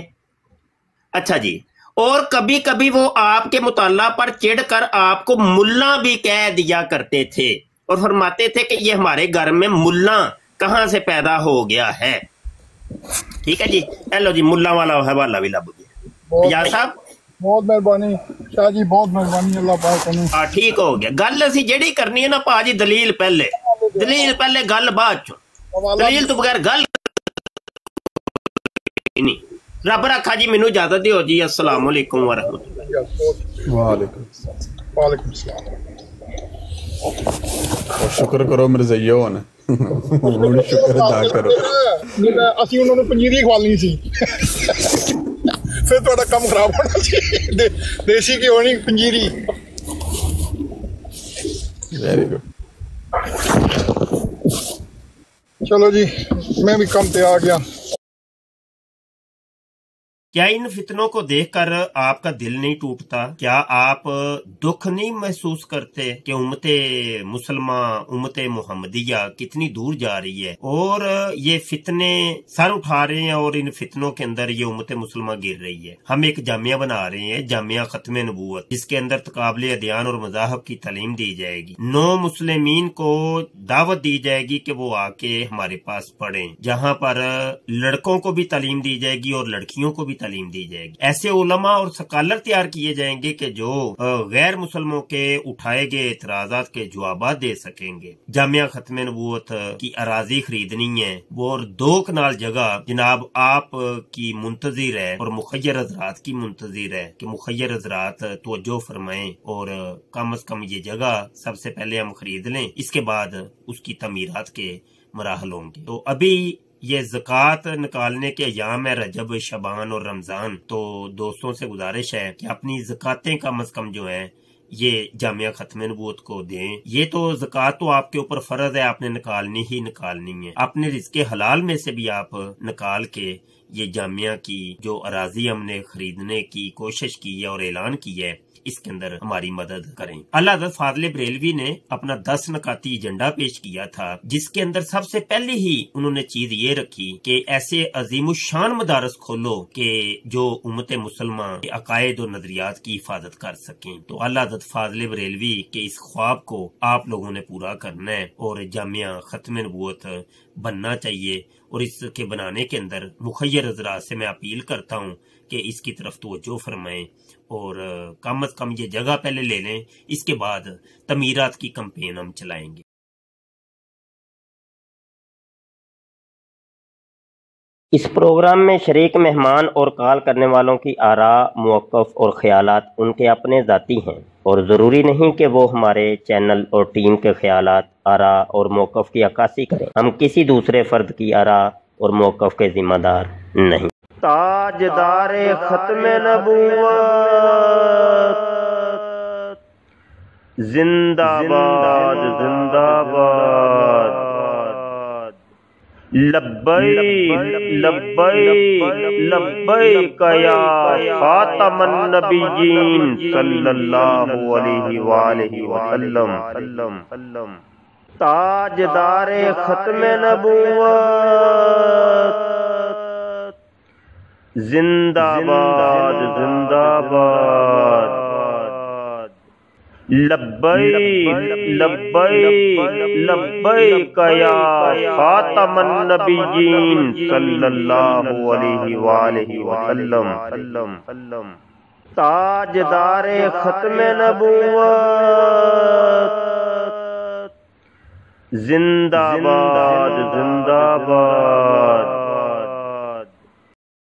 अच्छा जी, और कभी कभी वो आपके मुताला पर चिढ़कर आपको मुल्ला भी कह दिया करते थे और फरमाते थे कि ये हमारे घर में मुल्ला कहाँ से पैदा हो गया है। ठीक है जी, हेलो जी, मुल्ला वाला हवाला भी लब गया। यार साहब
बहुत मेहरबानी शाह जी, बहुत मेहरबानी, अल्लाह पाक करूं।
हाँ ठीक हो गया। गल असी जेड़ी करनी है ना भाजी, दलील पहले गल बाद चो, दलील तो बगैर गल नहीं। रब रखा जी, मैनू इजाजत दिओ जी। अस्सलाम वालेकुम वरहमतुल्लाह।
वालेकुम सलाम।
शुक्र करो मिर्ज़ाइयो ने, शुक्र अदा करो।
ਅਸੀਂ ਉਹਨਾਂ ਨੂੰ ਪੰਜੀਰੀ ਖਵਾਲਣੀ ਸੀ, ਫਿਰ ਤੁਹਾਡਾ ਕੰਮ ਖਰਾਬ ਹੋਣਾ ਸੀ। ਦੇਸੀ ਘਿਓ ਨਹੀਂ, ਪੰਜੀਰੀ।
Very good.
ਚਲੋ ਜੀ, ਮੈਂ ਵੀ ਕੰਮ ਤੇ ਆ ਗਿਆ।
क्या इन फितनों को देखकर आपका दिल नहीं टूटता? क्या आप दुख नहीं महसूस करते कि उम्मते मुसलमान, उम्मते मुहम्मदिया कितनी दूर जा रही है और ये फितने सर उठा रहे हैं और इन फितनों के अंदर ये उम्मते मुसलमान गिर रही है। हम एक जामिया बना रहे हैं, जामिया खत्म नबूवत, जिसके अंदर तकाबले अदयान और मज़ाहब की तालीम दी जाएगी। नो मुस्लिमीन को दावत दी जाएगी कि वो आके हमारे पास पढ़ें, जहाँ पर लड़कों को भी तालीम दी जाएगी और लड़कियों को भी तालीम दी जाएगी। ऐसे उलमा और स्कॉलर तैयार किए जाएंगे कि जो गैर मुसलमानों के उठाए गए एतराजात के जवाब दे सकेंगे। जामिया खत्म नबूवत की अराजी खरीदनी है, वो और 2 कनाल जगह जनाब आप की मुंतजिर है और मुखय्यर हजरात की मुंतजिर है कि मुखय्यर हजरात तवज्जो फरमाएं और कम अज कम ये जगह सबसे पहले हम खरीद लें, इसके बाद उसकी तमीरात के मराहल होंगे। तो अभी ये ज़कात निकालने के अयाम है, रजब, शबान और रमजान, तो दोस्तों से गुजारिश है कि अपनी ज़कातें कम अज कम जो है ये जामिया खत्म नबूवत को दें। ये तो ज़कात तो आपके ऊपर फर्ज है, आपने निकालनी ही निकालनी है। अपने रिज़्क़े हलाल में से भी आप निकाल के ये जामिया की जो अराजी हमने खरीदने की कोशिश की है और ऐलान किया है, इसके अंदर हमारी मदद करें। अल्लाह हज़रत फाज़िल बरेलवी ने अपना 10 नकाती एजेंडा पेश किया था, जिसके अंदर सबसे पहले ही उन्होंने चीज ये रखी कि ऐसे अजीमुशान मदारस खोलो कि जो उम्मत मुसलमान के अकायद और नजरियात की हिफाजत कर सकें। तो अल्लाह हज़रत फाज़िल बरेलवी के इस ख्वाब को आप लोगों ने पूरा करना है और जामिया खत्म नबूवत बनना चाहिए। और इसके बनाने के अंदर मुखय्यर हज़रात से मैं अपील करता हूँ कि इसकी तरफ तवज्जो फरमाएं और कम अज कम ये जगह पहले ले लें, इसके बाद तमीरात की कैंपेन हम चलाएंगे। इस प्रोग्राम में शरीक मेहमान और कॉल करने वालों की आरा, मौक़िफ़ और ख़यालात उनके अपने ज़ाती हैं और ज़रूरी नहीं कि वो हमारे चैनल और टीम के ख़यालात, आरा और मौक़िफ़ की अक्कासी करें। हम किसी दूसरे फ़र्द की आरा और मौक़िफ़ के ज़िम्मेदार नहीं। ताजदारे खत्म नबूवत जिंदाबाद जिंदाबाद, लब्बैक लब्बैक लब्बैक या खातमन नबिय्यीन सल्लल्लाहु अलैहि वसल्लम। ताजदारे खत्म नबूवत जिंदाबाद जिंदाबाद। लब्बैक लब्बैक लब्बैक या खातमन नबिय्यीन सल्लल्लाहु अलैहि वसल्लम। ताजदारे खत्म नबूवत जिंदाबाद जिंदाबाद।